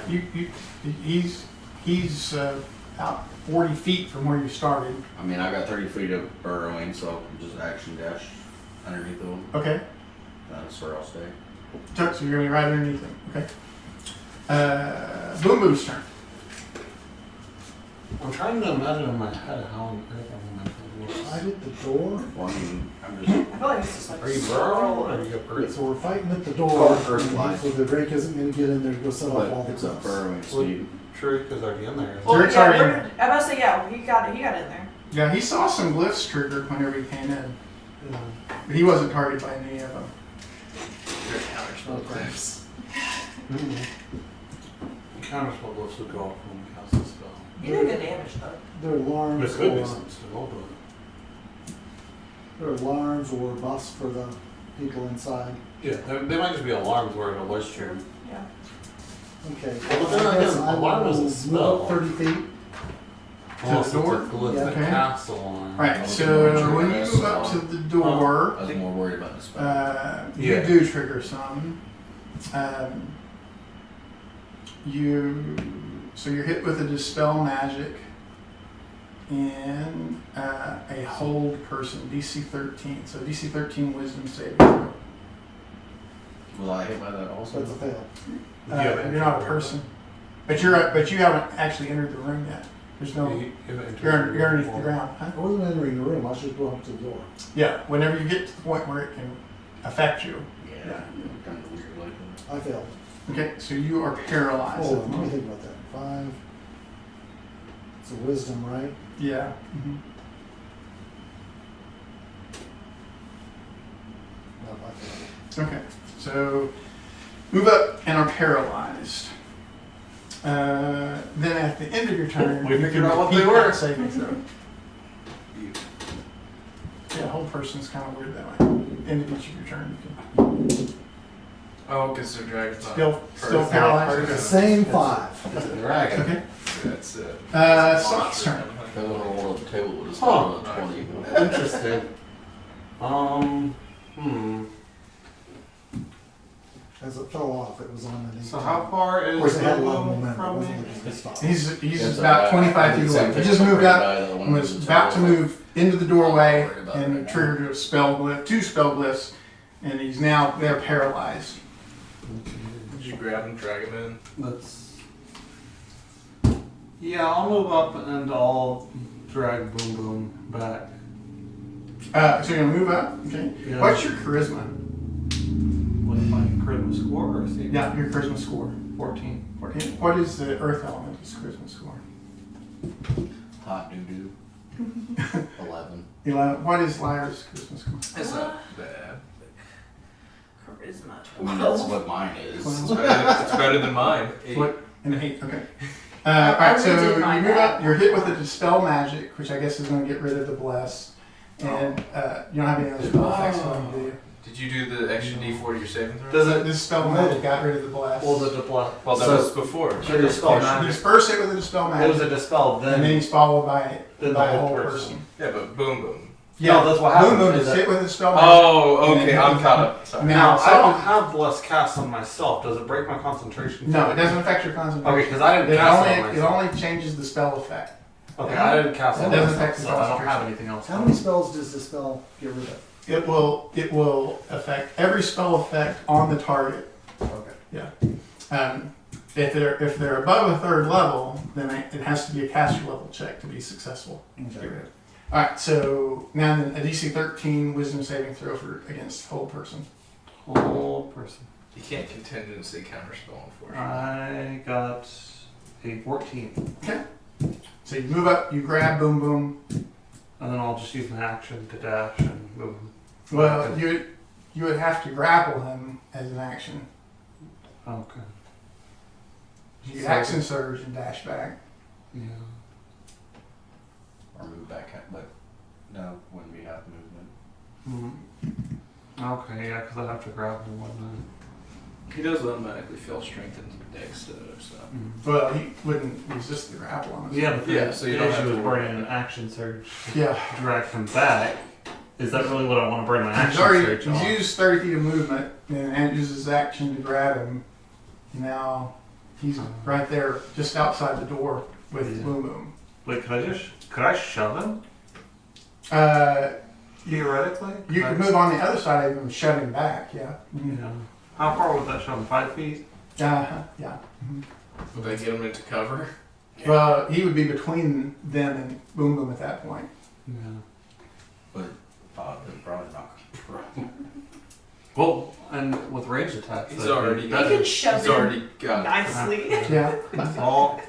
he's about 40 feet from where you started. I mean, I've got 30 feet of burrowing, so I'll just action dash underneath them. Okay, That's where I'll stay. so you're going to be right underneath him. Okay. Boom Boom's turn. I'm trying to imagine in my head how an earth elemental I works. hit the door. Well, I mean, I'm just. I feel like it's just like Are you swirl burrowing or and- are you Yeah, earth? so we're fighting at the door. Earth Glide. So the Drake isn't gonna get in there to go set off all But the it's a guns. burrowing speed. True, because already in there. Well, Dirt's yeah, already in I'm about to say, yeah, he got in there. Yeah, he saw some glyphs triggered whenever he came in, Yeah. but he wasn't targeted by any of them. Your counter spell glyphs. Counter spell glyphs would go off when we cast the spell. You did good damage though. There are There alarms could be or, some still, but. there are alarms or buffs for the people inside. Yeah, they might just be alarms where it alerts True. you. Yeah. Okay. Well, but then I guess again, I alarm is a will spell. move up 30 feet. Unless the door? it's a glyph Yeah. that Okay. casts alarm. Right, so when you move up to the door, I was more worried about the spell. you Yeah. do trigger some. So you're hit with a dispel magic and a hold person, DC 13. So DC 13 wisdom saving throw. Was I hit by that also? That's a fail. You're not a person, but you haven't actually entered the room yet. There's no. You're underneath the ground, huh? I wasn't entering the room, I was just going up to the door. Yeah. Whenever you get to the point where it can affect you. Yeah. Kind of weird like that. I failed. Okay, so you are paralyzed. Oh, let me think about that. 5. It's a wisdom, right? Yeah. Mhm. No, I failed. Okay, so move up and are paralyzed. Then at the end of your turn, We you figured can out what repeat they were. that saving throw. Yeah, whole person's kind of weird that way. End of each of your turn, you can Oh, because they're dragons. still First. paralyzed. The same 5. It's a dragon. Okay. That's it. Scott's turn. If I would have rolled up the table, it would have Huh. started on 20. Interesting. As it fell off, it was on the knee. So how far Of is course, it had a the lot of room momentum. It from me? wasn't like it just stopped. He's It's about 25 feet away. He just moved up and was about to move into the doorway and triggered a spell glyph, 2 spell glyphs, and he's now they're paralyzed. Did you grab him, drag him in? That's. Yeah, I'll move up and I'll drag Boom Boom back. So you're gonna move up, okay? Yeah. What's your charisma? With my charisma score or see? Yeah, your charisma score. 14. 14. What is the earth element's charisma score? Hot doo doo. 11. 11. What is Lyra's charisma score? It's not bad. Charisma I mean, that's 12. what mine is. It's better than mine. 8. What? An 8. Okay. I Alright, so redid you mine move back. up. You're hit with a dispel magic, which I guess is going to get rid of the bless, and you don't have any other spell effects on you, do you? Did you do the extra D4 to your saving throw? Does it? This spell magic got rid of the blast. Well, the blast. Well, that so, was before. So dispel He's magic. first hit with a dispel It was magic, a dispel. and then Then he's followed by the a whole whole person. person. Yeah, but boom, boom. No, that's what Boom happened, Boom is is that- hit with a dispel magic. Oh, And okay, then I'm caught up. Sorry. Now, Now I don't have blessed cast on myself. Does it break my concentration? No, it doesn't affect your concentration. Okay, because I didn't It cast it on only, it myself. only changes the spell effect. Okay, I didn't cast it It on doesn't myself, affect the so I don't concentration. have anything else. How many spells does the spell get rid of? It will affect every spell effect on the target. Okay. If they're above a third level, then it has to be a caster level check to be successful. Okay. All right, so now then a DC 13 Wisdom saving throw against whole person. Whole person. You can't contingency counterspell, unfortunately. I got a 14, So you move up, you grab Boom Boom. and then I'll just use my action to dash and move him. Well, Okay. you would have to grapple him as an action. Okay. You So- action surge and dash back. Yeah. Or move back, but no, wouldn't be half movement. Okay, yeah, because I have to grab him, wouldn't He does automatically feel strength into the dex, so. I? Well, he wouldn't resist the grapple on his Yeah, but Yeah, the, so you the don't issue have is to worry bringing an about action surge Yeah. to drag him back. Is that really what I want to bring my He's action surge on? used 30 feet of movement and uses his action to grab him. Now he's right there, just outside the door with Yeah. Boom Boom. Wait, could I shove him? Theoretically? You Could can I- move on the other side of him and shove him back. Yeah. Yeah. How far would that shove him? 5 feet? Yeah. Mhm. Would they get him into cover? Well, he would be between them and Boom Boom at that point. Yeah. But they're probably not. Well, and with range attacks, He's that'd be already got better. You can shove He's him already got nicely. Yeah. I'll,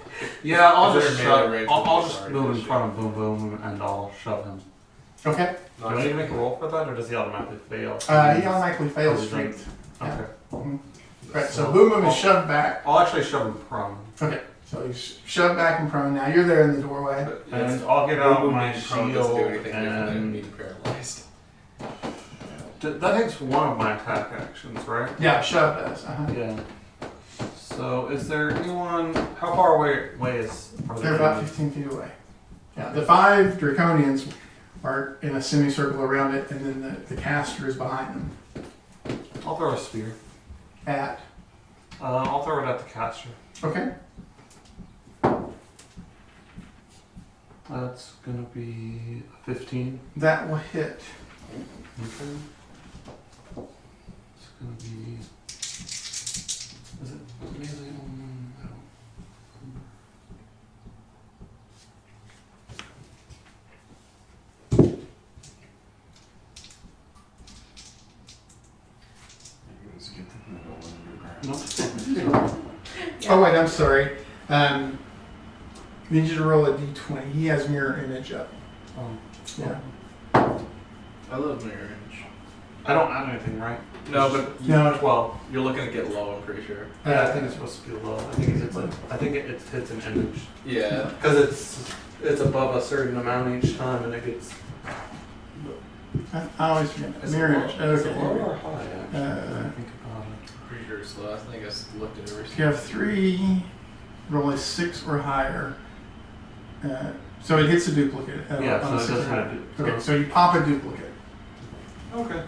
yeah, I'll If just they're melee shove. range, I'll it's just already move in good front of Boom Boom and I'll shove him. Okay. Do I need to make a roll for that, or does he automatically fail? He automatically fails strength. Okay. Right. So Boom Boom is shoved back. I'll actually shove him prone, Okay. So he's shoved back and prone. Now you're there in the doorway. and I'll get out my Prone doesn't do shield, anything different than and being paralyzed. that takes one of my attack actions, right? Yeah, shove does. Yeah. So, is there anyone? How far away is? Are They're about 15 feet away. Yeah, the 5 draconians are in a semicircle around it, and then the caster is behind them. I'll throw a spear. At I'll throw it at the caster. okay, That's gonna be a 15. that will hit. Okay. It's gonna be. Is it melee? I don't. Let's get the middle underground. No. Oh wait, I'm sorry. Need you to roll a d20. He has mirror image up. Oh. Yeah. I love mirror image. I don't have anything, right? No, but No. 12. you're looking to get low, I'm pretty sure. Yeah, I think it's supposed to be low. I think it hits an image. Yeah. Because it's above a certain amount each time, and it gets. I always forget. Is it Mirror low? image. Is it low Okay. or high? Actually, Uh, I think about it. Pretty sure it's low. I think I looked at it If you have 3, roll a 6 or higher. So it hits a duplicate. Yeah, on a so it 6 or doesn't higher. have to. Okay, so you pop a duplicate. Okay.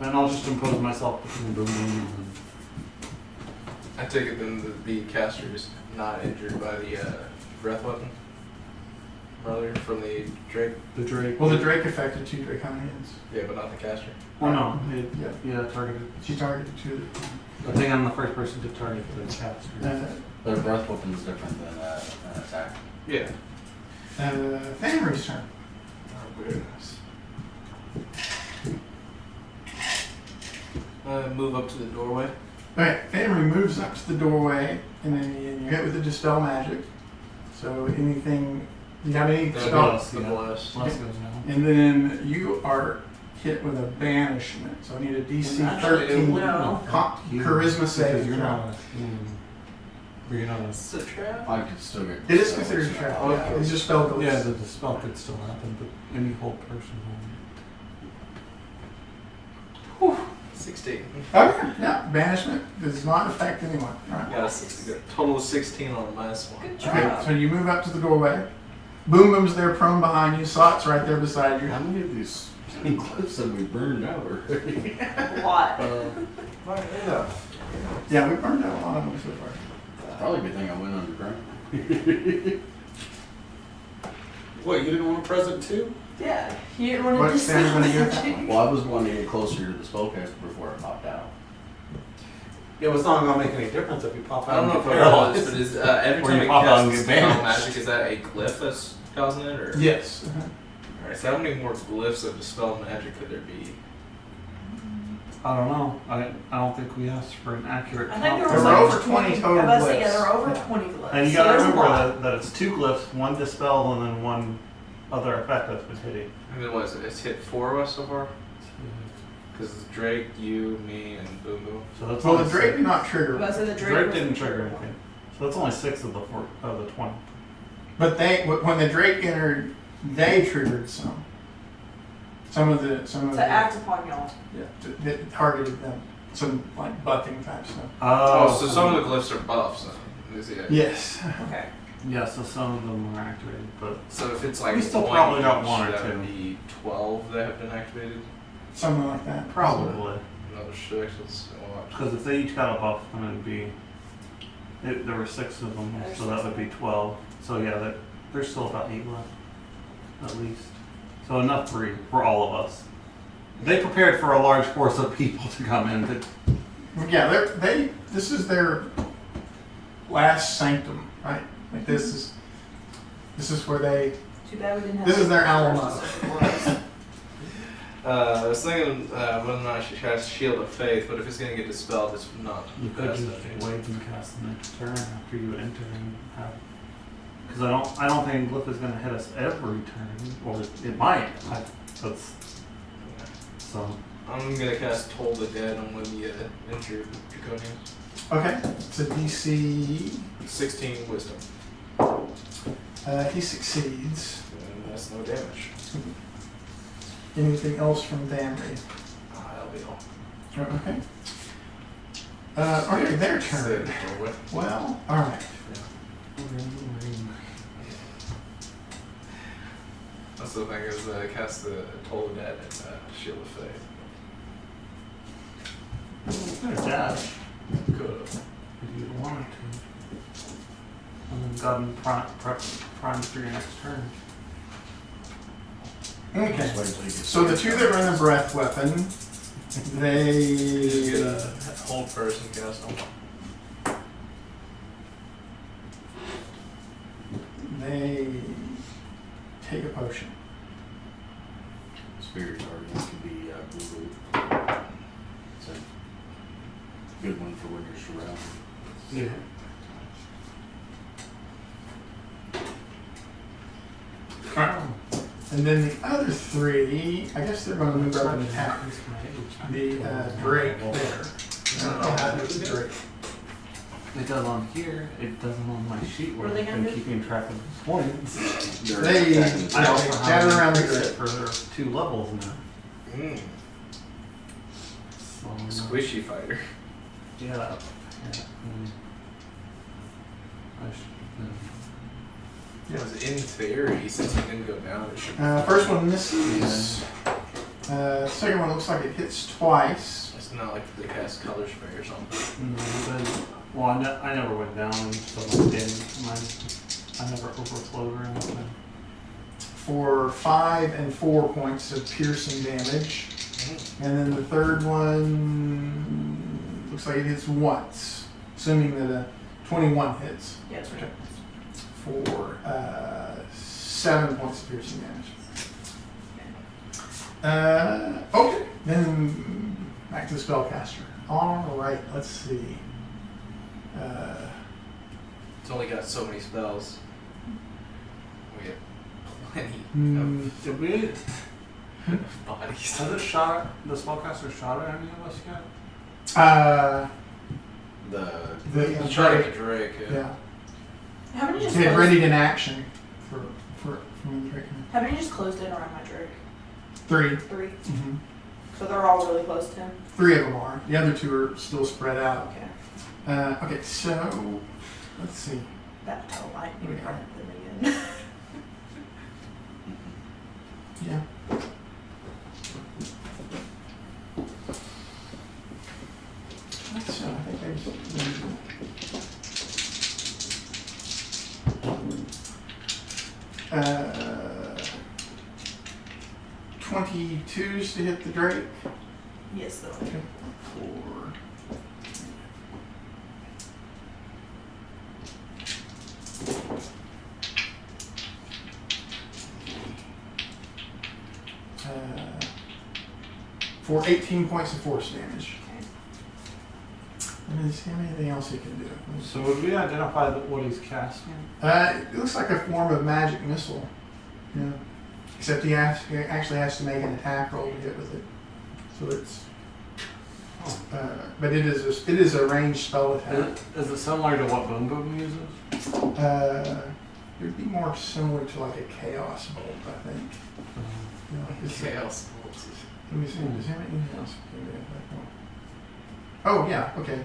And I'll just impose myself between Boom Boom and. I take it then the caster is not injured by the breath weapon earlier from the Drake. The Drake. Well, the Drake affected 2 draconians. Yeah, but not the caster. Oh no, it, Yeah. targeted. She targeted 2. I think I'm the first person to target the caster. Their breath weapon is different than an attack. Yeah. Fenrir's turn. Oh, very nice. Move up to the doorway. Okay, Fenrir moves up to the doorway, and then you hit with the dispel magic. So anything, do you have any The spell? bless. The bless. Let's go now. And then you are hit with a banishment. So I need a DC And actually, 13 well, charisma save. Because you're throw. not a. You're not a. It's a trap. I could still get. It is considered a trap. Yeah, it's just spell goes. Yeah, the spell could still happen, but any whole person 16. Okay, yeah, banishment does not affect anyone. Right. Got a total of 16 on a -1. Good Okay, job. so you move up to the doorway. Boom Boom's there prone behind you. Sot's right there beside you. How many of these cliffs have we burned out already? A lot. Yeah, we burned out a lot of them so far. Probably a good thing I went underground. What, you didn't want a present too? Yeah. You didn't want to What's Sam gonna dispel get? energy. Well, I was wanting to get closer to the spellcaster before it popped out. Yeah, well, it's not gonna make any difference if you pop I out don't know and if get I realized, paralyzed. but is every Or time you it pop out and casts get spell banished. magic, is that a glyph that's causing it, or? Yes. Alright, so how many more glyphs of dispel magic could there be? I don't know. I don't think we asked for an accurate I think there count. was There like were over 20 total I was about to say, yeah, glyphs. there were over Yeah. 20 glyphs. And you So gotta there's a remember lot. that it's 2 glyphs, 1 dispel, and then 1 other effect that's been hitting. I mean, what is it? It's hit 4 of us so far? Because it's Drake, you, me, and Boom Boom. So that's Well, only the Drake did not trigger, I was about to say the Drake, Drake, was- didn't trigger anything. So that's only 6 of the 20. but when the Drake entered, they triggered some. Some of the to act upon y'all. yeah, that targeted them. Some like buffing type stuff. Oh, so some of the glyphs are buffs then. Is it? Yes. Okay. Yeah, so some of them are activated, but So if it's like We still one probably got each, 1 or that 2. would be 12 that have been activated. Something like that. probably. Another 6. Let's watch. Because if they each got a buff, then it'd be. There were 6 of them, There's so that 6 would be 12. So yeah, there's still about 8 left, at least. So enough for all of us. They prepared for a large force of people to come in. Yeah, this is their last sanctum, right? Like this is where they. Too bad we didn't have. This is their any alma glyphs. I was thinking whether or not I should cast Shield of Faith, but if it's going to get dispelled, it's not. You could best just idea. wait and cast the next turn after you enter and have. Because I don't think Glyph is going to hit us every turn, or it might. That's so. I'm going to cast Toll the Dead on one of the injured draconians. Okay, it's a DC. 16 Wisdom. He succeeds. And that's no damage. Anything else from Damry? That'll be all. Okay. Okay, their turn. Well, all right. That's the thing is cast the Toll the Dead and Shield of Faith. There's dash Could have. if you wanted to. And then gotten primed for your next turn. Okay. Just wait till you get So the 2 that run the breath weapon, Just they. get a hold person cast them. They take a potion. Spirit Guardians can be Google. It's a good one for when you're surrounded. Yeah. And then the other 3, I guess they're going to move up and attack the Drake there. I don't know how to do the Drake. It does on here. It doesn't on my sheet where What are they I've gonna been do? keeping track of the points. They're They- attacking the I Yeah, also they have gather around the fixed grid. it for their 2 levels now. So, Squishy fighter. yeah. I should. Because in theory, since he didn't go down, it should. First one misses. Second one looks like it hits twice. It's not like they cast color spray or something. Well, I never went down, so I never overflowed or anything. For 5 and 4 points of piercing damage. And then the third one looks like it hits once, assuming that a 21 hits. Yeah, it's right. For 7 points of piercing damage. Okay, then back to the spellcaster. All right, let's see. It's only got so many spells. We have plenty Did we? of bodies. Has it shot? The spellcaster shot at any of us yet? The He tried Drake, the Drake. yeah. How many just He had closed? readied in action from the Drake. How many just closed in around my Drake? 3. 3. Mm-hmm. So they're all really close to him? 3 of them are. The other 2 are still spread out. Okay. Okay, so let's see. That tell lightning Yeah. them again. Yeah. So I think there's 22s to hit the Drake. Yes, though. Okay. 4. For 18 points of force damage. And is there anything else he can do? So would we identify what he's casting? It looks like a form of magic missile. Yeah. Except he actually has to make an attack roll to hit with it. So it's. But it is a ranged spell attack. Is it similar to what Boom Boom uses? It would be more similar to like a chaos bolt, I think. You know, it's Chaos. Let me see. Does he have anything else? Oh yeah. Okay.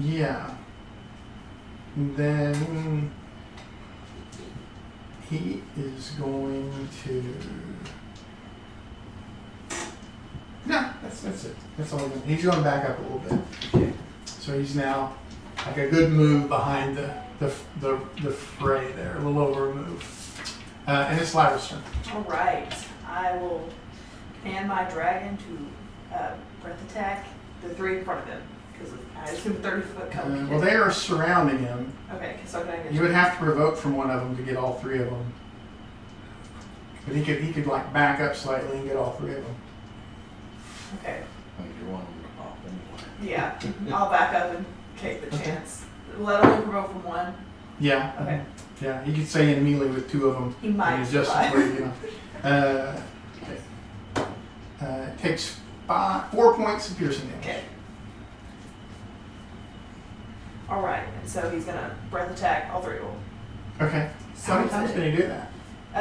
Yeah. Then he is going to. No, that's it. That's all. He's going back up a little bit. So he's now like a good move behind the fray there, a little over a move. And it's Lyra's turn. All right. I will command my dragon to breath attack the 3 in front of him because I assume 30-foot come. Well, they are surrounding him. Okay, so can I get You would have to provoke from one of them to get all 3 of them. But he could like back up slightly and get all 3 of them. Okay. I think you're one of them to pop anyway. Yeah, I'll back up and take the Okay. chance. Will that only provoke from one? Yeah. Okay. Yeah, you could say in melee with 2 of them. He might And just survive. where, you know. It takes 4 points of piercing damage. Okay. All right, and so he's gonna breath attack all 3 of them. Okay. So How many times can he do that? I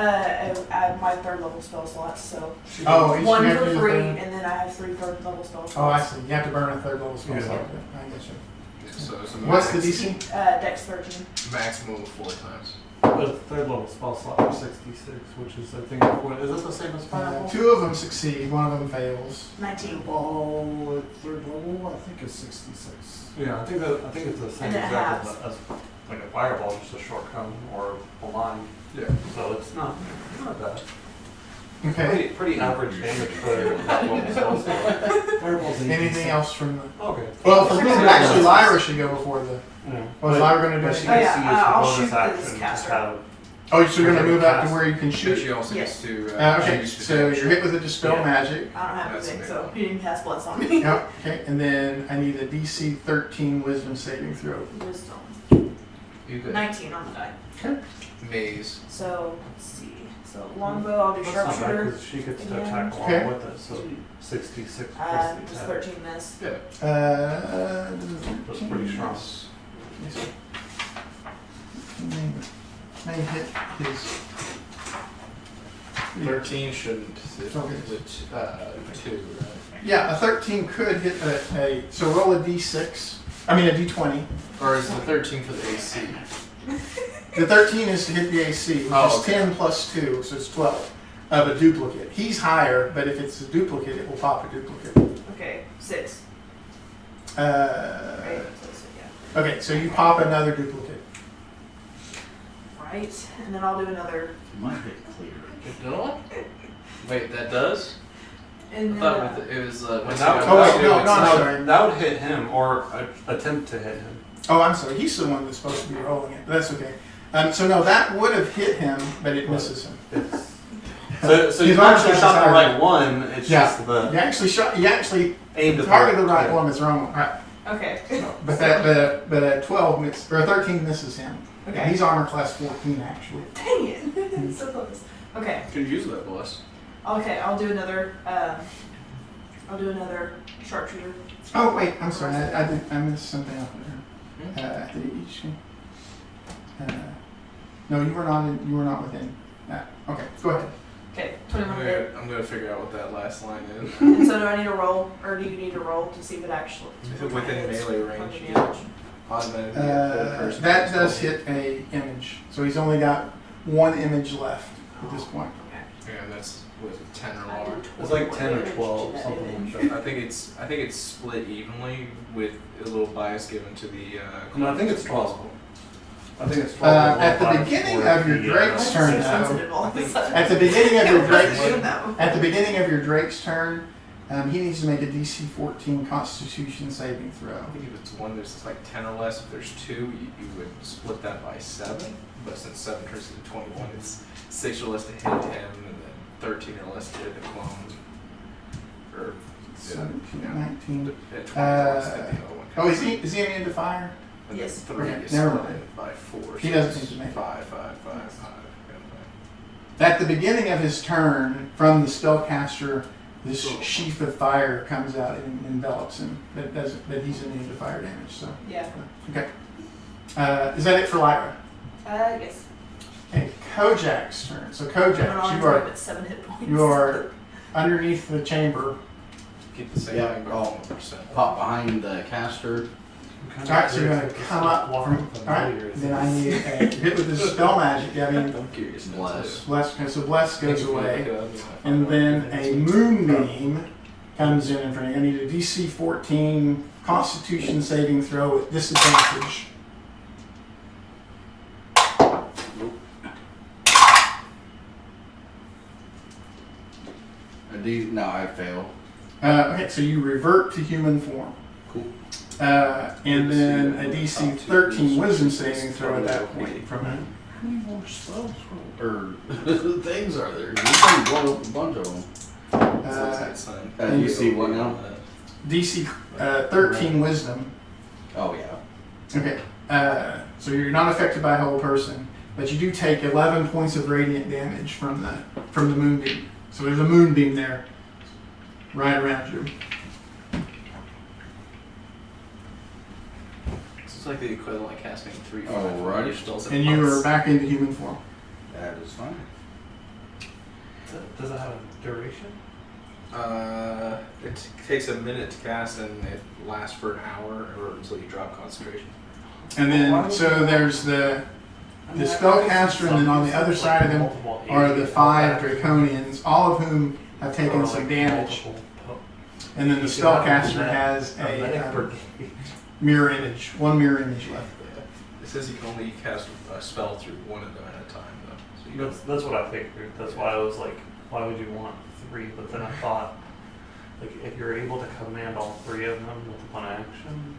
have my 3rd level spell slots, so Oh, each one you have for to use 3, a- and then I have 3 3rd level spell slots. Oh, I see. You have to burn a 3rd level spell Yeah. slot. I get you. So it's a What's the max- DC? Dex 13. Maximum of 4 times. The 3rd level spell slot for 66, which is I think is it the same as Fireball? 2 of them succeed, 1 of them fails. 19. Ball at 3rd level, I think it's 66. Yeah, I think it's the same And it exact halves. as like a fireball, just a short cone or a line. Yeah. So it's not bad. Okay. Pretty average damage for that level spell slot. Fireball's Anything else from the? Okay. Well, for me, actually, Lyra should go before the. Yeah. What's Lyra gonna do? But she Oh, can yeah, see as I'll a bonus shoot this action to caster. have. Oh, so you're gonna move out to where you can So shoot. she also Yes. gets to Okay, choose so you're protection. hit with a dispel Yeah. magic. I don't have That's anything, a so big he didn't cast bless on me. Yep. Okay, and then I need a DC 13 Wisdom saving throw. Wisdom. You could 19 on the die. Okay. maze. So, let's see. So, longbow, I'll do That's not bad sharpshooter. because she gets to Again. attack along Okay. with it, so 66 plus the Just attack. 13 miss. Yeah. That's pretty strong. Yes. May hit his. 13 shouldn't. Okay. With 2, right? Yeah, a 13 could hit so roll a D6. I mean a D20. Or is the 13 for the AC? The 13 is to hit the AC, which Oh, is okay. 10 plus 2, so it's 12 of a duplicate. He's higher, but if it's a duplicate, it will pop a duplicate. Okay, 6. Uh, Right? So, yeah. okay, so you pop another duplicate. Right, and then I'll do another. You might hit clear. It don't? Wait, that does? I And then, thought it was And once that- you Oh, wait, got no, two, no, I'm it's- sorry. That would hit him or attempt to hit him. Oh, I'm sorry. He's the one that's supposed to be rolling it. But that's okay. So no, that would have hit him, but it misses him. It's, so you His arm actually class shot is the higher. right one. It's Yeah. just the You actually shot. You actually aimed at targeted the right one. It's the wrong one. Right. okay. But a 12 miss, or a 13 misses him. Okay. And he's armor class 14 actually. Dang it. So close. Okay. Could use that bless. Okay, I'll do another. Sharpshooter. Oh wait, I'm sorry. I missed something up there. Did each? No, you were not. You were not within. Okay, go ahead. Okay, 21 hit. I'm gonna figure out what that last line is. And so do I need to roll, or do you need to roll to see if it actually Is it within melee range? fucking damage? Automatically hit the person. That does hit a image, so he's only got one image left at this point. Okay. Yeah, that's was it 10 or I more. did It's like 20 10 or damage to 12, that something image. like that. I think it's split evenly with a little bias given to the. No, I think it's 12. I think it's 12. At the beginning of your Drake's Why turn, is it so though, sensitive all of a sudden? at the beginning of your Drake's I don't know. at the beginning of your Drake's turn, he needs to make a DC 14 Constitution saving throw. I think if it's one there's like 10 or less, if there's 2, you would split that by 7. But since 7 turns into 21, it's 6 or less to hit him, and then 13 or less to hit the clone. Or 17, yeah, 19. at 20 or less to hit the other one. Oh, is he immune to fire? And Yes. then 3 Okay, is never split mind. it by 4. He so doesn't it's need to make it. 5, 5, 5, 5. At the beginning of his turn, from the spellcaster, this sheath of fire comes out and envelops him. That he's immune to fire damage. So, Yeah. okay. Is that it for Lyra? Yes. Okay, Kojak's turn. So I'm Kojak, on at 7 hit points. you are underneath the chamber. Keep the same Yeah, thing, but oh. 1%. Pop behind the caster. All right, so you're gonna come up from. All right, then I need a hit with this spell magic. I mean, I'm curious. now, Bless. too. bless. Okay, so bless I think goes if you look away, it up, you might find and one. then a moonbeam comes in front of you. I need a DC 14 Constitution saving throw at disadvantage. No, I fail. Okay, so you revert to human form. Cool. And then a DC 13 Wisdom saving throw at that point from him. How many more spells or things are there? You can blow up a bunch of them. What's Uh, that sign? You see what now? DC 13 Wisdom. Oh yeah. Okay, so you're not affected by a whole person, but you do take 11 points of radiant damage from the moonbeam. So there's a moonbeam there, right around you. This is like the equivalent of casting 3 Alrighty. your spells at And you once. are back into human form. That is fine. Does it have a duration? It takes a minute to cast and it lasts for an hour or until you drop concentration. And then, so there's the spellcaster, and then on the other side of him are the 5 draconians, all of whom have taken some damage. And then the spellcaster has a mirror image, one mirror image left. It says you can only cast a spell through one of them at a time, though. So you That's what I figured. That's why I was like, why would you want 3? But then I thought, like, if you're able to command all 3 of them with one action,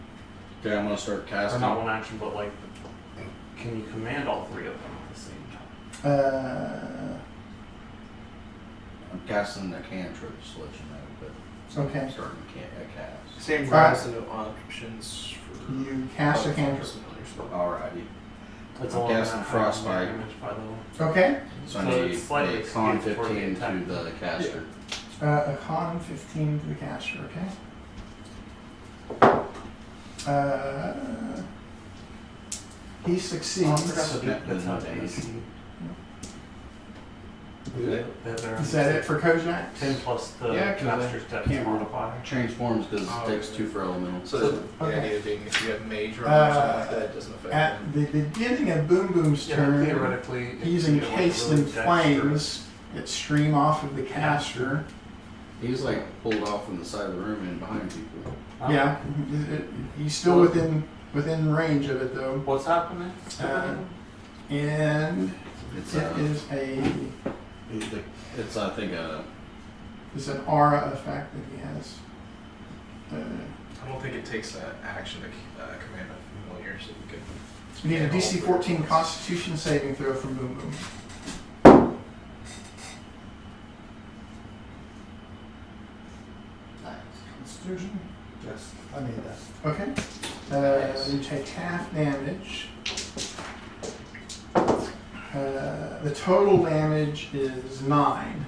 Okay, I'm gonna start or casting. not one action, but like, can you command all 3 of them at the same time? I'm casting a cantrip, just to let you know, but Okay, I'm starting a cast. Same Alright. rules and options for. you cast a cantrip. Alrighty. It's I'm only casting gonna have Frostbite. damage, by the way. Okay, So So I need it's slightly a con skewed for the 15 to attack. the caster. a con 15 to the caster, okay? He Oh, I succeeds. forgot to do Yeah, that's not damage. AC. Okay. Is that it for Kojak? 10 plus the Yeah, 'cause I caster's dex can't modifier. Change forms because Oh, it takes okay. 2 for elemental. So the Okay. idea being if you have mage or something like that, it doesn't affect At them. the beginning of Boom Boom's Yeah, turn, theoretically, if he's you get, like, a encased really in dexterous- flames that stream off of the caster. He's like pulled off from the side of the room and behind people. Oh. Yeah, he's still within range of it though. What's happening? And It's it is it's I think it's an aura effect that he has. I don't think it takes that action to command a familiar, so you could. You need a Yeah, DC all 14 three. Constitution saving throw from Boom Boom. Constitution? Yes, I made that. Okay. You take half damage. The total damage is 9,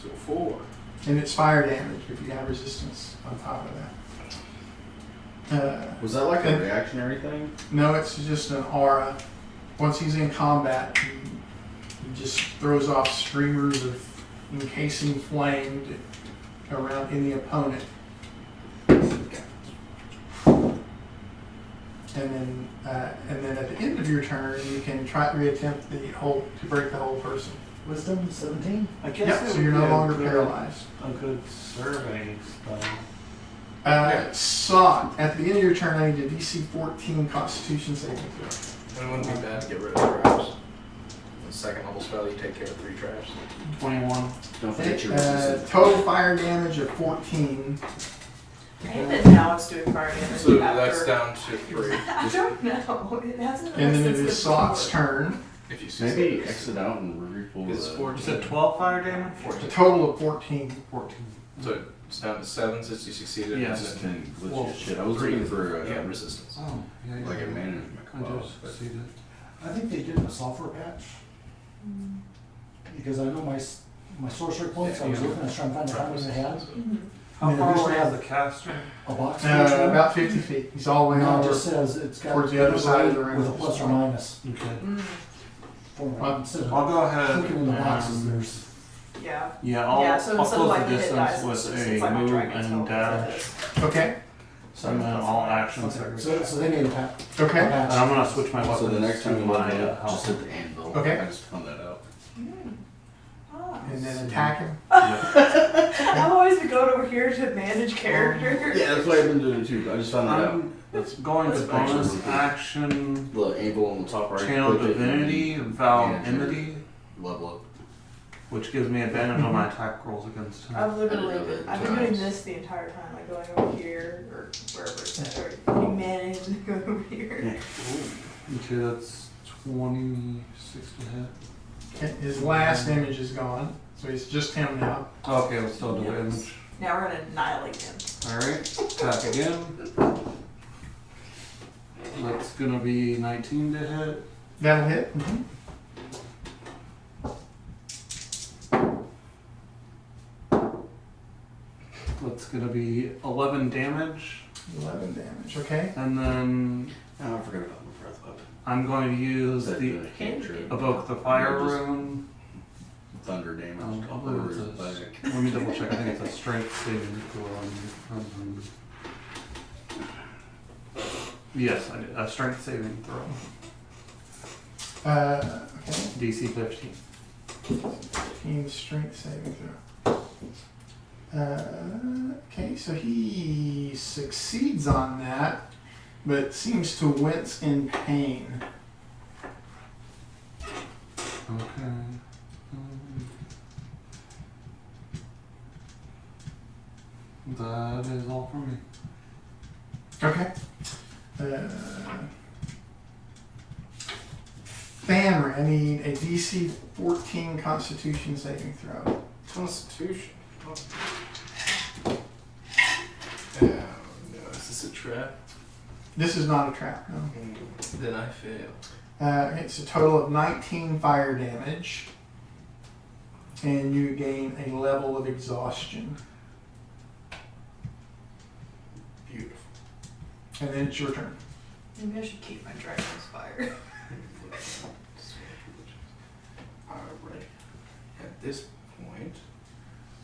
So 4. and it's fire damage if you have resistance on top of that. was that like a And- reactionary thing? No, it's just an aura. Once he's in combat, he just throws off streamers of encasing flame around any opponent. And then at the end of your turn, you can try to reattempt to break the whole person. Wisdom 17. I guess Yep, it so would you're be no a longer good- paralyzed. A good survey spell. Sought, at the end of your turn, I need a DC 14 Constitution saving throw. It wouldn't be bad to get rid of traps. The second level spell, you take care of 3 traps. 21. Don't forget your resistance. Total fire damage of 14. I hate that now it's doing fire damage. So after. that's down to 3. I don't know. It hasn't. And then it since is the Sought's before. turn. If you Maybe succeed. exit out and reroll It's the... 14. You said 12 fire damage? A 14. total of 14. 14. So it's down to 7 since you succeeded. Yes. And Then glitchy Well, as shit. I was 3 looking for you have resistance. Oh, yeah, like a management I clause. just but- succeeded. I think they did a software patch. Because I know my sorcery points, I was looking, I was trying to find out how many I had. Mhm. How Yeah, far these away have- is the caster? A box. for each one. About 50 feet. He's all the way No, on. it just says it's got towards the other side of the room. with a plus or minus. Okay. Mm, For instead of I'll go ahead. clicking in the boxes, and- there's yeah. Yeah, I'll, Yeah, so I'll instead of close like the the hit dice, distance it's with just a it's like my move dragon's and spell dash. for Okay. And then all actions. so they made a patch. Okay. And I'm gonna switch my weapons So the next time to we my level up, health. just hit the anvil. Okay. I just found that out. And then attack him. Yeah. I've always been going over here to manage character. Yeah, that's what I've been doing too. I just found that out. I'm That's going to That's actually bonus really good. action, the anvil on the top right. channel click it, and divinity, then Validity, level up. which gives me advantage on my attack rolls against him. I've literally I didn't know been, that I've been doing times. this the entire time, like going over here or wherever it's at, or you manage and going over here. Okay, that's 26 to hit. Okay. His last image is gone. So he's just him now. Okay, let's still do the image. Now we're gonna annihilate him. Alright, attack again. That's gonna be 19 to hit. That'll hit. That's gonna be 11 damage. 11 damage. Okay. And then Oh, I forgot about my breath weapon. I'm going to use Is that the cantrip? evoke the fire Just rune. Thunder damage. Oh, I all believe over it's his a- back. Let me double check. I think it's a strength saving throw. Yes, I did. A strength saving throw. Okay. DC 15. Team strength saving throw. Okay, so he succeeds on that, but seems to wince in pain. Okay. That is all for me. Okay. Family, I need a DC 14 Constitution saving throw. Constitution. Oh. No, is this a trap? This is not a trap, no. Then I fail. It's a total of 19 fire damage, and you gain a level of exhaustion. Beautiful. And then it's your turn. Maybe I should keep my dragon's fire. Alright. At this point,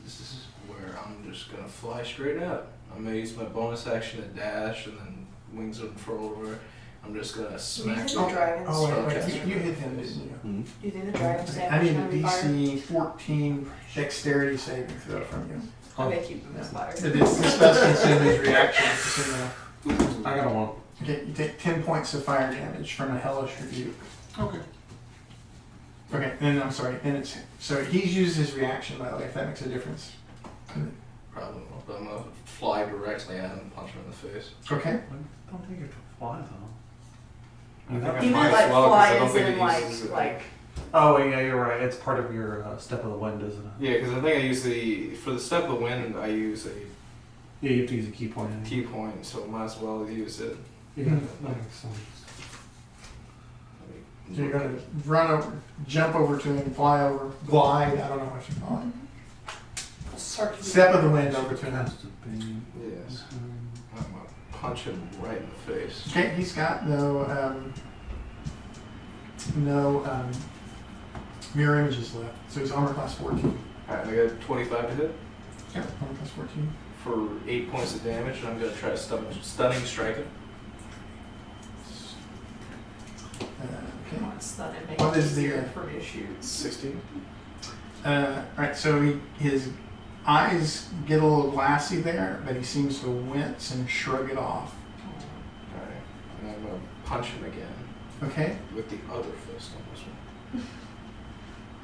this is where I'm just gonna fly straight up. I'm gonna use my bonus action to dash and then wings of control over. I'm just gonna Do you smack think the dragon's Oh, wait, fire- wait, you hit him, didn't you? Hmm? Do you think the dragon's I damage need is a gonna be fire? DC 14 Dexterity saving throw from you. Okay, keep him as fire. This does consume his reaction. So, I got a one. okay, you take 10 points of fire damage from a hellish rebuke. Okay. Okay, then I'm sorry. Then it's so he's used his reaction, by the way. If that makes a difference. Probably not, but I'm gonna fly directly at him and punch him in the face. Okay. I don't think you have to fly though. I think I He might meant as like well, 'cause fly I don't as think in it like, uses, like, Oh, yeah, you're right. It's part of your step of the wind, isn't it? Yeah, because I think I use for the step of the wind, I use a Yeah, you have to use a key point. anyway. key point, so I might as well use it. Yeah, that makes sense. So you're gonna run over, jump over to him, fly over, glide. I don't know what you call it. Step of the wind over to him. Has to be. Yes. I'm gonna punch him right in the face. Okay, he's got no Mirror images left. So he's armor class 14. Alright, I got 25 to hit Yeah, armor class 14. for 8 points of damage, and I'm gonna try to stunning strike it. Okay. Come on, stun it, make What it is the, easier for me to shoot. 16. Alright, so his eyes get a little glassy there, but he seems to wince and shrug it off. Alright, and I'm gonna punch him again Okay. with the other fist on this one.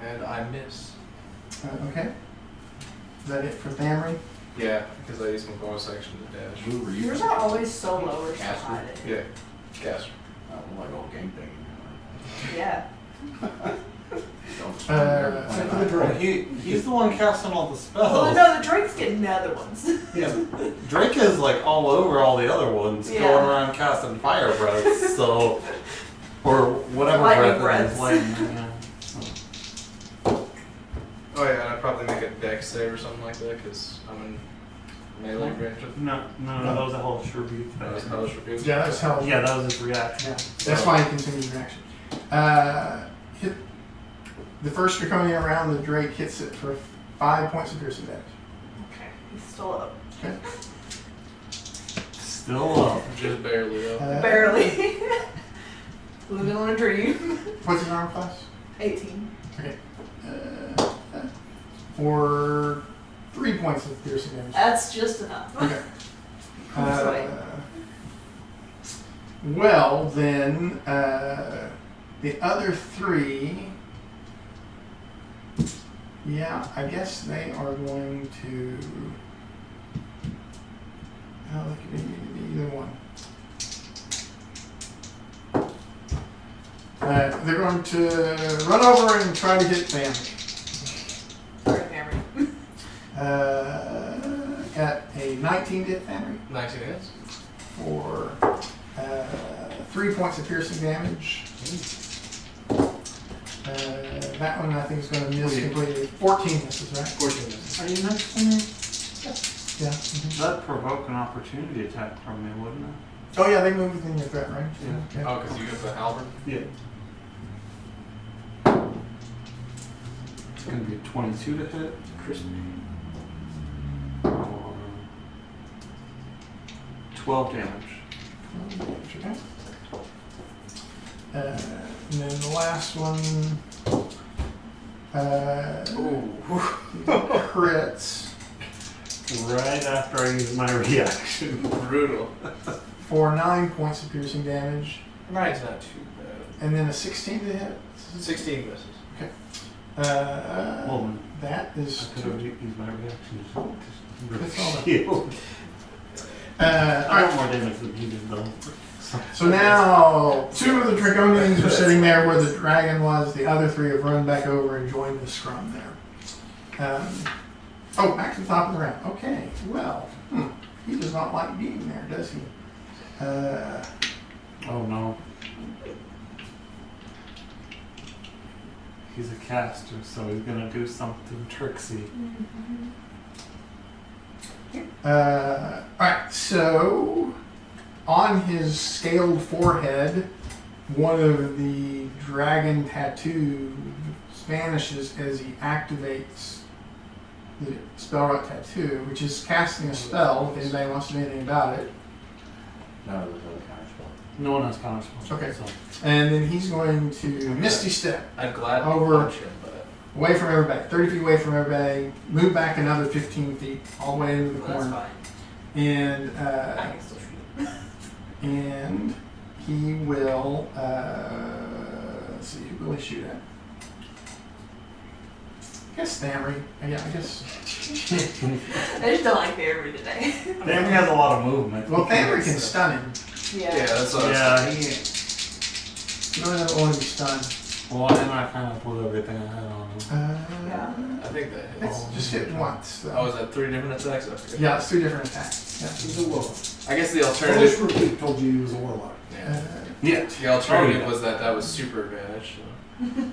And I miss. Okay. Is that it for Thamri? Yeah, because I used my bonus action to dash. Who were you? Yours are always so low or so Caster? high. Yeah, caster. I'm like old game thing. Yeah. Don't Except for the Drake. He's the one casting all the spells. Well, no, the Drake's getting the other ones. Yeah, Drake is like all over all the other ones, Yeah. going around casting fire breaths, so or whatever Lightning breath it is, breaths. lightning. Yeah. Oh yeah, and I'd probably make a dex save or something like that, because I'm in melee range of No, that was a whole tribute that was thing. hellish rebuke. Yeah, that's how. Yeah, that was his reaction. Yeah, that's why he continues reaction. Hit the first draconian round. The Drake hits it for 5 points of piercing damage. Okay, he's still up. Okay. Still up. Just barely though. Barely. Living on a dream. What's his armor class? 18. Okay. For 3 points of piercing damage. That's just enough. Okay. Sorry. Well, then, the other three, yeah, I guess they are going to, oh, look at either one. They're going to run over and try to hit family. Sorry, Cameron. At a 19 to hit family 19 hits. for 3 points of piercing damage. That one I think is going to miss completely. 14 misses, right? 14 misses. Are you next to me? Yeah. Mhm. That'd provoke an opportunity attack from me, wouldn't it? Oh yeah, they move within your threat range. Yeah. Oh, because you got the halberd? Yeah. It's gonna be a 22 to hit. Crispy. Or 12 damage. Okay. And then the last one crits Right after I use my reaction. Brutal. for 9 points of piercing damage, Nine's not too bad. and then a 16 to hit. 16 misses. Hold on. That I is could have used my reaction That's all to right. shield. all I right. got more damage than he did though. So now 2 of the draconians are sitting there where the dragon was. The other 3 have run back over and joined the scrum there. Back to the top of the round. Okay, well, he does not like being there, does he? Oh no. He's a caster, so he's gonna do something tricksy. Alright, so on his scaled forehead, one of the dragon tattoos vanishes as he activates the spellwrite tattoo, which is casting a spell, if anybody wants to know anything about it. No, there's other kind of spell. No one has counter spells. Okay. So. And then he's going to Misty Step I'd gladly Over. punch him, but away from everybody, 30 feet away from everybody, move back another 15 feet, all the way into the Well, that's corner. fine. And I can still shoot. and he will, let's see, who will he shoot at? I guess Thamri. Yeah, I guess. I just don't like Barry today. Damn, he has a lot of movement. Well, Thamri can stun him. yeah, Yeah. that's what I was Yeah, thinking. he. You don't want to be stunned. Well, and I kind of blew everything I had on him. Yeah. I think that hits. It's just hit once. So. Oh, is that 3 different attacks? Okay. Yeah, it's 3 different attacks. Yeah. He's a warlock. I guess the Polish alternative. repeat told you he was a warlock. Yeah. Yeah. The alternative Oh, yeah. was that was super advantage. So.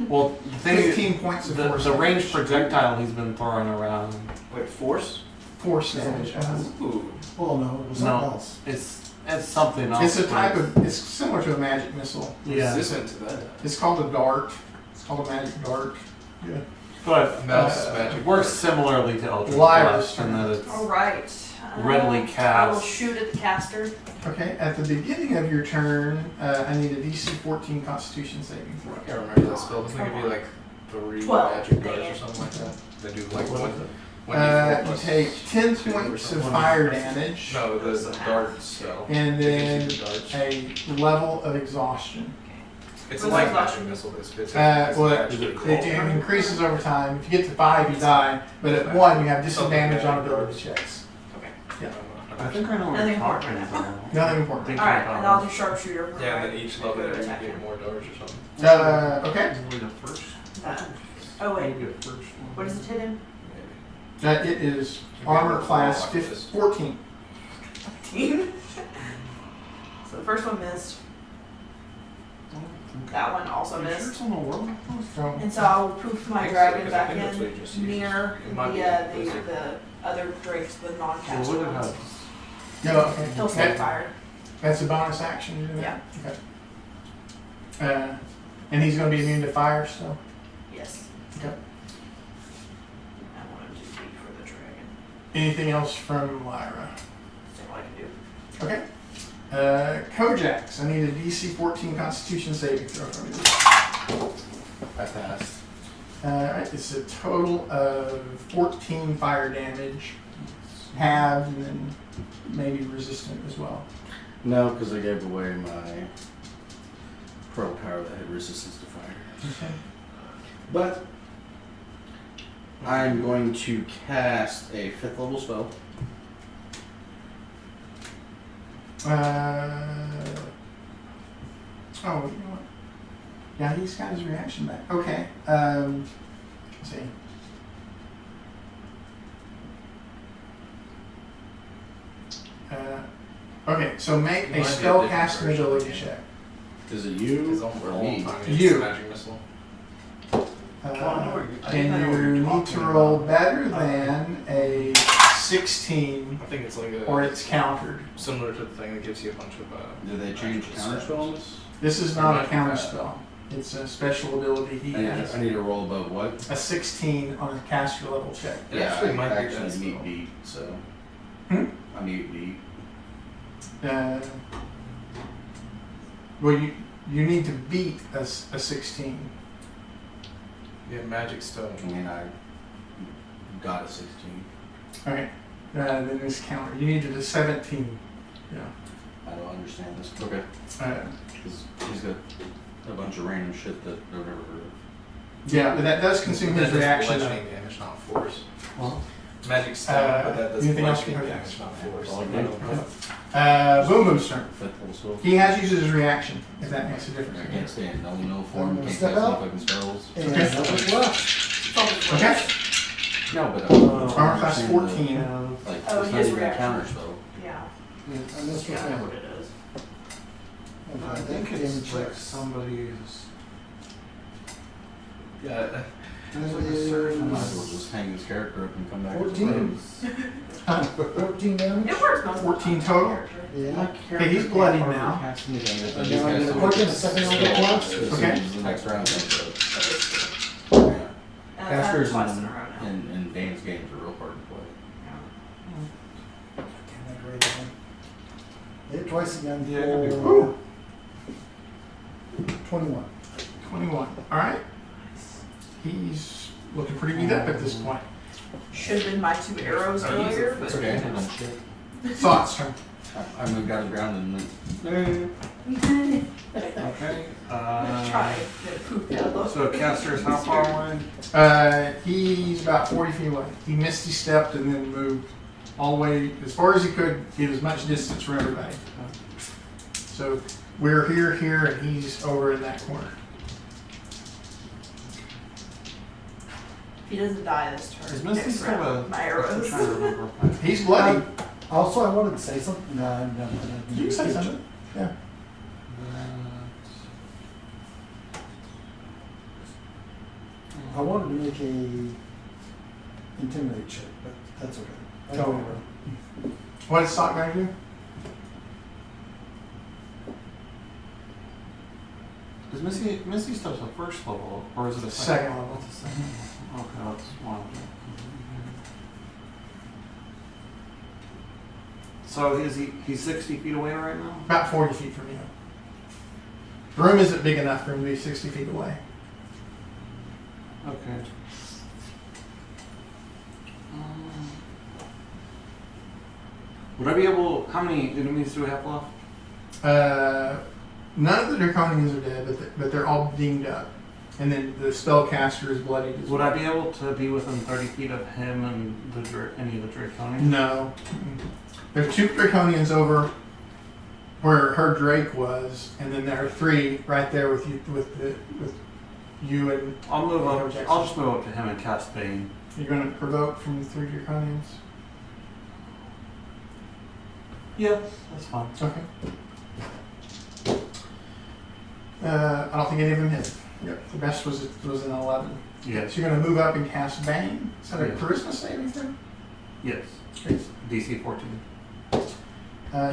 Well, the thing is, 15 points of the force. ranged projectile he's been throwing around, Wait, force? Force damage. Ooh. Well, no, it was No. something else. it's something else. It's a type of. It's similar to a magic missile. Yeah. Resistant to that. It's called a dart. It's called a magic dart. Yeah. But Mouse magic it works similarly to Eldritch Lyra's Blast in that it's All right. readily I will cast. shoot at the caster. Okay, at the beginning of your turn, I need a DC 14 Constitution saving I throw. can't remember that spell. Doesn't it give you like 3 12. magic guards or something like that? They do like What one. is it? You take 10 points of fire damage No, the dart spell. and then It gives you the darts. a level of exhaustion. It's What's like the magic exhaustion? missile. It's Well, actually it increases over time. If you get to 5, you die, but at 1, you have disadvantage on ability checks. Okay. I think I know what Nothing you're important talking right now. about. Nothing important. Thinking Alright, about and I'll it. do sharpshooter. Yeah, and then each level Go to you attack get him. more darts or something. Okay. Probably the first. Oh wait, Maybe the first one. what does it hit him? Maybe. It is armor class 14. 15. So the first one missed. That one also Are you sure missed. it's on the world? So, And so I'll poof my I think so, dragon 'cause I back think that's what you in just used. near It might be the other drakes, the Well, non-caster what did it ones. have? yeah, okay. He'll stay That- fired. That's a bonus action, isn't it? Yeah. Okay. And he's going to be immune to fire still? Yes. Okay. I want him to beat for the dragon. Anything else from Lyra? See what I can do. Okay. Kojax, I need a DC 14 Constitution saving throw from you. I passed. Alright, it's a total of 14 fire damage, halved, and then maybe resistant as well. No, because I gave away my pearl power that had resistance to fire. Okay. But I'm going to cast a 5th level spell. Oh, you know what? Yeah, he's got his reaction back. Okay. Let's see. Okay, so make It a might be a spell different casting version, ability yeah. check. Is it you It's on or all me? time. You. It's magic missile. And you need to roll better than a 16 I think it's like or a it's countered. similar to the thing that gives you a bunch of. Did they change magical counter spells. spell on this? This is not a counter spell. It's a special ability he has. I need to roll above what? A 16 on a caster level check. It actually might be that actually spell. meet beat, so. Hmm? I meet beat. Well, you need to beat a 16. Yeah, magic stone. I mean, I got a 16. Okay. Then this counter. You needed a 17. Yeah. I don't understand this. Okay. Uh, Because he's got a bunch of random shit that I've never heard of. yeah, but that does consume his That does reaction. bludgeoning damage, not force. Well, Magic stone, but that does anything else bludgeoning you heard? damage, not force. All I do. Boom Boom's turn. 5th level spell. He has used his reaction, if that makes a I difference. can't stand no form, I'm can't gonna step cast out. no fucking spells. And Okay. what's left? Okay. No, but I don't Armor class understand 14. Like, Oh, it's he not has even a reaction. counter spell. Yeah. I missed Yeah, I know one. what it is. I think it's like somebody's. Yeah, There's like a I certain. might as well just hang this character up and come back. 14. 14 damage? It works most of the 14 time. total? Yeah. Okay, he's bloody now. And now I'm gonna work in a second level class. Okay. The next round. So, And yeah. I've had Casters twice in in, a row now. in Dane's games are real hard to play. Yeah. Can't I grade that one? Hit twice again Yeah, it'll be for 21. 21. Alright. He's looking pretty beat up at this point. Should have been my 2 arrows Oh, use earlier, it. but It's okay. I done shit. Thoughts, turn. I moved out of the ground and went, Okay. try to poop down those. So caster's how far away? He's about 40 feet away. He misty stepped and then moved all the way as far as he could, get as much distance from everybody. So we're here, and he's over in that corner. He doesn't die this turn. Is Misty Next still round, a? my I'm arrows. trying to remember if I- He's bloody. Also, I wanted to say something. No, no. You can say something. Yeah. I wanted to make a intimidate check, but that's okay. I Go go on. over. What is Sock going to do? Because Misty stuff's a first level, or is it a Second level. It's a second level. Okay, that's one. So he's 60 feet away right now? About 40 feet from you. The room isn't big enough for him to be 60 feet away. Okay. Would I be able? How many enemies do we have left? None of the draconians are dead, but they're all dinged up. And then the spellcaster is bloodied as Would well. I be able to be within 30 feet of him and any of the draconians? No. There's 2 draconians over where her Drake was, and then there are 3 right there with you and I'll move up. Jackson. I'll just move up to him and cast Bane. You're going to provoke from the 3 draconians. Yeah, that's fine. Okay. I don't think any of them hit. Yep. The best was an 11. Yes. So you're going to move up and cast Bane. Is that a Yeah. charisma saving throw? Yes. Okay. DC 14.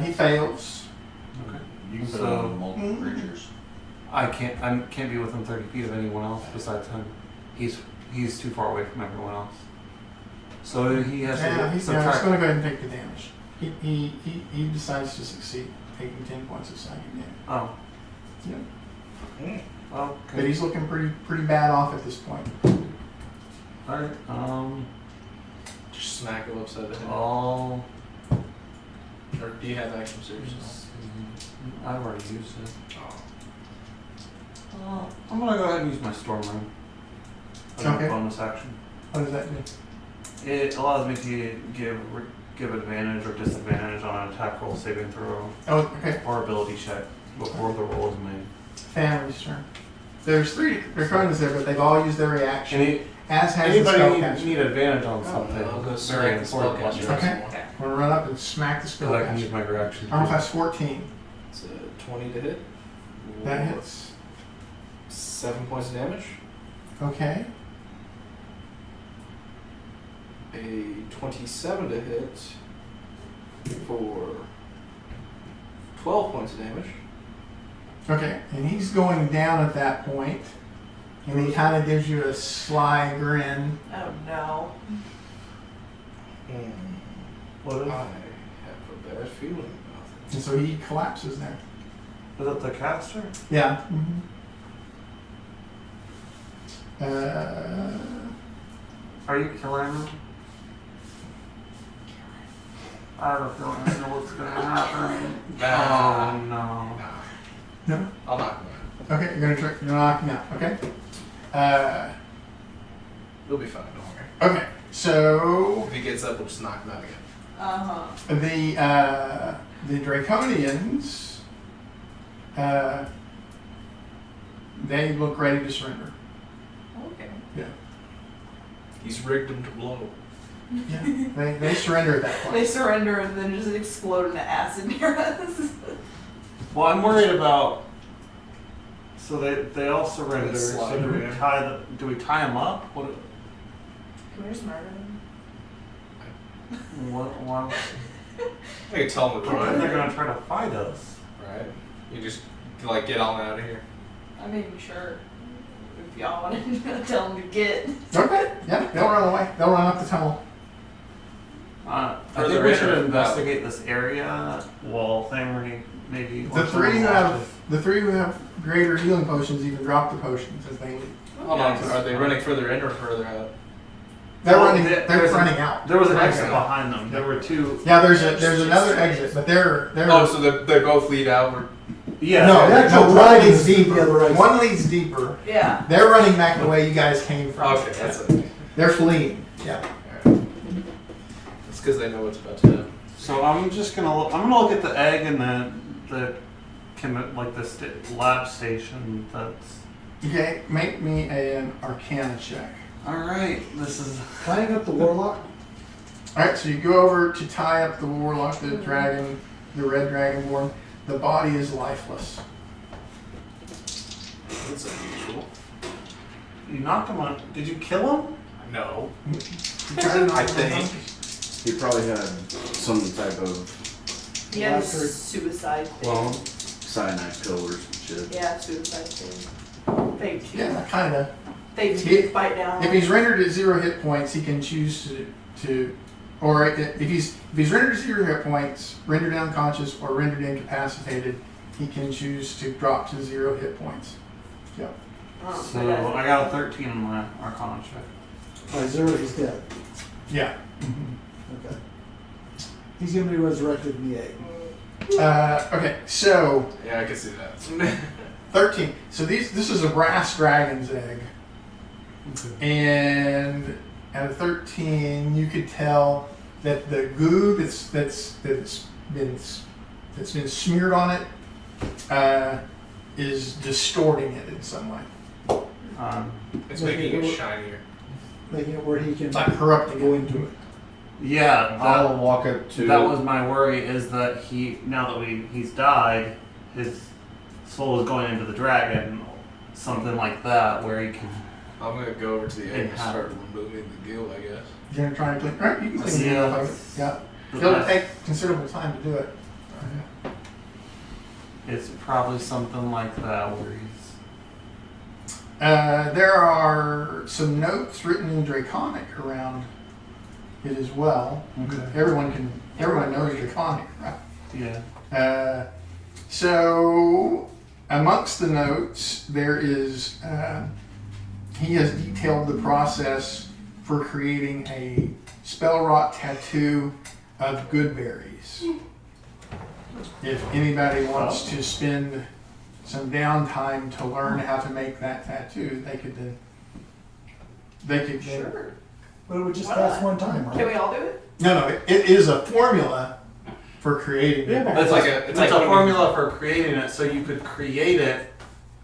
He fails. Okay. You can put So- it on multiple creatures. I can't be within 30 feet of anyone else besides him. He's too far away from everyone else. So he has to He's subtract. going to go ahead and take the damage. He decides to succeed, taking 10 points of psychic damage. Oh. Yep. But Okay. he's looking pretty bad off at this point. All right. Just smack him upside the head. I'll. Or do you have action surge? I've already used it. Oh. I'm gonna go ahead and use my storm room. Okay. Bonus action. What does that do? It allows me to give advantage or disadvantage on an attack roll, saving throw, Oh, okay. or ability check before the roll is made. Family's turn. There's 3 draconians there, but they've all used their reaction. As has the Anybody spellcaster. need advantage on Oh, something? I'll go Very smack the important. spellcaster. Okay. Okay. I'm going to run up and smack the Because I can use spellcaster. my reaction. Armor class 14. It's a 20 to hit. That hits. 7 points of damage. Okay. A 27 to hit for 12 points of damage. Okay. And he's going down at that point, and he kind of gives you a sly grin. Oh no. What is? I have a bad feeling about And so he collapses there. Is it the caster? Yeah. Are you killing him? I have a feeling I know what's gonna happen. Nah. Oh no. it. No. I'll knock him out. Okay. You're gonna knock him out. Okay. He'll be fine, don't worry. Okay. So If he gets up, we'll just knock him out again. the draconians, they look ready to surrender. Okay. Yeah. He's rigged him to blow. Yeah. They surrender at that They point. surrender and then just explode into acid near us. Well, I'm worried about. So they all surrender. Let's So slide do we in. do we tie them up? What? Can we just murder them? Why? I could tell him to They're run. gonna try to fight us. Right? You just like get on out of here. I mean, sure. If y'all want to tell them to get. Okay. Yeah. They'll run away. They'll run up the tunnel. I Further think we in should or investigate this area while Thamery maybe. The 3 who have greater healing potions even drop the potions as they leave. Hold on. Are they running further in or further out? They're Well, running. there- They're there's a- running out. There was an Okay. exit behind them. There were 2. Yeah. There's another exit, but they're. Oh, so they both lead outward. Yeah. No, The actual one driving leads is deep deeper. the other exit. One leads deeper. Yeah. They're running back the way you guys came from. Okay, that's it. They're fleeing. Yeah. It's because they know what's about to happen. So I'm just gonna look at the egg and the lab station. That's Okay. Make me an Arcana check. all right. This is Tying up the warlock. All right. So you go over to tie up the warlock, the dragon, the red dragonborn. The body is lifeless. That's unusual. you knocked him on. Did you kill him? No. You try to knock I him think. unconscious. He probably had some type of He had a After- suicide thing. Well, cyanide pillars and shit. Yeah, suicide too. Fake too. Yeah, kinda. Fake He- too. Bite down. If he's rendered at 0 hit points, he can choose or if he's rendered at 0 hit points, rendered unconscious, or rendered incapacitated, he can choose to drop to 0 hit points. Yep. Oh, So but that's- I got a 13 on my Arcana check. By 0, he's dead. Yeah. Okay. He's gonna be resurrected in the 8. Okay, so Yeah, I can see that. 13. So this is a brass dragon's egg. And at a 13, you could tell that the goo that's been smeared on it is distorting it in some way. It's making it shinier. Making it where he can It's like corrupting go it. into it. Yeah, I'll walk up to. that was my worry. Is that now that he's died, his soul is going into the dragon, something like that, where he can. I'm gonna go over to the egg and Inhabit. start removing the goo, I guess. You're gonna try and clean. Right, you can clean it Yeah. up. Yeah. It'll take considerable time to do it. It's probably something like that where he's. There are some notes written in Draconic around it as well. Okay. Everyone knows Draconic, right? Yeah. So amongst the notes, there is he has detailed the process for creating a spell rot tattoo of good berries. If anybody wants to spend some downtime to learn how to make that tattoo, they could Sure. But it would just Why last not? one time, Can we right? all do it? No, it is a formula for creating good berries. It's like a It's like a when we- formula for creating it, so you could create it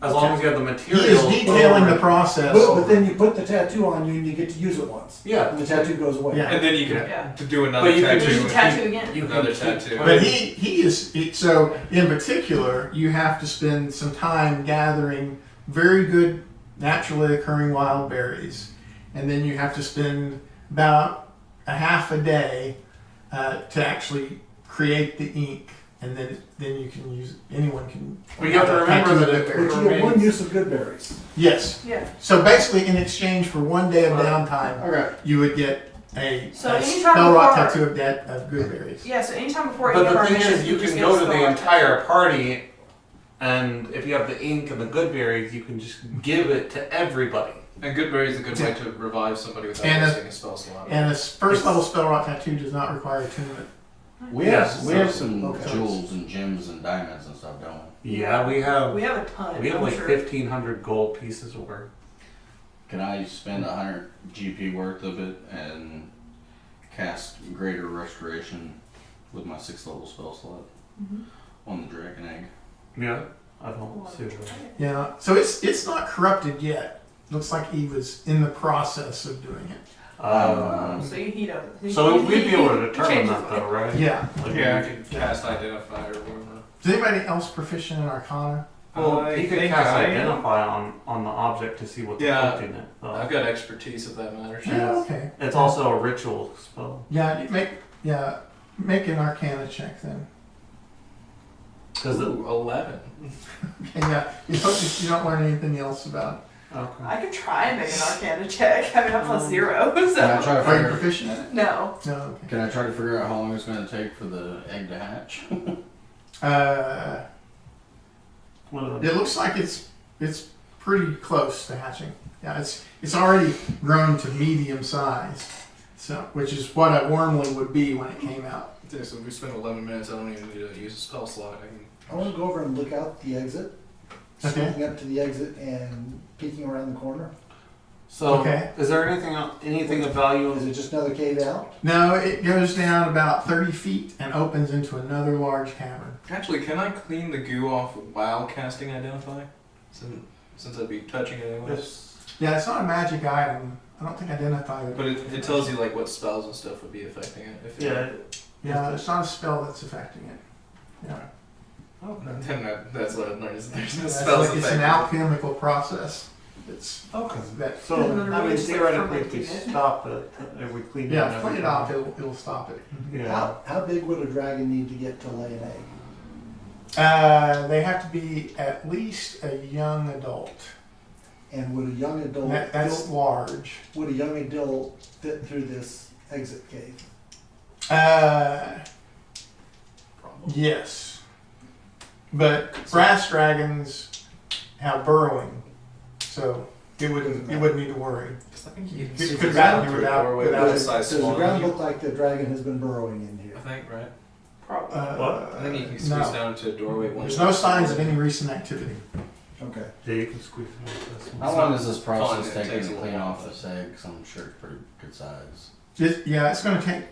as long as you have the He material. is detailing the process. But then you put the tattoo on you and you get to use it once. Yeah. And the tattoo goes away. Yeah. And then you can Yeah. do another But you can tattoo. just Just tattoo again. You Another can tattoo. But so in particular, you have to spend some time gathering very good naturally occurring wild berries, and then you have to spend about a half a day to actually create the ink, and then you can use anyone can. Well, you have to remember that it But you have one use of good berries. Yes. Yeah. So basically, in exchange for one day of downtime, Okay. you would get a So anytime spell rot before- tattoo of good berries. Yeah, so anytime before But any of the our thing missions, is, you we just can get go a to the spell entire party, and if you have the ink and the good berries, you can just give it to everybody. And good berry is a good way to revive somebody without And a- wasting a spell slot. And a first level spell rot tattoo does not require attunement. We Yeah, have some okay. jewels and gems and diamonds and stuff, don't we? Yeah, we have We have a ton. we have I'm like sure. 1,500 gold pieces worth. Can I spend 100 GP worth of it and cast Greater Restoration with my 6th level spell slot Mhm. on the dragon egg? Yeah, I don't see it. Yeah. So it's not corrupted yet. Looks like he was in the process of doing it. So he doesn't. So we'd be able to he determine changes that though, right? Yeah. Like, Yeah, I can cast identify or whatever. Is anybody else proficient in Arcana? Well, I you could think cast I am. identify on the object to see what's Yeah. affecting it. though. I've got expertise if that matters. Yeah. Okay. It's also a ritual spell. Yeah. Make an Arcana check then. Because Ooh, 11. Okay. Yeah. You don't learn anything else about. okay. I could try and make an Arcana check. I mean, I'm plus 0, Can I so. try to Are you figure? proficient in it? No. No. Okay. Can I try to figure out how long it's going to take for the egg to hatch? What are the- It looks like it's pretty close to hatching. Yeah. It's already grown to medium size. So, which is what a wormling would be when it came out. Okay, so if we spend 11 minutes, I don't even need to use a spell slot. I can. I want to go over and look out the exit. Okay. Sneaking up to the exit and peeking around the corner. So, Okay. is there anything of value? Is it just another cave out? No, it goes down about 30 feet and opens into another large cavern. Actually, can I clean the goo off while casting identify? Since I'd be touching it anyway. Yeah, it's not a magic item. I don't think identify it. But it tells you like what spells and stuff would be affecting it. If Yeah. Yeah, it's not a spell that's affecting it. Yeah. Then that's what I've learned is there's no That's spells like, it's an affecting it. alchemical process. It's Okay. that. So, Isn't it I mean, really just like theoretically, if we fermenting it? stop it, if we clean it Yeah, up, clean it off. It'll stop it. Yeah. How big would a dragon need to get to lay an egg? They have to be at least a young adult. And would a young adult, That's large. would a young adult fit through this exit cave? Probably. Yes. But brass dragons have burrowing, so you wouldn't need to worry. 'Cause I think you can You see could the battle ground without- doorway without with a it. size Does the smaller ground than look like the dragon has been burrowing in you. here? I think, right? Probably. What? I think you can squeeze No. down into a doorway. There's no signs of any recent activity. Okay. Yeah, you can squeeze it like this. How long is this Fun, process it taking takes to a clean while. off this egg? Because I'm sure it's pretty good size. Yeah, it's going to take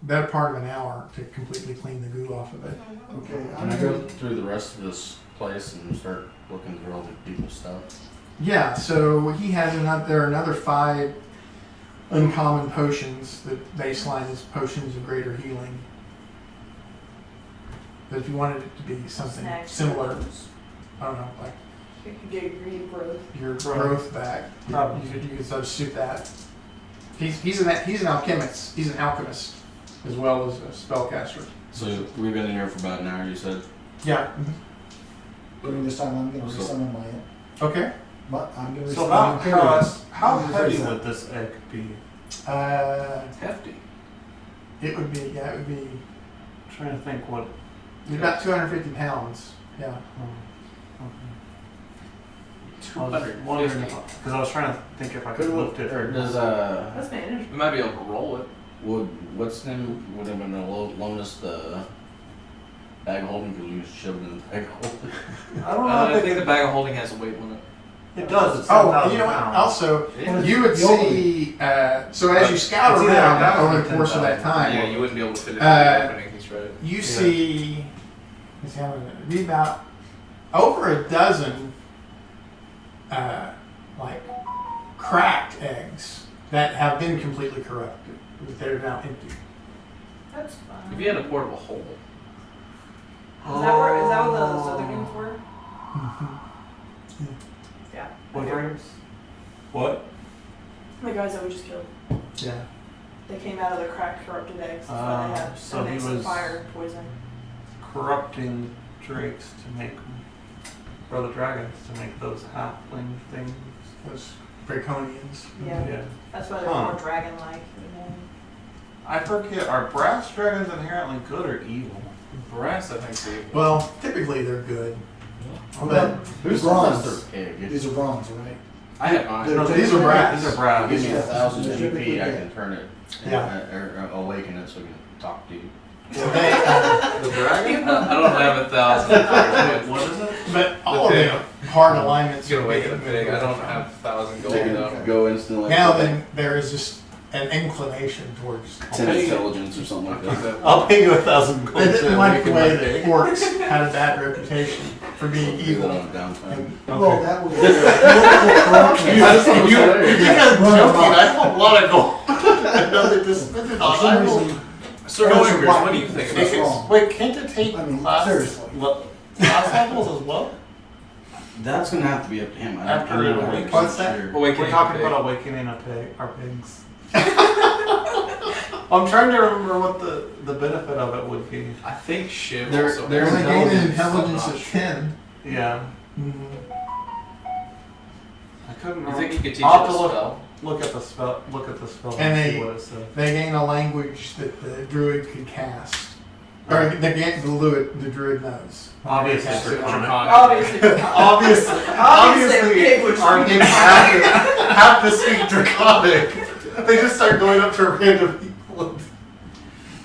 better part of an hour to completely clean the goo off of it. Okay. Can I'm I gonna, go through the rest of this place and start looking through all the people's stuff? Yeah, so he has there are another 5 uncommon potions. The baseline is potions of greater healing. But if you wanted it to be something Snacks. similar, I don't know, like You could get green growth. your growth back, you could substitute that. He's an alchemist. He's an alchemist as well as a spellcaster. So we've been in here for about an hour, you said? Yeah. during this time, I'm gonna So- resummon my end. Okay. But I'm gonna So resummon how Imperium. heavy would this egg be? It's hefty. It would be I'm trying to think what. about 250 pounds. Yeah. I was wondering because I was trying to think if I could lift it. Or does That's manageable. We might be able to roll it. what's his name would have been loan us the bag of holding because we just shoved it in the bag of holding. I don't know. I if think the bag of holding has a weight limit. it does. It's Oh, 10,000 you know what? pounds. Also, Yeah. you would see. So as you scout It's either around 1,000 over or the course of that 10,000. time, Yeah, you wouldn't be able to fit it in Uh, the opening. He's right. you see. Let's see how many. It'd be about over a dozen, like cracked eggs that have been completely corrupted. They're now empty. That's fine. If you had a portable hole, Is that what those other games were? Yeah. What Okay. frames? What? The guys that we just killed. Yeah. They came out of the cracked, corrupted eggs. That's why they had So a he mix of was- fire poison. Corrupting drakes to make, or the dragons to make those halfling things. Those draconians. Yeah. That's why they're Huh. more dragon-like. I forget. Are brass dragons inherently good or evil? brass, I think, so. Well, typically they're good. What But about Who's bronze? the egg? These are bronze, right? I have mine. They're no, these are brass. These are brass. Give me Yeah. 1,000 They're GP, typically I dead. can turn it, Yeah. or awaken it so we can talk to you. Well, they, The dragon? I don't have 1,000. What is it? but all of them hard alignments. Get are away big. from the pig. I don't have 1,000 gold Okay. though. Go instantly. Now then, there is just an inclination towards. 10 intelligence or something like that. I'll pay you 1,000 gold. They didn't to like the awaken way my that egg. orcs had a bad reputation for being Do that evil. on downtime. Well, that was. You think I'm Run joking? amok. I have a lot of gold. I know they just spent it For on. some I will- reason, Sir Those are Winkers, white what do you people. think That's about this? wrong. Wait, can't it take I mean, class, seriously. class levels as well? That's gonna have to be up to him. After I'm not it 100% What's that? sure. Awakening We're talking pig. about awakening our pigs. I'm trying to remember what the benefit of it would be. I think Shiv There- also there's They has gain an intelligence, intelligence I'm not of sure. 10. Yeah, Mhm. I couldn't You remember. think you could teach I'll it have a to spell? look at the spell. Look at the spell And and they- see what it says. They gain a language that the druid could cast. Or the druid knows. Obviously, Cast it. draconic. Obviously. Obviously, pig would our speak pigs have to speak draconic. They just start going up to random people.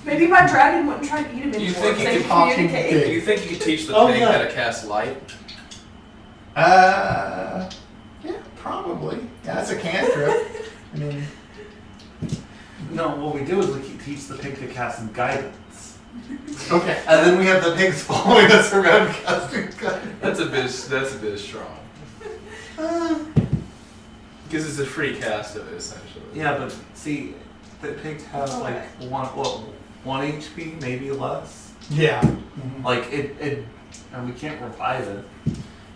Maybe my dragon wouldn't try to eat him You anymore. think you They could talk communicate. to Do you think you could teach the Oh, pig yeah. how to cast light? Yeah, probably. Yeah, that's a cantrip. I mean, No, what we do is we teach the pig to cast some guidance, okay. and then we have the pigs following us around casting guidance. That's a bit strong. Because it's a free cast of it essentially. Yeah, but see, the pigs have like one HP, maybe less. Yeah. Like it, and we can't revive it.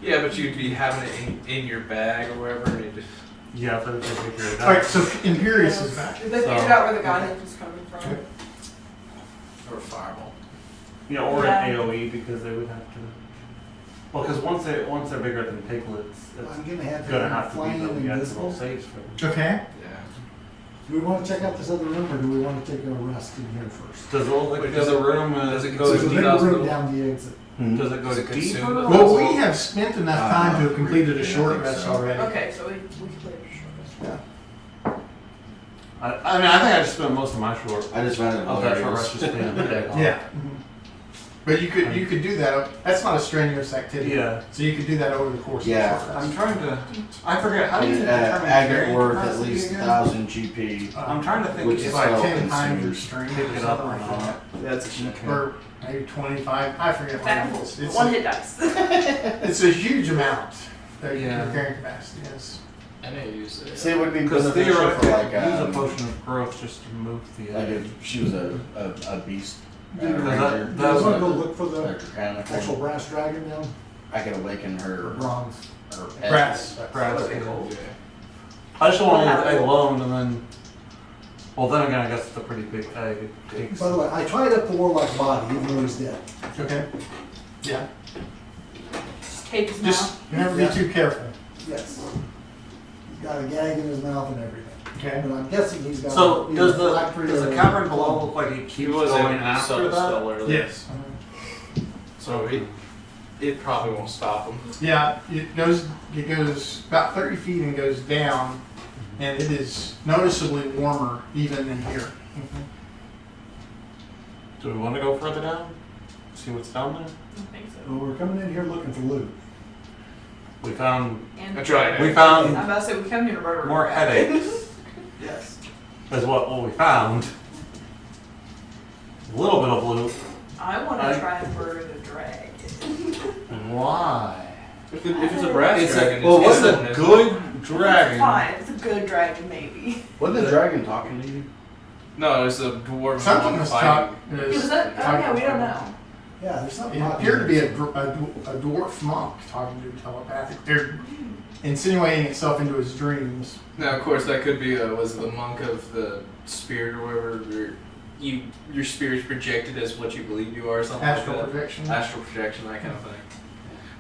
Yeah, but you'd be having it in your bag or wherever. And you just, Yeah, but if they figure it out. Alright, so Imperius is back. They figured out where the guidance was coming from. Okay. or a fireball. Yeah, or Yeah. an AOE because they would have to. Well, because once they're bigger than piglets, it's I'm gonna have gonna him have to be flying that we have to roll invisible. saves for them. Okay. Yeah. Do we wanna check out this other room, or do we wanna take a rest in here first? Does it look like Wait, the does other it- room does it goes There's a consume big 2,000 room gold? down the exit. Does it go Does it deeper? consume the- Well, we have spent enough time to have completed a Yeah, I short think rest so. already. Okay, so we can play a short rest. I mean, I think I just spent most of my short. I just found it Of that short hilarious. rest just being a day off. Yeah. But you could do that. That's not a strenuous activity. Yeah. So you could do that over the course Yeah. of the short rest. I'm trying to. I forget how do you And, determine aggregate carrying worth at capacity least again? 1,000 GP. I'm trying to think Which if It's is I like self 10 times your consumers. strength pick or it up something or like not. that. That's a cheat code. Or maybe 25. I forget what Back it full. is. It's One a, hit dice. it's a huge amount that Yeah. your carrying capacity is. And they use it. See, it would be Because beneficial theoretically, for like, use a potion of growth just to move the. like if she was a beast. Do you ranger, that- do you wanna go or look for the draconic actual one, brass dragon now? I could awaken her. Or bronze? her Brass. Brass. Okay, cool. I just don't want to We'll leave have egg it. alone and then. Well, then again, I guess it's a pretty big egg. It takes. By the way, I tried up the warlock's body, even though he's dead. Okay. Yeah. Just tape his Just mouth. never Yeah. be too careful. Yes. He's got a gag in his mouth and everything. Okay. But I'm guessing he's got. So either does the phylactery does the or- cavern below look like it He keeps was able going to after sell the spell that? earlier. Yes. So it probably won't stop him. Yeah, it goes about 30 feet and goes down, and it is noticeably warmer even in here. Do we want to go further down? See what's down there? I don't think so. Well, we're coming in here looking for loot. We found And I tried. we found I'm about to say we come here to murder. more headaches. Yes. Is what we found. A little bit of loot. I want I- to try and murder the dragon. Why? If it's a brass It's dragon, a, well, it's what's instant, a isn't good it? dragon? Fine, it's a good dragon, maybe. Wasn't the dragon talking to you? No, it's a dwarf Something one was fighting. Was that? Oh yeah, we don't know. Yeah, there's something. It hot appeared to be here. a dwarf monk talking to him telepathically, or insinuating itself into his dreams. Now, of course, that could be was it the monk of the spirit or whatever. Your spirit's projected as what you believe you are, or something Astral like that. projection. Astral projection, that kind of thing.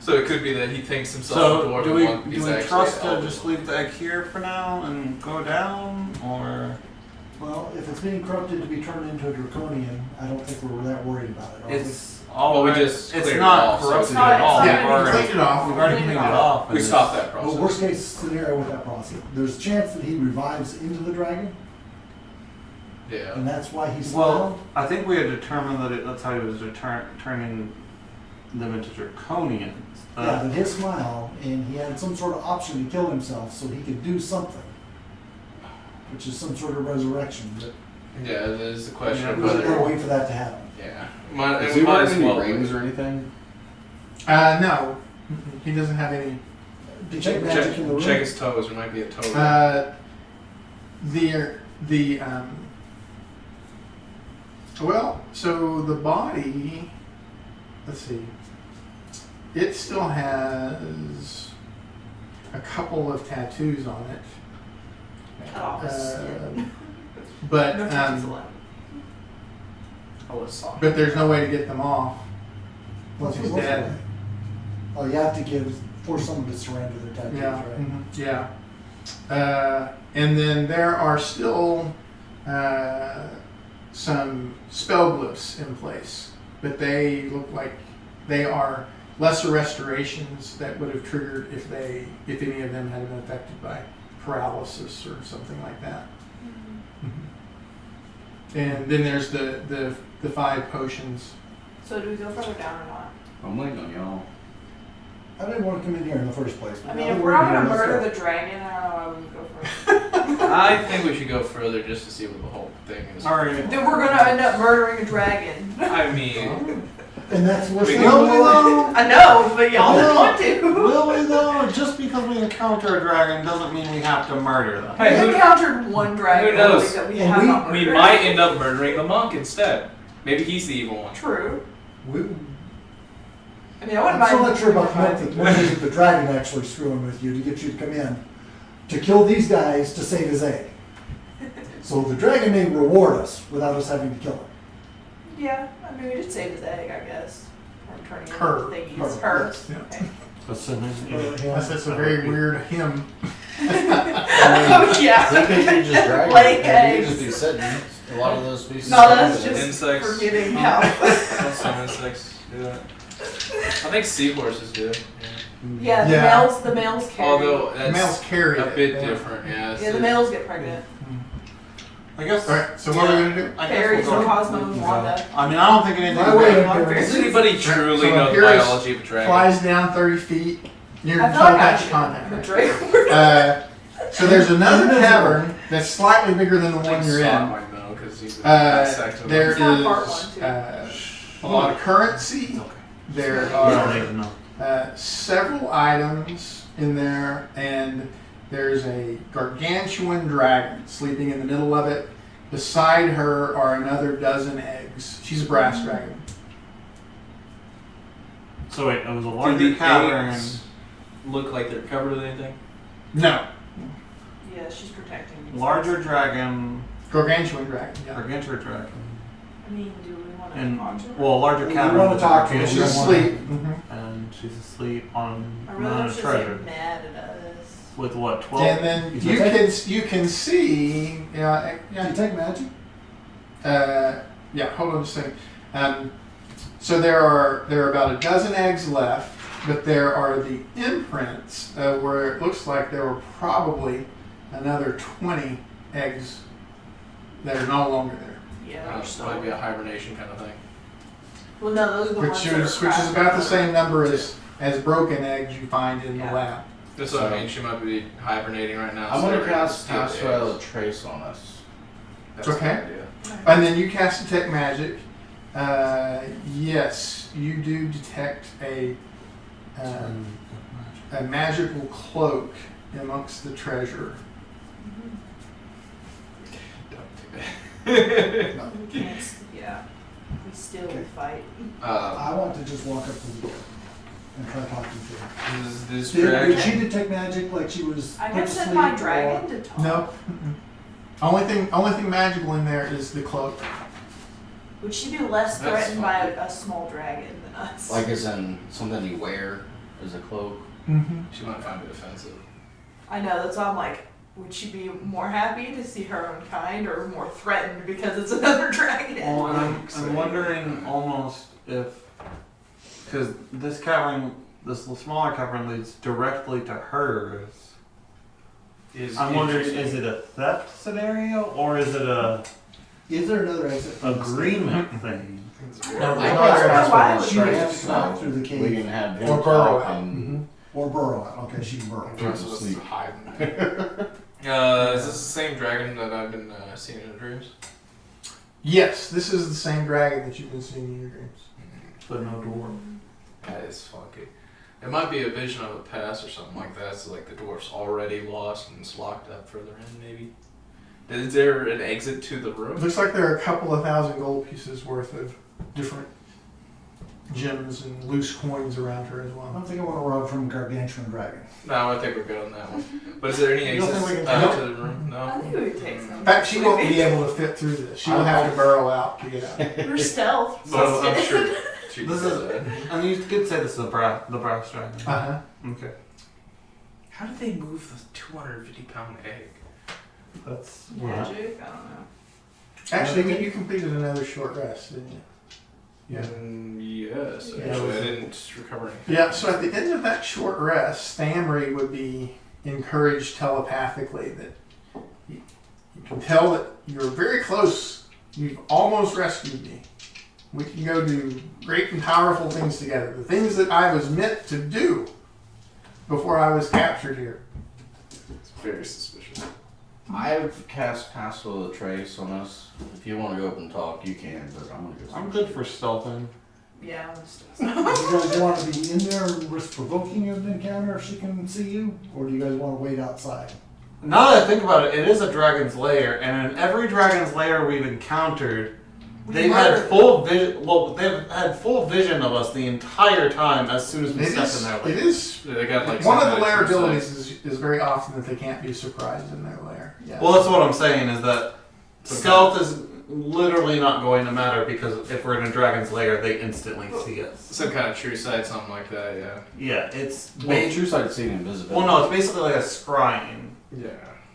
So it could be that he thinks himself a So dwarf do we and he's actually trust an to elf. just leave the egg here for now and go down, or Well, if it's being corrupted to be turned into a draconian, I don't think we're that worried about it. Are we? it's all Well, we right. just it's cleared it not off, so corrupted it's not- at all. it's not Yeah, We've we already, cleaned it off. we've already Cleaned cleaned it it off. off. We and stopped that Well, process. worst case scenario with that process, there's a chance that he revives into the dragon, Yeah. and that's why he's Well, I think we had determined that that's how he was turning them into draconians. yeah, but his smile, and he had some sort of option to kill himself so he could do something, which is some sort of resurrection. But Yeah, there's the question of we're gonna whether. wait for that to happen. Yeah. Does And he we might wear as any well. rings or anything? No, he doesn't have any. Detect magic in the room. Check his toes. There might be a toe. The well, so the body. Let's see. It still has a couple of tattoos on it, Cut off his skin. but No tattoos allowed. Oh, it's soft. but there's no way to get them off once What's he's the dead. way? Oh, you have to force someone to surrender their tattoos, Yeah, right? yeah. And then there are still some spell glyphs in place, but they look like they are lesser restorations that would have triggered if any of them had been affected by paralysis or something like that. And then there's the 5 potions. So do we go further down or not? I'm waiting on y'all. I didn't want to come in here in the first place. but I mean, now if that we're not here, gonna let's murder go. the dragon, I don't know why we would go further. I think we should go further just to see what the whole thing is. All right. Then we're gonna end up murdering a dragon. I mean, And that's what's We going can- on. I know, but y'all didn't want to. Will we though? Just because we encounter a dragon doesn't mean we have to murder them. Hey, We who- encountered one dragon who knows? that we And have we- not we murdered. might end up murdering the monk instead. Maybe he's the evil one. True. We- I mean, I wouldn't I'm so mind. not sure about the method. What is it the dragon actually screwing with you to get you to come in to kill these guys to save his egg? So the dragon may reward us without us having to kill him. Yeah, I mean, we just saved his egg, I guess. Or turning Her. into thingies. Her. Yeah. Okay. Assuming. That's a very weird hymn. Oh, yeah. They could be just dragging. Laying They eggs. could just be sitting. A lot of those species. No, that's sit. just Insects. forgetting how. Some insects do that. I think seahorses do. Yeah, the males carry. Although The that's males carry a it, bit yeah. different, yeah. Yeah, the males get pregnant. I guess. All right. So what are we gonna do? I guess Fairies we'll and go. Cosmo and Wanda. I mean, I don't think anything. My way of Does anybody truly So know the here's- biology of a dragon? Flies down 30 feet near I feel like I telepathic should. contact. The right? Draco. So there's another cavern that's slightly bigger than the I think one you're Sot in. might know, 'cause he's a dissector. There It's not part is one, too. a lot of currency. There I don't are even know. several items in there, and there's a gargantuan dragon sleeping in the middle of it. Beside her are another dozen eggs. She's a brass dragon. So wait, it was a Do larger the cavern. eggs look like they're covered with anything? No, Yeah, she's protecting me. Larger dragon, gargantuan dragon. Yeah. gargantuan dragon, I mean, do we want to and talk to her? well, larger We cavern. wanna with talk to her. And gargantuan- she's don't wanna- asleep. and she's asleep on I really a wish she's treasure like mad at us. with what 12? And then You you said- can see. Yeah. Can you take magic? Yeah, hold on just a second. So there are about a dozen eggs left, but there are the imprints where it looks like there were probably another 20 eggs that are no longer there. Yeah, It they're still. might be a hibernation kind of thing. Well, no, those are the ones Which that are is cracked. about the same number as broken eggs you find in the Yeah. lab. That's what I mean. She might be hibernating right now. I'm so gonna they're cast steal Pass eggs. Without a Trace on us. That's Okay. a good idea. And then you cast detect magic. Yes, you do detect a magical cloak amongst the treasure. We can't. Yeah. We still Okay. fight. I want to just walk up to the door and try talking to her. This Did dragon. she detect magic like she was I put can to send sleep, my or- dragon to talk. No. Only thing magical in there is the cloak. Would she be less That's threatened by fine. a small dragon than us? Like as in something you wear as a cloak. Mm-hmm. She might find it offensive. I know, that's why I'm like, would she be more happy to see her own kind or more threatened because it's another dragon? Well, and I'm wondering almost if, because this smaller cavern leads directly to hers. I'm wondering, is it a theft scenario or is it a Is there another exit? from this agreement thing? No, I no, cast no, Pass why Without a would she would Trace, have to come out so through the we cave. can have him Or burrow talk out. and Or burrow out. Okay, she can burrow. The rest of us is Sleep. hiding. Is this the same dragon that I've been seeing in the dreams? Yes, this is the same dragon that you've been seeing in your dreams. But no door. That is funky. It might be a vision of a past or something like that. So like the dwarf's already lost and it's locked up further in, maybe. Is there an exit to the It room? looks like there are a couple of thousand gold pieces worth of different gems and loose coins around her as I well. don't think I want to run from gargantuan dragon. No, I think we're good on that one. But is there any You don't exits think we can- to the room? I No. think we would take some. In fact, she won't be able to fit through this. She will have to burrow out to get out. We're stealth. Well, I'm sure. She This does is, that. and you could say this is the brass dragon. Uh-huh. Okay. How did they move the 250-pound egg? That's Magic? I don't know. Actually, you completed another short rest, didn't you? Yes, Yeah. actually, I didn't recover anything. Yeah, so at the end of that short rest, Stamry would be encouraged telepathically that you can tell that you're very close. You've almost rescued me. We can go do great and powerful things together. The things that I was meant to do before I was captured here. It's very suspicious. I've cast Pass Without a Trace on us. If you want to go up and talk, you can, but I'm gonna go. I'm good for stealthing. Yeah, I'm stealth. Do you guys want to be in there and risk provoking an encounter if she can see you? Or do you guys want to wait outside? Now that I think about it, it is a dragon's lair, and in every dragon's lair we've encountered, they've had full vision. Well, they've had full vision of us the entire time as soon as we step in their It lair. is They got like one of the some lair extra abilities size. is very often that they can't be surprised in their lair. Yeah. Well, that's what I'm saying is that stealth is literally not going to matter because if we're in a dragon's lair, they instantly see us. Some kind of true sight, something like that, yeah. Yeah, it's Well, true sight seeing invisibility. well, no, it's basically like a scrying. Yeah.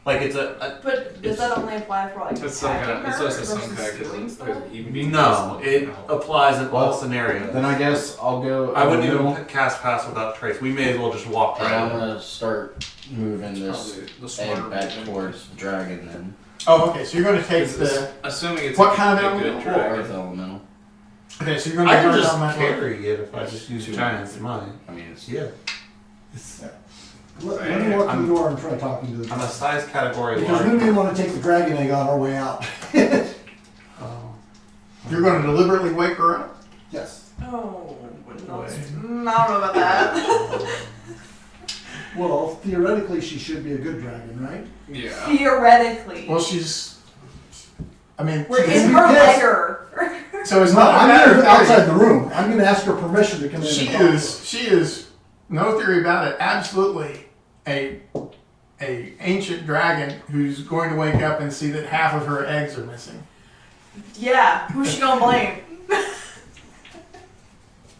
Like it's a But does that only apply for like It's some kind attacking of, it's her also some versus kind stealing of, stuff? even being no. It visible. applies in all Well, scenarios. Then I guess I'll go. I wouldn't in the even middle, cast pass without trace. We may as well just walk and right I'm in. gonna start moving this Probably the smarter egg back movement. towards the dragon then. Oh, okay. So you're going to take Is the. this- Assuming it's What a, kind of a good animal? dragon. Earth elemental. Okay, so you're going to I can burn just down that one. carry it if I just use Two. giant's mind. I mean, it's Yeah. It's, Let me walk to the door and try talking to the I'm a size category because we large. may want to take the dragon egg on our way out. Oh. You're going to deliberately wake her up. Yes. Oh, Way. I don't know about that. Well, theoretically, she should be a good dragon, right? Yeah. Theoretically. Well, she's. I mean, We're she's- in her Yes. lair. so it's No, not a I'm matter here of outside theory. the room. I'm going to ask her permission to come in. She and talk. is no theory about it. Absolutely a ancient dragon who's going to wake up and see that half of her eggs are missing. Yeah, who's she gonna blame?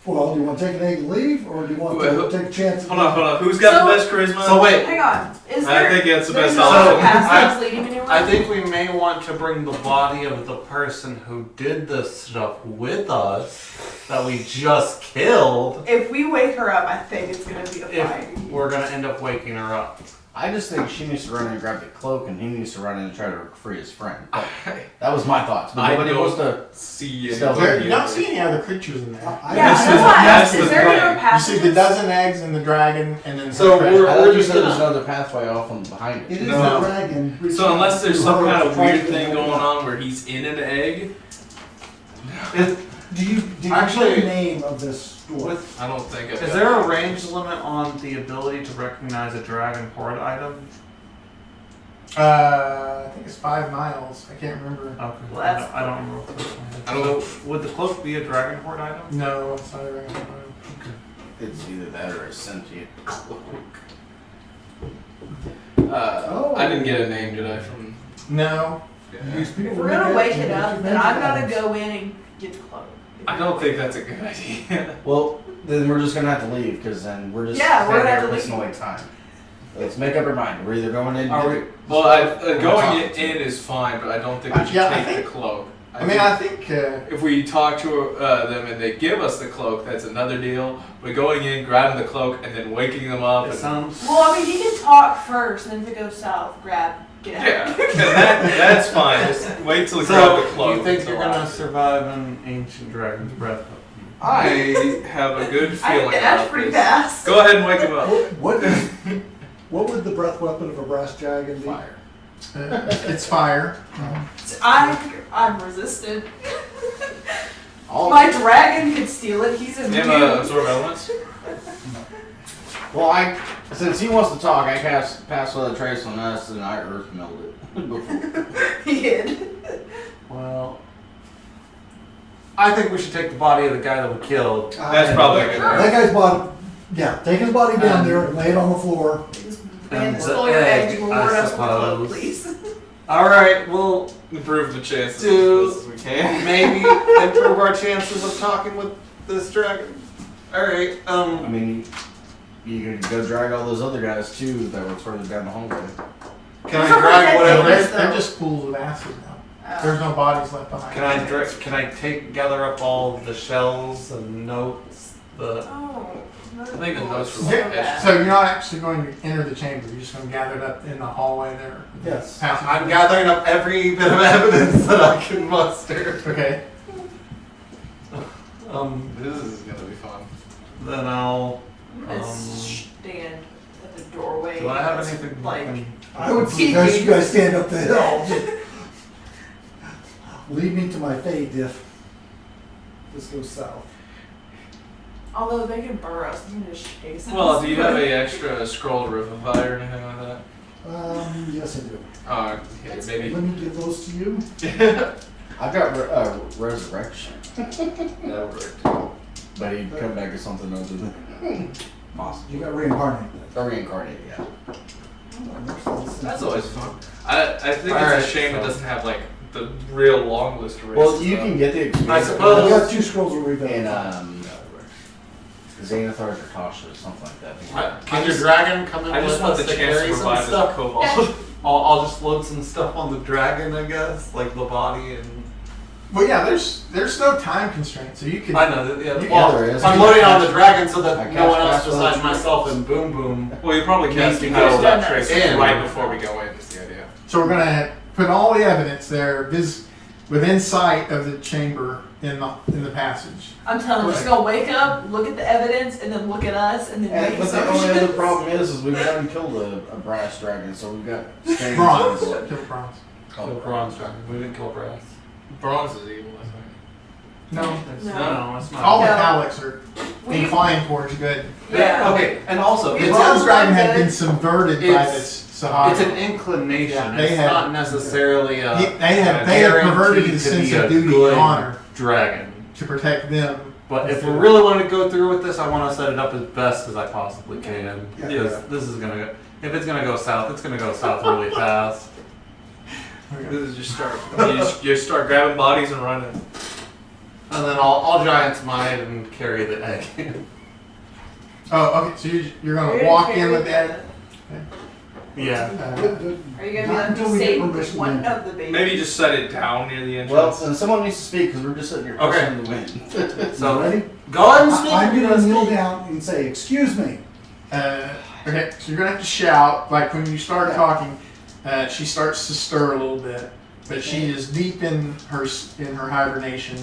Well, do you want to take an egg and leave, or do you want Wait, to take a chance? Hold on. Who's got So- the best charisma? So wait, Hang on. Is I there? think that's the there's best no option. path I- that's leading anywhere? I think we may want to bring the body of the person who did this stuff with us that we just killed If we wake her up, I think it's gonna be a fight. if we're gonna end up waking her up. I just think she needs to run in and grab the cloak, and he needs to run in and try to free his friend. That was my thoughts. But I nobody don't wants to. see Stealth. anybody. You don't see any other creatures in there. I- Yeah, That's that's the- why I that's asked. the Is there point. no You path? see the dozen eggs and the dragon, and then So her we're- friend. I thought you just said gonna- there's another pathway off on behind It it. is No. the dragon. So unless there's To some her kind to of try weird to thing get going her. on where he's in an egg, Do you Actually- get the name of this dwarf? With, I don't think. I've is got there a that. range limit on the ability to recognize a dragon horde item? I think it's 5 miles. I can't remember. Okay. Well, that's- I don't remember. Off the top of my head. I don't know. So, would the cloak be a dragon horde item? No, it's not a dragon. It's either that or a sentient cloak. I didn't get a name, did I? From No. These people If we're make gonna it, wake and it they up, keep then I'm gonna mentioning go in and get the cloak. I don't think that's a good idea. Well, then we're just gonna have to leave because then we're just Yeah, we're sitting gonna here have to wasting leave. away time. Let's make up our mind. We're either going in. Are we? Well, going in is fine, but I don't think we should Yeah, I take think- the cloak. I think. If we talk to them and they give us the cloak, that's another deal. But going in, grabbing the cloak, and then waking them up. It And, sounds. Well, I mean, he can talk first, and if it goes south, get out. yeah, that's fine. Just wait till we grab So, the cloak. you think until you're gonna after. survive an ancient dragon's breath? I have a good feeling That's about pretty this. fast. Go ahead and wake him up. what would the breath weapon of a brass dragon be? Fire. It's fire. I'm resistant. All, My dragon could steal it. He's Him immune. absorb elements. well, since he wants to talk, I pass without a trace on us, and I earth meld it before. He hid. Well, I think we should take the body of the guy that we killed. That's probably a good That idea. guy's body. Yeah, take his body down there and lay it on the floor. Man, And the stole your egg, egg. I Reward us with a cloak, suppose. please. All right, well, Improve the chances Dude. as best as we can. maybe improve our chances of talking with this dragon. All right. I mean, you could go drag all those other guys too that were further down the hallway. Can I Those are drag dead whatever? babies. They're just pools of acid now. There's no bodies left behind. Can I gather up all the shells and notes? The Oh. I think the notes were Yeah, like that. So you're not actually going to enter the chamber. You're just going to gather it up in the hallway there. Yes. Passage. I'm gathering up every bit of evidence that I can muster. Okay. This is gonna be fun. Then I'll. Let's stand at the doorway. Do I have Let's, anything? like, I would suggest you guys stand up the hill. Leave me to my fate if this goes south. although they can burr us, we can just chase us. Well, do you have a extra scroll to revivify or anything like that? Yes, I do. Yeah, maybe. Let me give those to you. I've got resurrection, That worked. but he'd come back as something other than awesome. You got reincarnate. Or reincarnate, yeah. That's always fun. I think All it's right, a shame it so- doesn't have like the real long list of races. Well, you can get the experience. I suppose- We got 2 scrolls of revenge. And Xanathars or Tasha, something like that. Can your dragon come in I just with want us the to chance carry to some revive as a stuff? kobold. I'll just load some stuff on the dragon, I guess, like the body and. Well, yeah, there's no time constraint, so you can. I know that. Yeah. You- Well, there is. I'm loading on the dragon so I that no one else cast besides Fast myself and Boom Boom. Well, you probably cast Maybe Evil go that that trace in. right before we go in. Is the idea? So we're gonna put all the evidence there, within sight of the chamber in the passage. I'm telling you, we're just gonna wake up, look at the evidence, and then look at us, and then And, make but the only other assumptions. problem is we've done killed a brass dragon, so we've got stains Bronze. on the blood. Kill bronze. Kill bronze dragon. We didn't kill brass. Bronze is evil, I think. No. No. It's not. All No. metallics are We- inclined towards good. Yeah. Okay, and also The It's bronze a dragon had good- been subverted by It's- this Sahara. It's an inclination. Yeah, they it's had- not necessarily a. They had perverted his sense of duty and honor Dragon. to protect them. But if we really want to go through with this, I want to set it up as best as I possibly can. Yeah. Because this is gonna go. If it's gonna go south, it's gonna go south really fast. This is just start. You just start grabbing bodies and running. And then I'll giant's might and carry the egg. Oh, okay. So you're gonna We're walk gonna in with carry that. Yeah. Good, good. Are you gonna Not be until able we to get save permission one to of the babies? Maybe just set it down near the Well, entrance. then someone needs to speak because we're just sitting here Okay. pissing in the wind. So Ready? go ahead and speak. I'm You're gonna gonna kneel speak. down and say, "Excuse me." Okay, so you're gonna have to shout. Like when you start Yeah. talking, she starts to stir a little bit, but she is deep in her hibernation.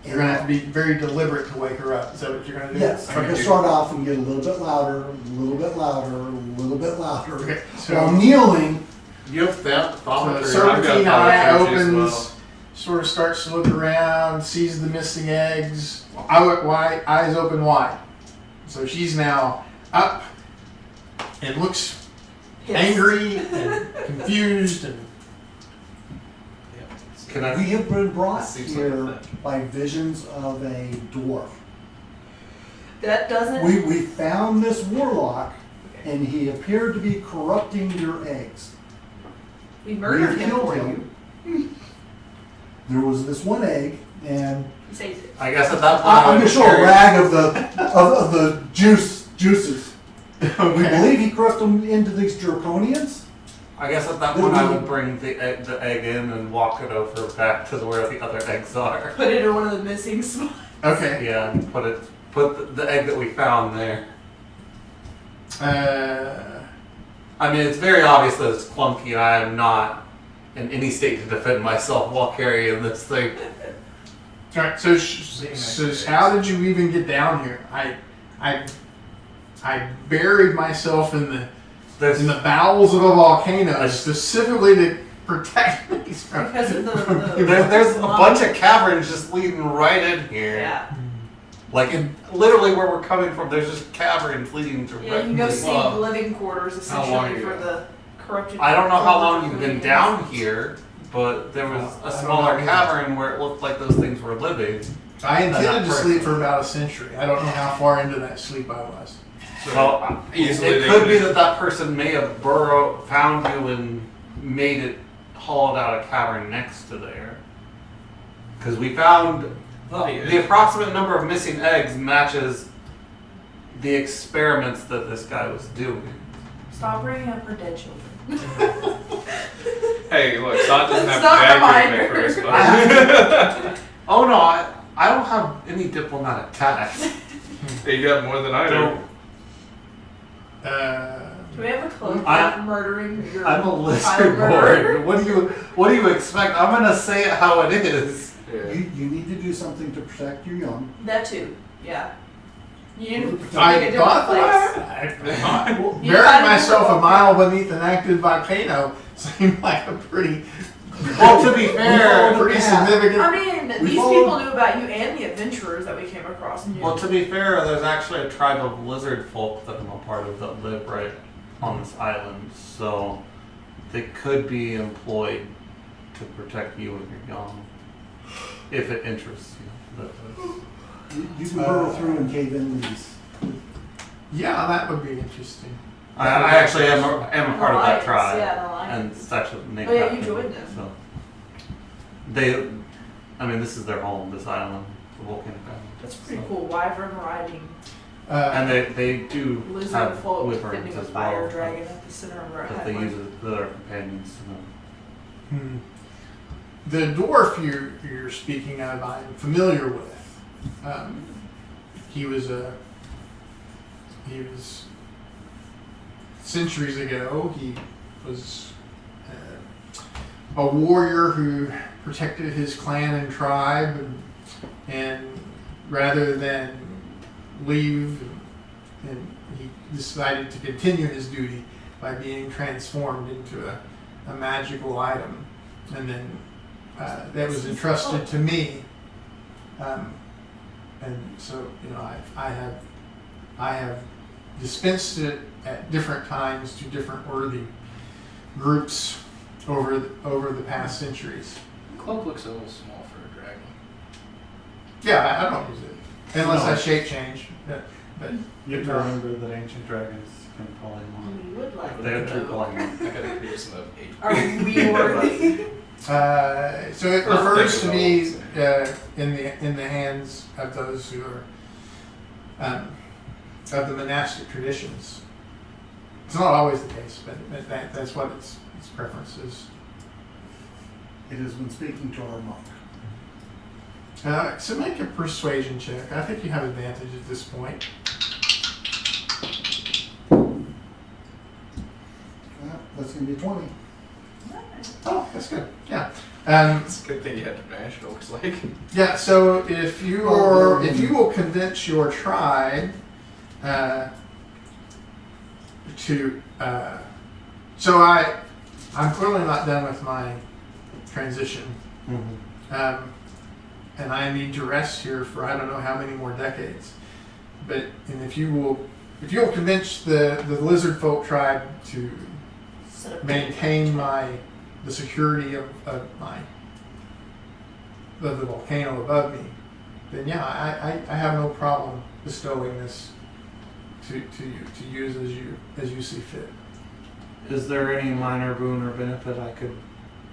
You're gonna have to be very deliberate to wake her up. Is that what you're gonna do? Yes, I'm gonna start off and get a little bit louder, a little bit louder, a little bit louder. Okay, So I'm so kneeling. You have that the thought. serpentine I've eye got thaumaturgy as opens, well. sort of starts to look around, sees the missing eggs. Eyes open wide. So she's now up and looks Yes. angry and confused and Can I? We have been brought Seems like a here thing. by visions of a dwarf. That doesn't. We found this warlock, and he appeared to be corrupting your eggs. We murdered We him killed for him. you. There was this one egg, and He saved it. I guess at that point I'm I gonna would show a carry- rag of the juices. We believe he crushed them into these draconians. I guess at that point I would bring the egg in and walk it over back to where the other eggs are. Put it in one of the missing spots. okay. Yeah, and put the egg that we found there. I mean, it's very obvious that it's clunky, and I am not in any state to defend myself while carrying this thing. All right. So, how did you even get down here? I buried myself in the bowels of a volcano specifically to protect me from. Because of the There's a bunch of caverns just leading right in here. Yeah. Like, literally where we're coming from, there's just caverns leading directly. Yeah, you can go see Well, living quarters how long essentially are for you the corrupted. I don't know how long you've corrupted been draconians. down here, but there was I a don't smaller know. cavern where it looked like those things were living. I intended Not to perfect. sleep for about a century. I don't know how far into that sleep I was. Well, Easily it they could be could- that person may have found you and made it, hauled out a cavern next to there. Because we found the approximate number of missing eggs matches the experiments that this guy was doing. Stop bringing up her dead children. Hey, look, Sod doesn't have Stop bad reminder. charisma. Oh no, I don't have any diplomatic tact. You got more than I do. Do we have a cloak I- for murdering your I'm a child lizard murderer? board. What do you expect? I'm gonna say it how it is. Yeah. You need to do something to protect your young. That too, yeah. You didn't pick I a different thought place. that. You Burying decided to myself go a mile beneath an active volcano seemed like a pretty Well, to be fair, pretty Yeah. significant. I mean, We these followed- people knew about you and the adventurers that we came across. And you. well, to be fair, there's actually a tribe of lizard folk that I'm a part of that live right on this island, so they could be employed to protect you and your young, if it interests you. You can burrow through and cave in these. Yeah, that would be interesting. I actually am a part of that Alliance, tribe, yeah, an and alliance. it's actually named Oh, yeah, after you me, joined them. So. this is their home, this island, the volcanic island. That's pretty cool. Wyvern riding And they do lizard have folk wyverns defending a as fire well. dragon at the center of our That they island. use as their companions. The dwarf you're speaking of, I'm familiar with. He was centuries ago. He was a warrior who protected his clan and tribe, and rather than leave, and he decided to continue his duty by being transformed into a magical item, and then that was entrusted to me, and so I have dispensed it at different times to different worthy groups over the past centuries. Cloak looks a little small for a dragon. Yeah, I don't use it unless No. I shape change. But You have to remember that ancient dragons can call him on. We would like They have to true know. calling. I gotta create some of 8. Are we worthy? so it Well, refers to think me about in the hands of those who are of the monastic traditions. It's not always the case, but that's what its preference is. It is when speaking to our monk. So make a persuasion check. I think you have advantage at this point. That's going to be 20. Oh, that's good. Yeah. It's a good thing you had advantage, it looks like. Yeah. So if you will convince your tribe to, so I'm clearly not done with my transition, and I need to rest here for I don't know how many more decades. But if you will convince the lizard folk tribe to Set up maintain the security of the volcano above me, then yeah, I have no problem bestowing this to you to use as you see fit. Is there any minor boon or benefit I could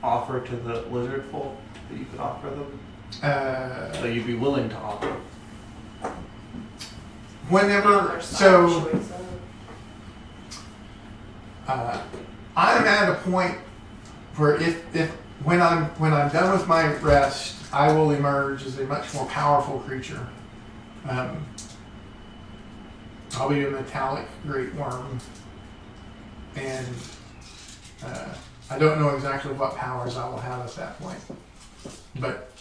offer to the lizard folk that you could offer them? That you'd be willing to offer? Whenever, so I'm at a point where if when I'm done with my rest, I will emerge as a much more powerful creature. I'll be a metallic great worm, and I don't know exactly what powers I will have at that point. But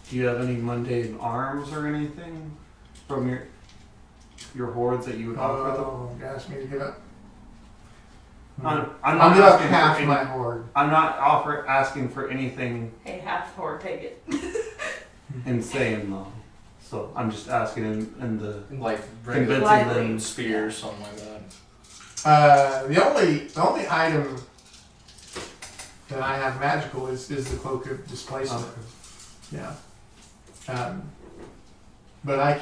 Do you have any mundane arms or anything from your hordes that you would offer them? you asked me to give up. I'm I'll not give up asking for half any- my horde. I'm not asking for anything Hey, half the horde, take it. insane though. So I'm just asking in the Like convincing Lightly. them. spears, something like that. The only item that I have magical is the cloak of displacement. Yeah. But I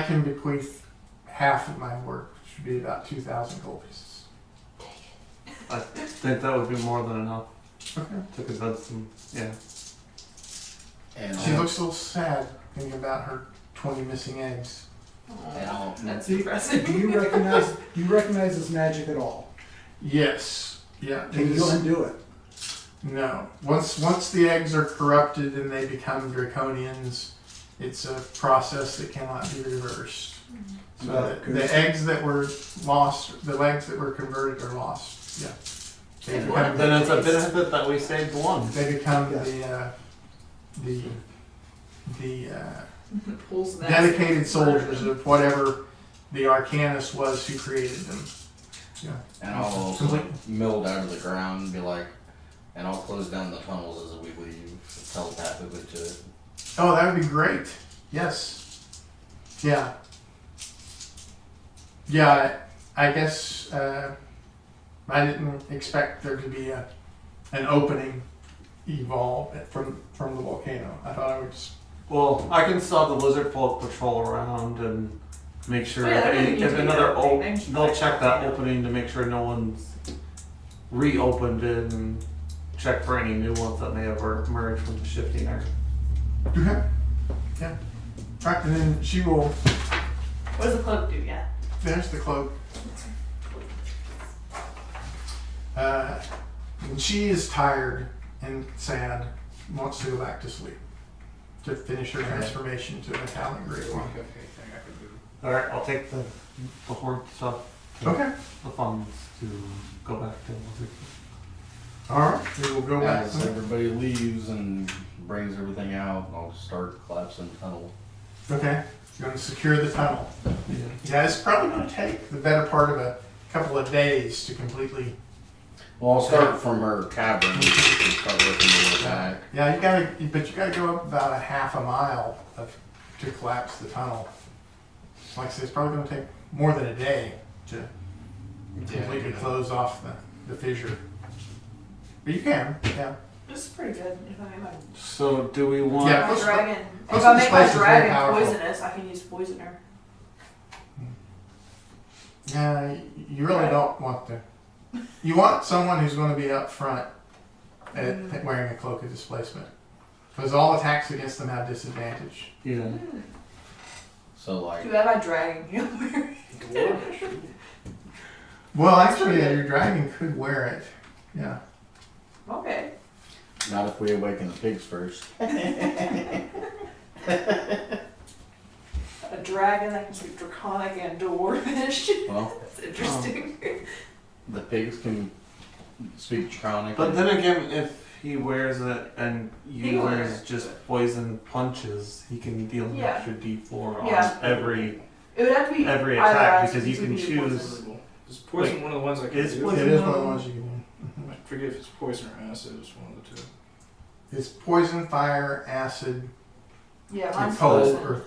can bequeath half of my work, which would be about 2,000 gold pieces. I think that would be more than enough Okay. to convince them. Yeah. And She looks a little sad thinking about her 20 missing eggs. Aw, that's Do depressing. you recognize this magic at all? Yes. Yeah. Can you go and do it? No. Once the eggs are corrupted and they become draconians, it's a process that cannot be reversed. So the eggs that were lost, the eggs that were converted are lost. Yeah. They And become, Then it's a benefit that we saved one. they become Yes. the Pulls that. dedicated soldiers of whatever the Arcanist was who created them. Yeah. And I'll also Complete- mill down to the ground and be like, and I'll close down the tunnels as we leave, telepathically to it. Oh, that would be great. Yes. Yeah. Yeah, I guess I didn't expect there to be an opening evolve from the volcano. I thought I would just. Well, I can still have the lizard folk patrol around and make sure Oh, yeah, that doesn't need if to be another that big. They should they'll probably check that find out. opening to make sure no one's reopened it and check for any new ones that may have emerged from the shifting earth. Okay. Yeah. Right, and then she will. What does the cloak do? Yeah. There's the cloak. And she is tired and sad, wants to go back to sleep to finish her transformation to a metallic great one. Alright, I'll take the horn stuff, Okay. the funds to go back to Lizard. All right. We will go back. As everybody leaves and brings everything out, I'll start collapsing the tunnel. Okay. You're going to secure the tunnel. Yeah. Yeah, it's probably going to take the better part of a couple of days to completely. Well, I'll start from her cabin and start working my way back. Yeah, but you gotta go up about a half a mile to collapse the tunnel. Like I said, it's probably going to take more than a day to completely close off the fissure. But you can, yeah. This is pretty good. If I make my, So do we want... Yeah. my dragon, most if of I this make place my is very dragon powerful. poisonous, I can use poisoner. Yeah, you really don't want to. You want someone who's going to be up front at wearing a cloak of displacement. Because all attacks against them have disadvantage. Yeah. So like, Too bad my dragon can't wear it. Well, actually, your dragon could wear it. Yeah. Okay. not if we awaken the pigs first. A dragon that can speak draconic and dwarvish. Well, That's interesting. the pigs can speak draconic. But then again, if he wears it and He uses wears just poison punches, he can deal an Yeah. extra D4 on Yeah. every It would have to be every either attack eyes because you or can be choose. poison. Is poison one of the ones I can Is do? poison- It is one of the ones you can do. I forget if it's poison or acid. It's one of the two. It's poison, fire, acid, Yeah, mine's cold, poison. or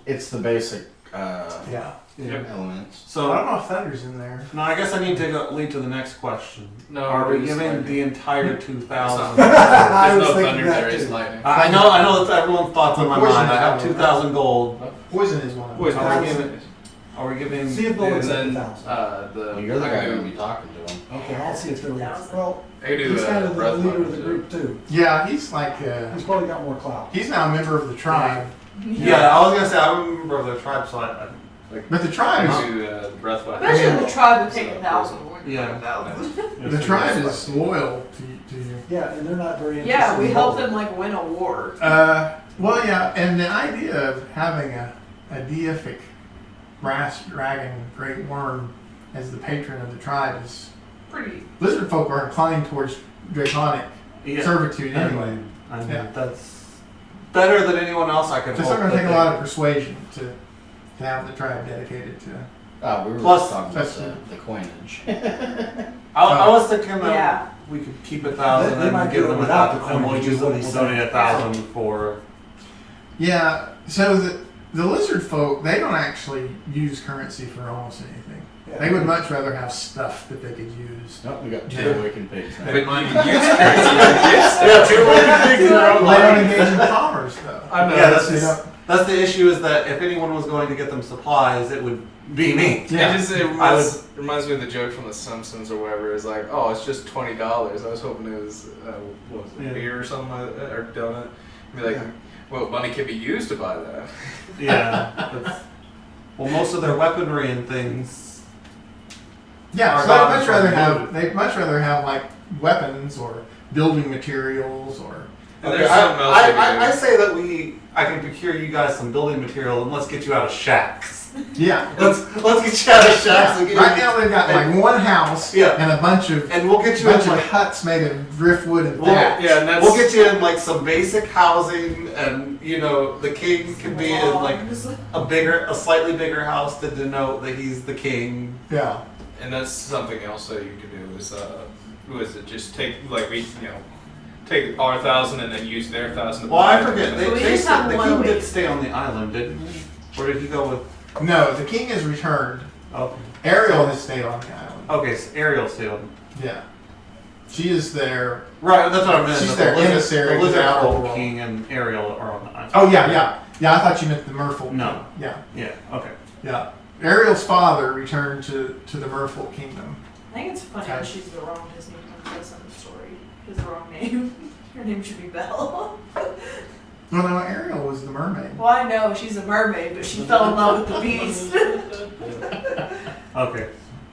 It's the basic yeah. Yeah. elements. I So don't know if thunder's in there. no, I guess I need to lead to the next question. No, Are we it's giving lightning. the entire It's 2,000? not- I There's was no thinking thunder that there. It's too. lightning. I know that's everyone's thoughts on my Poison mind. I have is 2,000 gold. Poison is one of them. Poison. Are we giving? Are we giving? See if they'll And accept then 1,000. You're the I guy can gonna do- be talking to him. Okay, I'll see if they're, well, I can do he's kind of the breath leader of weapon, the too. group too. Yeah, he's like, He's probably got more clout. he's now a member of the tribe. Yeah, I was gonna say I'm a member of the tribe, so I But the I tribe is, can do breath weapon. Imagine the tribe would take So, 1,000. Yeah. 'Cause the tribe is loyal to you. Yeah, and they're not very interested. Yeah, we in helped gold. them like win a war. Well, yeah, and the idea of having a deific brass dragon, great worm, as the patron of the tribe is. Pretty. Lizard folk are inclined towards draconic yeah. servitude anyway. I mean, Yeah. that's better than anyone else I could. So it's hope not going to that take a they- lot of persuasion to have the tribe dedicated to. We were Plus- just talking about That's- the coinage. I was thinking that Yeah. we could keep 1,000 They might and give do it them without the 1,000, and we'll coin, use is what them. he We'll said. donate 1,000 for. Yeah, so the lizard folk, they don't actually use currency for almost anything. Yeah. They would much rather have stuff that they could use. Nope, we got two Yeah. awakened pigs now. But you can use currency for gifts. Yeah, 2 awakened pigs in their own They don't life. engage in commerce though. I know. Yeah, that's They don't- that's the issue. Is that if anyone was going to get them supplies, it would be me. Yeah. It reminds me of the joke from The Simpsons or whatever. It's like, oh, it's just $20. I was hoping it was, what was it, Yeah. beer or something like that, or donut. Be like, Yeah. well, money can be used to buy that. Yeah. That's, well, most of their weaponry and things. Yeah, Our so God they'd is much rather unlimited. have like weapons or building materials or And Okay, there's something else they can do. I say that I can procure you guys some building material and let's get you out of shacks. yeah. Let's get you out of shacks and get Right you, now they've got like one house Yeah. and a bunch of and we'll get you in like huts made of driftwood and Well, thatch. yeah, and that's we'll get you in like some basic housing, and the king can be in like a slightly bigger house to denote that he's the king. Yeah. and that's something else that you can do is just take take our 1,000 and then use their 1,000. Well, I forget. So we They just said have the one king week. did stay on the island, didn't he? Or did he go with? No, the king has returned. Okay. Ariel has stayed on the island. Okay, so Ariel stayed on. Yeah. She is there. Right, that's what I meant. She's that their the lizard- emissary The to the lizard outer folk world. king and Ariel are on the island. Oh yeah, yeah. Yeah, I thought you meant the merfolk. No. Yeah. Yeah. Okay. Yeah. Ariel's father returned to the merfolk kingdom. I think it's funny when Okay. she's the wrong Disney princess in the story. She has the wrong name. Her name should be Belle. Well, no, Ariel was the mermaid. Well, I know she's a mermaid, but she fell in love with the beast. Okay.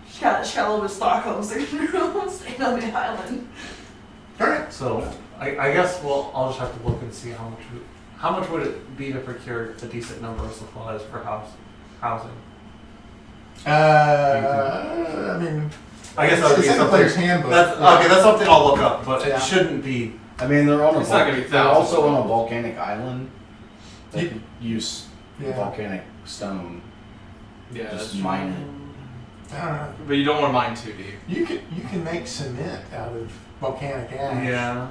She got a little bit of Stockholm syndrome, staying on the island. Alright. So I guess I'll just have to look and see how much would it be to procure a decent number of supplies for housing. I mean, I guess that would it's be in the something. player's handbook. Okay, that's something I'll look up, but Yeah. it shouldn't be. I mean, they're on a It's not gonna be they're also thousands. on a volcanic island. They You- could use Yeah. volcanic stone. Yeah, that's Just true. mine it. I don't know. But you don't want to mine too deep. You can make cement out of volcanic ash. Yeah.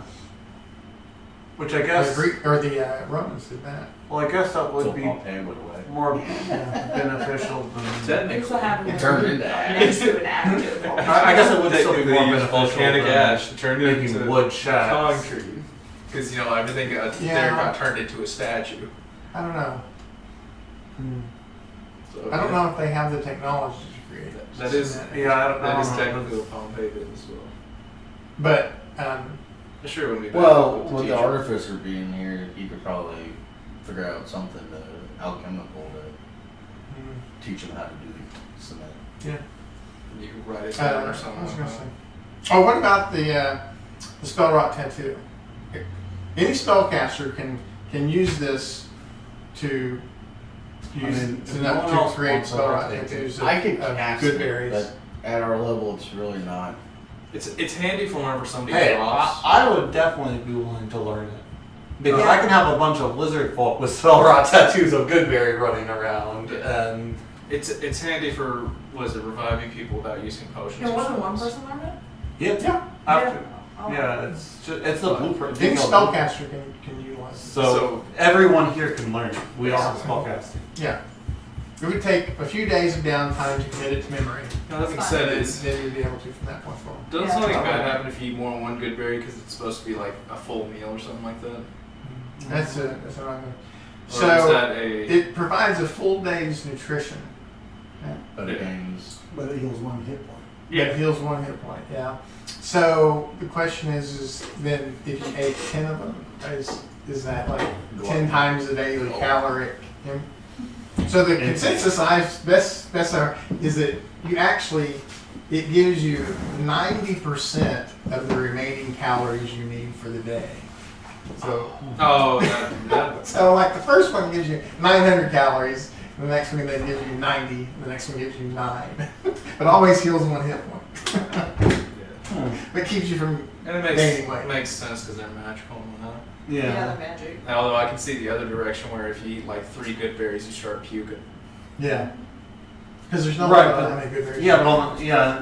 Which I guess. The Romans did that. Well, I guess that Until would be Pompeii went away. more beneficial than. That's what happened. It turned into next to an active volcano. I guess it would still be Technically, more use beneficial volcanic than ash to turn it making into wood shacks. concrete. Because everything there Yeah. got turned into a statue. I don't know. Hmm. So, I don't yeah. know if they have the technology to create it. That is cement. Yeah, I don't that is know. technically what Pompeii did as well. But I'm sure it wouldn't be bad Well, to with teach the it. artificer being here, he could probably figure out something alchemical to teach him how to do cement. You can write it down or I something was like gonna that. say. Oh, what about the spell rock tattoo? Any spellcaster can use this to to create spell rock tattoos. I could of cast good it, berries. but at our level, it's really not. It's handy for whenever somebody Hey, drops. I would definitely be willing to learn it. Because I can have a bunch of lizard folk with spell rot tattoos of Goodberry running around, and It's handy for reviving people without using potions. Can or more than one spells. person learn it? yeah, Oh. it's the blueprint. Any detailed spellcaster can utilize it. So everyone here can learn it. We all have spellcasting. Yeah. It would take a few days of downtime to commit it to memory. Now, that being That's said, Then you'd be able to from that point forward. doesn't Yeah. something bad happen if you eat more than one good berry because it's supposed to be like a full meal or something like that? That's what I'm going. Or is So that a it provides a full day's nutrition. But it gains. But it heals one hit point. It heals one hit point. Yeah. So the question is then if you ate 10 of them, is that like 10 times a daily caloric? So the consensus best is that you actually it gives you 90% of the remaining calories you need for the day. So so like the first one gives you 900 calories, the next one then gives you 90, the next one gives you 9. But always heals one hit point. But keeps you from and it gaining weight. makes sense because they're magical and whatnot. Yeah, the magic. Although I can see the other direction where if you eat like 3 good berries, you start puking. Yeah. Because there's no Right, way but- how many good berries. Yeah, but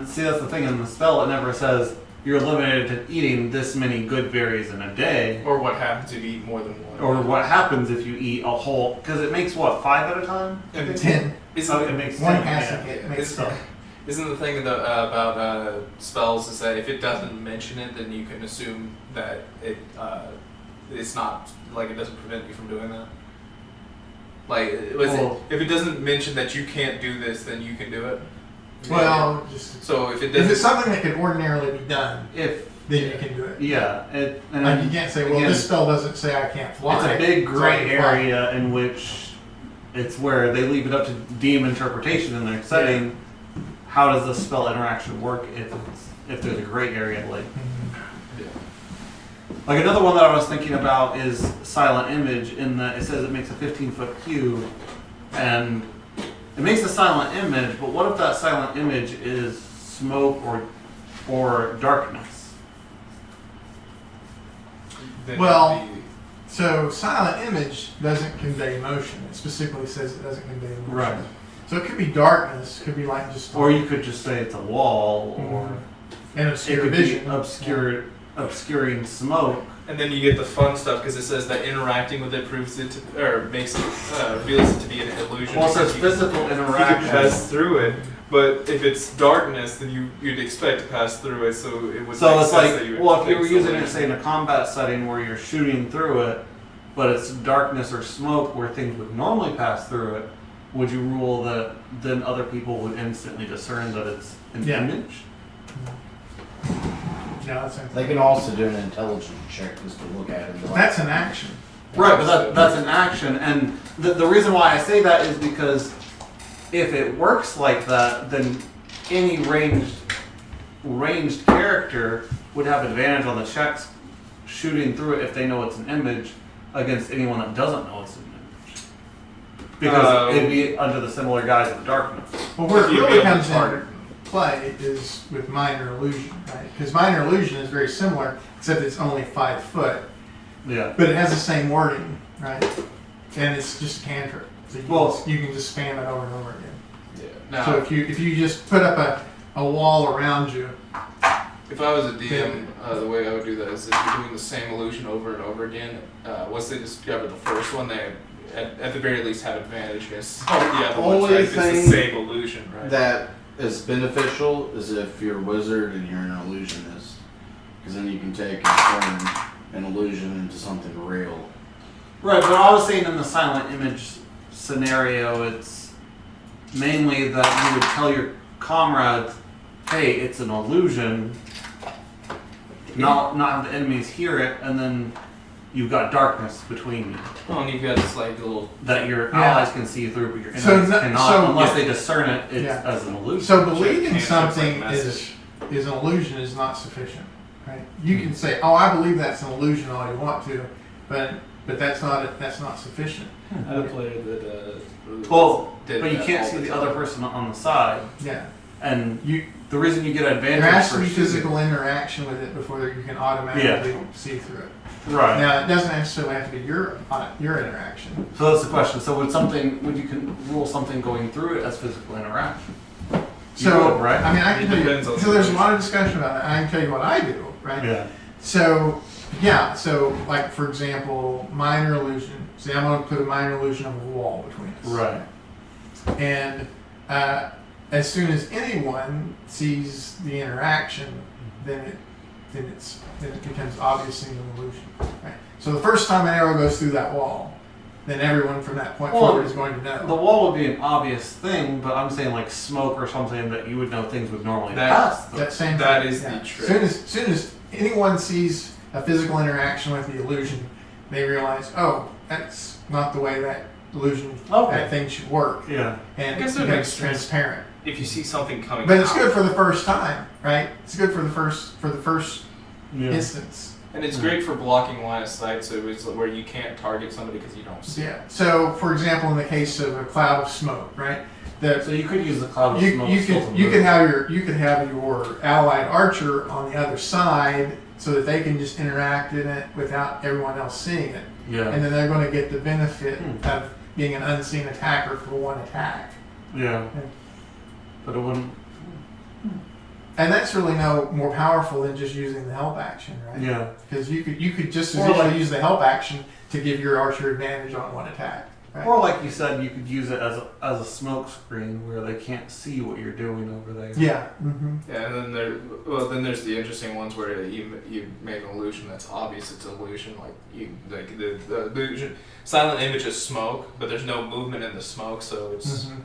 see, that's the thing in the spell. It never says you're limited to eating this many good berries in a day, Or what happens if you eat more than one. or what happens if you eat a whole. Because it makes what 5 at a time. And 10. Isn't, It makes One 10, has yeah. to get makes Isn't, 10. isn't the thing about spells is that if it doesn't mention it, then you can assume that it's not like it doesn't prevent you from doing that. Like, if it doesn't mention that you can't do this, then you can do it. Well, just So if it if doesn't, it's something that could ordinarily be done, If then you can do it. yeah, and Like you can't say, well, again, this spell doesn't say I can't fly. it's a big so I gray can fly. area in which it's where they leave it up to DM interpretation in their setting. How does the spell interaction work if there's a gray area like? Like another one that I was thinking about is silent image, in that it says it makes a 15-foot cube, and it makes a silent image. But what if that silent image is smoke or darkness? then Well- it'd be- So silent image doesn't convey motion. It specifically says it doesn't convey motion. Right. So it could be darkness. Could be like just Or you could just say it's a wall, or an it obscure could vision. be obscuring smoke. and then you get the fun stuff because it says that interacting with it proves it to, or makes it reveals it to be an illusion. Well, it says because physical you can interaction. pass through it, but if it's darkness, then you'd expect to pass through it. So it would. So make it's sense like, that you would well, if you think were using it, something- say, in a combat setting where you're shooting through it, but it's darkness or smoke where things would normally pass through it, would you rule that then other people would instantly discern that it's an Yeah. image? Yeah, that's an, They can also do an intelligence check just to look at it. and be like, that's an action. Right, but that's an action, and the reason why I say that is because if it works like that, then any ranged character would have advantage on the checks shooting through it if they know it's an image against anyone that doesn't know it's an image. Because it'd be under the similar guise of darkness. Well, where it You'd be really able to comes target. into play is with minor illusion, right? Because minor illusion is very similar, except it's only 5 foot, Yeah. but it has the same wording, right? And it's just a cantrip, so you can just spam it over and over again. Yeah. Now, So if you just put up a wall around you, if I was a DM, the way I would do that is if you're doing the same illusion over and over again, once they discover the first one, they at the very least have advantage against the other ones, Only right? If it's the thing same illusion, right? That is beneficial is if you're a wizard and you're an illusionist, because then you can take and turn an illusion into something real. Right, but I was saying in the silent image scenario, it's mainly that you would tell your comrades, hey, it's an illusion, not have the enemies hear it, and then you've got darkness between you Oh, and you've got this like little. that your Yeah. allies can see through, but your enemies So cannot so- unless yeah. they discern it Yeah. as an illusion. so believing Cantrips something like is an illusion is not sufficient, right? You can say, "Oh, I believe that's an illusion," all you want to, but that's not sufficient. I had a player that. Well, did but you that can't all see the time. other person on the side, Yeah, and you the reason you get advantage there has to for be shooting- physical interaction with it before you can automatically see through it. Right. Now, it doesn't necessarily have to be your interaction. So that's the question. So would you rule something going through it as physical interaction? You So, would, right? I mean, I It can tell you. depends on So there's a the lot of discussion about it. I can tell you what I do, right? Yeah. So, yeah. So, like for example, minor illusion. See, I'm going to put a minor illusion of a wall between us. Right. And as soon as anyone sees the interaction, then it becomes obviously an illusion. Right. So the first time an arrow goes through that wall, then everyone from that point Well, forward is going to know. The wall would be an obvious thing, but I'm saying like smoke or something that you would know things would normally That- pass through. That same That thing, is yeah. the trick. Soon as anyone sees a physical interaction with the illusion, they realize, oh, that's not the way that illusion, Okay. that thing should work, Yeah. and I guess it that becomes makes sense. transparent. If you see something coming. But it's out, good for the first time, right? It's good for the first Yeah. instance. and it's great for blocking line of sight. So it's where you can't target somebody because you don't see. Yeah. So, for example, in the case of a cloud of smoke, right? So you could use the cloud of You smoke. you still could to you move. could have your allied archer on the other side so that they can just interact in it without everyone else seeing it, Yeah. and then they're going to get the benefit Hmm. of being an unseen attacker for one attack. Yeah. But it wouldn't. And that's really no more powerful than just using the help action, right? Yeah. Because you could just as Or easily like- use the help action to give your archer advantage on one attack. Right? Or like you said, you could use it as a smoke screen where they can't see what you're doing over there. Yeah. Mm-hmm. Yeah, and then there's the interesting ones where you make an illusion that's obvious it's an illusion, like the illusion, silent image is smoke, but there's no movement in the smoke, so it's Mm-hmm.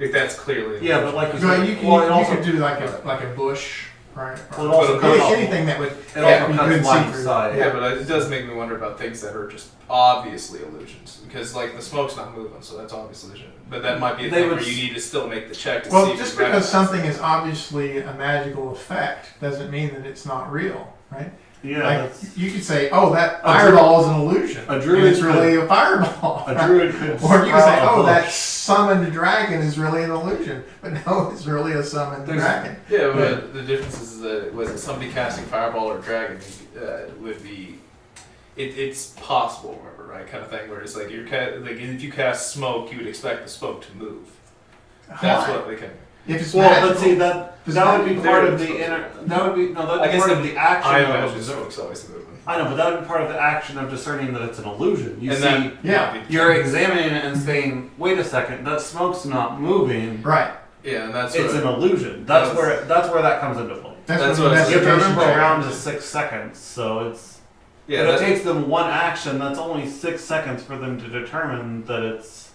like that's clearly an Yeah, illusion. but like you So said, you it also could do like a bush, right? Well, it also cuts off- anything that would it also you cuts couldn't line see of through. sight. Yeah, but it does make me wonder about things that are just obviously illusions. Because, like, the smoke's not moving, so that's obviously illusion. But that might be a They thing would where you need to still make the check to see Well, if just you because recognize something it. is obviously a magical effect doesn't mean that it's not real, right? Yeah. Like, That's, you could say, "Oh, that A fireball is an illusion," a and druid it's really a fireball. a druid could. Or you can say, sprout a "Oh, that bush. summoned dragon is really an illusion," but no, it's really a summoned dragon. Yeah, but the difference is that was it somebody casting fireball or dragon would be, it's possible, remember, right? Kind of thing where it's like like if you cast smoke, you would expect the smoke to move. That's Why? what they can. If it's Well, magical, let's see that Does that would that- be part of there- the inner. That would be no. That I would be guess part of the action. I of imagine discerning. smoke's always moving. I know, but that would be part of the action of discerning that it's an illusion. You And see, then yeah. you're examining it and saying, "Wait a second, that smoke's not moving. right? Yeah, and that's It's what, an illusion." That's That's- where that comes into play. That's when what I the said. You have to investigation remember check around is. is 6 seconds, so it's. yeah, if it that, takes them one action, that's only 6 seconds for them to determine that it's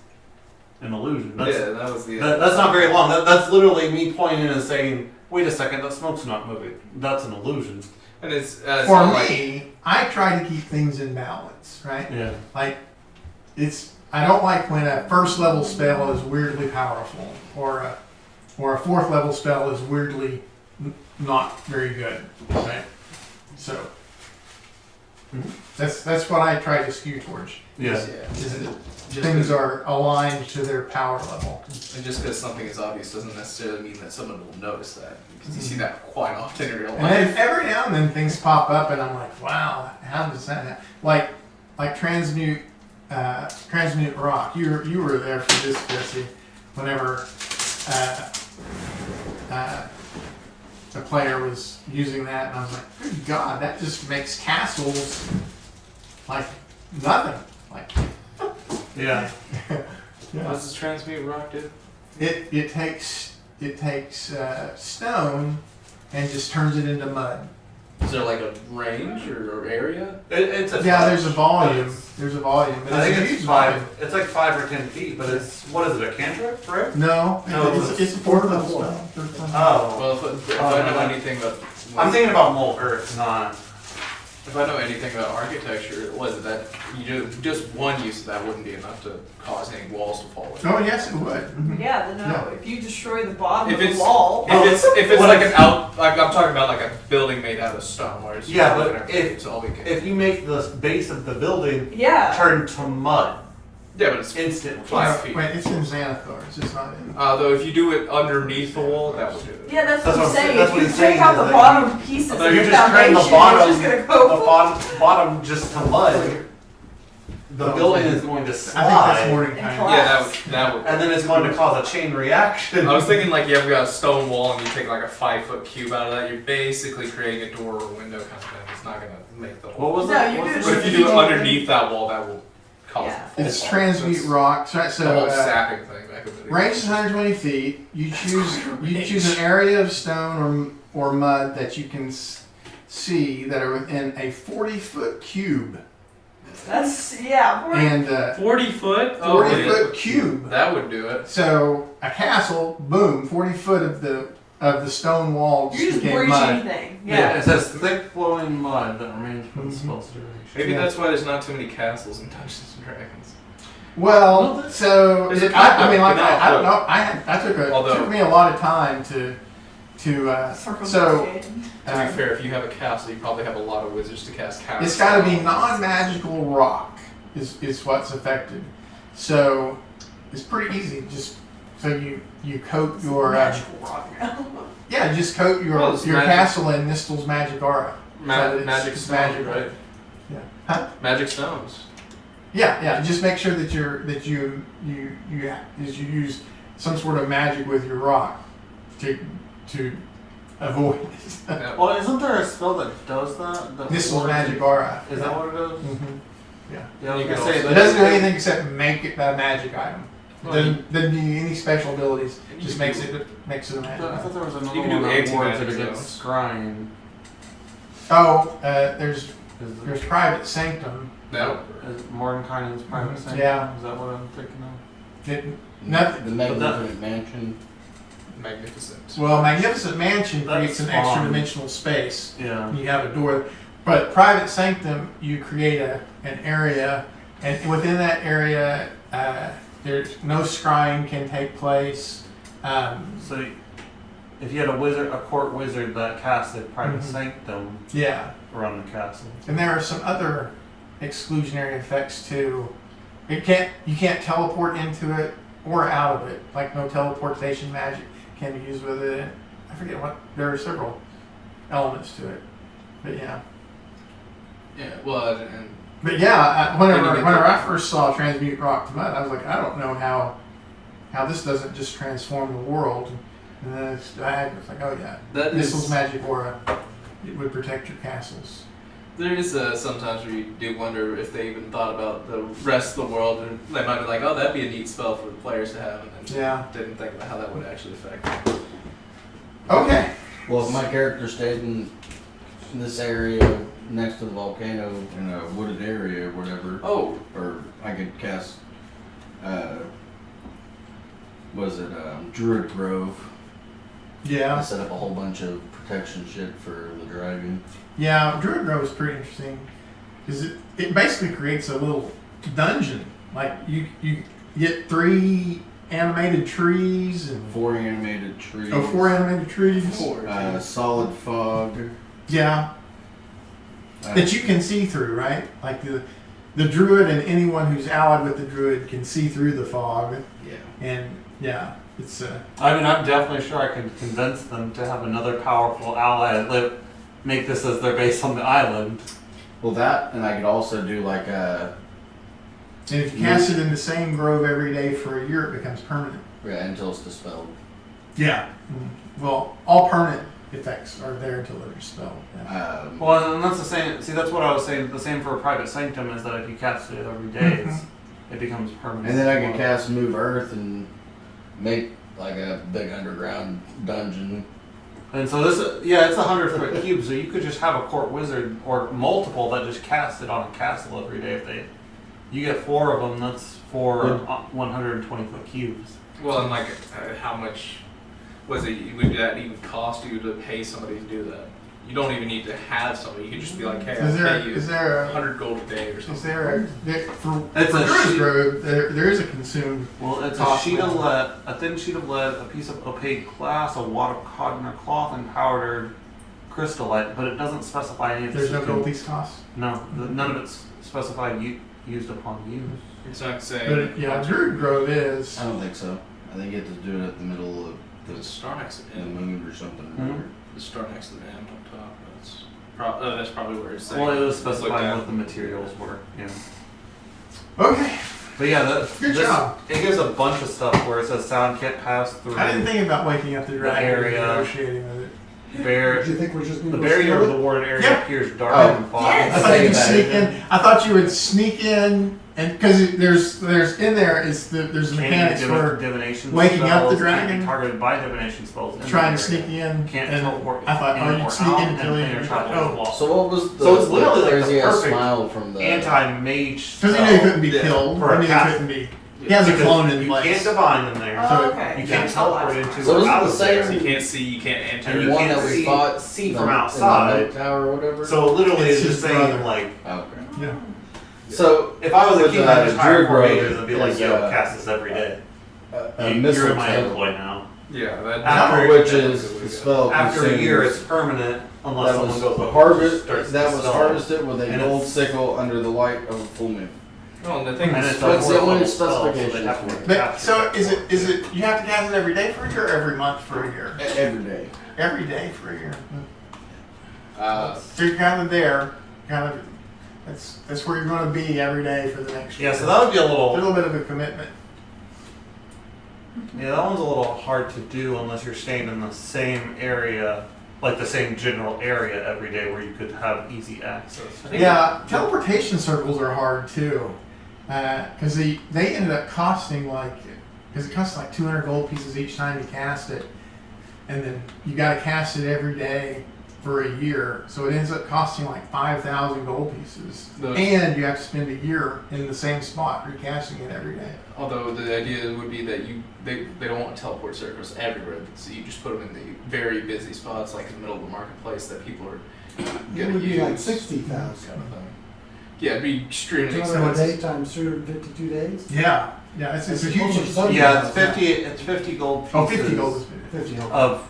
an illusion. That's, yeah, that was the. that's not very long. That's literally me pointing and saying, "Wait a second, that smoke's not moving. That's an illusion." And it's For not like- me, I try to keep things in balance, right? Yeah. Like, I don't like when a first level spell is weirdly powerful, or a 4th level spell is weirdly not very good, right? So, that's what I try to skew towards. Yeah. Is that Just things 'cause- are aligned to their power level. And just because something is obvious doesn't necessarily mean that someone will notice that. Because you see that quite often in real And life. then every now and then things pop up, and I'm like, wow, how does that happen? Like transmute rock. You were there for this, Jesse. Whenever the player was using that, and I was like, good God, that just makes castles like nothing. Like Yeah. What does this transmute rock do? it takes stone and just turns it into mud. Is there like a range or area? It's a Yeah, there's a touch, volume. but it's- There's a volume. But I think a it's huge 5. volume. It's like 5 or 10 feet, but it's what is it? A cantrip, right? No, No, it's a 4th level spell. Oh. Well, if I know anything about, I'm thinking about molten earth, not. if I know anything about architecture, was it that you do just one use of that wouldn't be enough to cause any walls to fall in? Oh yes, it would. Mhm. Yeah, no. Yeah. If you destroy the bottom If of the it's- wall, If it's What like if- an like I'm talking about like a building made out of stone, where it's Yeah, just but everything, if- it's all we can. If you make the base of the building yeah. turn to mud Yeah, but it's instantly. 5 feet. Wait, it's in Xanathar. It's just not in. Though if you do it underneath the wall, that would do it. Yeah, that's what That's I'm what I'm saying. saying. That's If what you he's take saying out is the that bottom pieces of I thought the you You just turn the foundation, bottom, it's just gonna the go bottom just to mud. The building is going to I think that's slide, Mordenkainen. Yeah, that would. and then it's going to cause a chain reaction. I was thinking like you have got a stone wall and you take like a 5-foot cube out of that, you're basically creating a door or a window kind of thing. It's not gonna make the whole. What was No, it? you What's do it? But if you do it underneath that wall, that will cause Yeah. the full It's fall. transmute So rock. So, it's the whole so sapping thing back in the range is 120 feet. You choose an area of stone or mud that you can see that are within a 40-foot cube. That's, yeah. And 40 foot. 40-foot cube. That would do it. So a castle, boom, 40 foot of the stone wall You just just became breach mud. anything. Yeah, Yeah. it says thick flowing mud that remains for the Mhm. spell's duration. Maybe Yeah. that's why there's not too many castles in Dungeons and Dragons. Well, so There's a I mean, like couple, but I don't not know. It Although- took me a lot of time to so To be fair, if you have a castle, you probably have a lot of wizards to cast castles. it's got to be non-magical rock is what's affected. So it's pretty easy. Just so you coat your magical rock now. yeah, just coat your Well, it's your magic. castle in Nistel's magic aura. So that it's- magic it's stones, magical. right? Yeah. Huh? Magic stones. Yeah. Just make sure that you use some sort of magic with your rock to avoid Yeah. Well, isn't there a spell that does that? Nistel's magic aura. Is that what it is? Mhm. Yeah, I was You gonna could say also- It doesn't do anything except make it a magic item. Well, Doesn't need any special abilities. And you Just can makes do- it a magic I thought item. there was another You can one do that wards anti-magic it against zones. scrying. Oh, there's Is there's private sanctum. No. Is Mordenkainen's private Mhm. sanctum? Yeah. Is that what I'm thinking of? Nothing. The Magnificent Mansion. Magnificent. Well, Magnificent Mansion That's creates an fine. extra dimensional space. Yeah. You have a door, but private sanctum, you create an area, and within that area, there's no scrying can take place. So, if you had a court wizard that casted private Mhm. sanctum Yeah, around the castle. and there are some other exclusionary effects too. You can't teleport into it or out of it. Like no teleportation magic can be used with it. I forget what. There are several elements to it, but yeah. Yeah. Well, and But yeah, whenever Then you get whenever the- I first saw transmute rock to mud, I was like, I don't know how this doesn't just transform the world. And then I was like, oh yeah, that this was is. magic aura. It would protect your castles. There is sometimes where you do wonder if they even thought about the rest of the world, and they might be like, "Oh, that'd be a neat spell for the players to have," and then Yeah. didn't think about how that would actually affect them. Okay. Well, if my character stayed in this area next to the volcano in a wooded area or whatever, Oh, or I could cast, Druid Grove I Yeah. set up a whole bunch of protection shit for the dragon. Yeah, Druid Grove is pretty interesting because it basically creates a little dungeon. Like you get 3 animated trees and 4 animated trees. 4 animated trees. Solid fog. Yeah, that you can see through, right? Like the druid and anyone who's allied with the druid can see through the fog. Yeah. And yeah, it's I mean, I'm definitely sure I can convince them to have another powerful ally make this as their base on the island. Well, that, and I could also do like and if you cast it in the same grove every day for a year, it becomes permanent. until it's dispelled. Yeah. Well, all permanent effects are there until they're dispelled. Yeah. Well, and that's the same. See, that's what I was saying. The same for a private sanctum is that if you cast it every day, it becomes permanent. And then I could cast Move Earth and make like a big underground dungeon. And so this, it's a 100-foot cube. So you could just have a court wizard or multiple that just cast it on a castle every day. If you get 4 of them, that's 4 120-foot cubes. Well, and like, how much would that even cost you to pay somebody to do that? You don't even need to have somebody. You could just be like, hey, I'll pay you is there 100 gold a day or something. Is there for It's a Druid sheet- Grove, there is a consumed Well, it's a cost sheet of level. lead, a thin sheet of lead, a piece of opaque glass, a wad of cotton or cloth, and powdered crystallite. But it doesn't specify any of this. There's no gold piece cost. No, none of it's specified used upon use. It's not saying. But yeah, Druid Grove is. I don't think so. I think you have to do it at the middle of the star next to the him. moon or something. Hmm? The star next to the M up top. That's probably where it's saying. Well, it was Let's look specifying down. what the materials were. Yeah. Okay. But yeah, Good job. It gives a bunch of stuff where it says sound can't pass through. I didn't think about waking up the dragon and area. negotiating with it. Bear, Do you think we're just the gonna barrier go of the warded area Yeah. appears dark Oh. and foggy. Yes. I thought you'd about sneak it. in. I thought you would sneak in, and because there's in there is there's Can't mechanics do for divination waking up the spells, can't dragon. be targeted by divination spells. in trying the to sneak area. in. Can't and teleport I thought, in oh, or you'd sneak out, in and until planar you. travel as Oh, well. So what was the, So it's literally like the crazy ass perfect smile from the Anti-mage because he knew he couldn't be Yeah. killed. For a He knew he cast. couldn't be. He has a Because clone in you place. can't divine in there. Oh, okay. You can't tell teleport us. into So or isn't out the of there. So same- you can't see, you can't enter. And the you one can't that we see- fought see in from the outside. moat tower or whatever? So literally, It's it's just his saying brother. like, okay. Yeah. So if I was a With king, the I'd just hire Druid 4 Grove mages and be like, is, yo, cast this every day. a You're in my mistletoe, employ now. Yeah, that. After- which is the spell After a consumes- year, it's permanent unless that someone was goes over harvest. starts That to was spell. harvested with a And gold it's- sickle under the light of a full moon. Well, and the thing And is, it's What's a the fourth only level spell, so they specification have to for it? But capture so that is spell. it you have to cast it every day for a year, or every month for a year? Every day. Every day for a year. So So you're kind of there, that's where you're going to be every day for the next year. Yeah, so that would be a It's a little. little bit of a commitment. Yeah, that one's a little hard to do unless you're staying in the same area, like the same general area every day where you could have easy access. Yeah, teleportation circles are hard too, because they ended up costing because it costs like 200 gold pieces each time you cast it, and then you got to cast it every day for a year, so it ends up costing like 5,000 gold pieces, and you have to spend a year in the same spot recasting it every day. although the idea would be that they don't want teleport circles everywhere, so you just put them in the very busy spots, like in the middle of the marketplace that people are It gonna would be like use. 60,000. Kind of thing. Yeah, it'd be extremely 200 a day expensive. times 352 days? Yeah, it's a huge. Almost double. Yeah, it's 50. It's 50 gold pieces Oh, 50 gold is 50 gold. of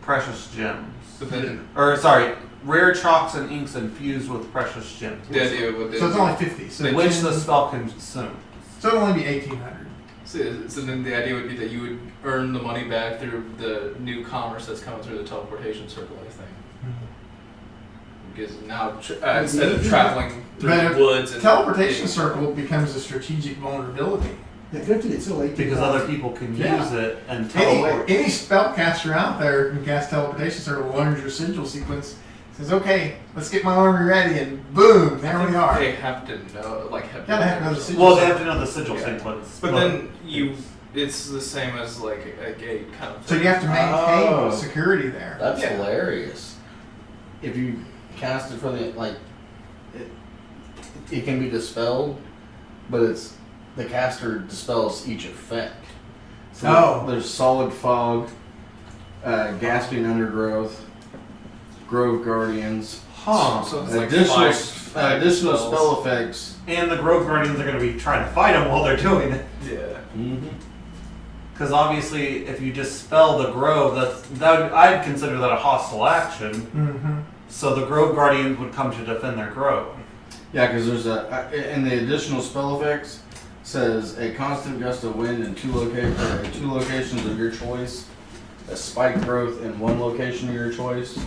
precious gems. But then Or sorry, rare chalks and inks infused with precious gems. the idea would So it's only 50. So Which the spell consumes. So it'll only be 1,800. so then the idea would be that you would earn the money back through the new commerce that's coming through the teleportation circle, I think. Because now instead of traveling through But the woods and Teleportation circle becomes a strategic vulnerability. Yeah, 50, it's still 18,000. Because other people can Yeah. use it and teleport. Any spellcaster out there can cast teleportation circle, learns your sigil sequence, says, okay, let's get my army ready, and boom, there we are. They have to know, like, Gotta have to know the sigil. Well, they have to know the sigil Yeah. sequence. But then it's the same as like a gate kind of So thing. you have to maintain Oh. security there. that's Yeah. hilarious. If you cast it from it can be dispelled, but it's the caster dispels each effect. So Oh. there's solid fog, Gasping Undergrowth, Grove Guardians, Huh. So it's like additional five additional spells. spell effects. And the Grove Guardians are going to be trying to fight them while they're doing it. Yeah. Mm-hmm. Because obviously, if you just spell the Grove, I'd consider that a hostile action. Mm-hmm. So the Grove Guardians would come to defend their Grove. Yeah, because there's in the additional spell effects says a constant gust of wind in two locations of your choice, a spike growth in one location of your choice,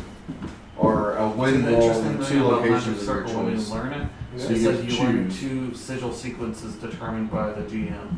or a wind The wall interesting in thing two about Magic locations of your Circle when you choice. learn it, So it you says get to you learn choose. 2 sigil sequences determined by the GM.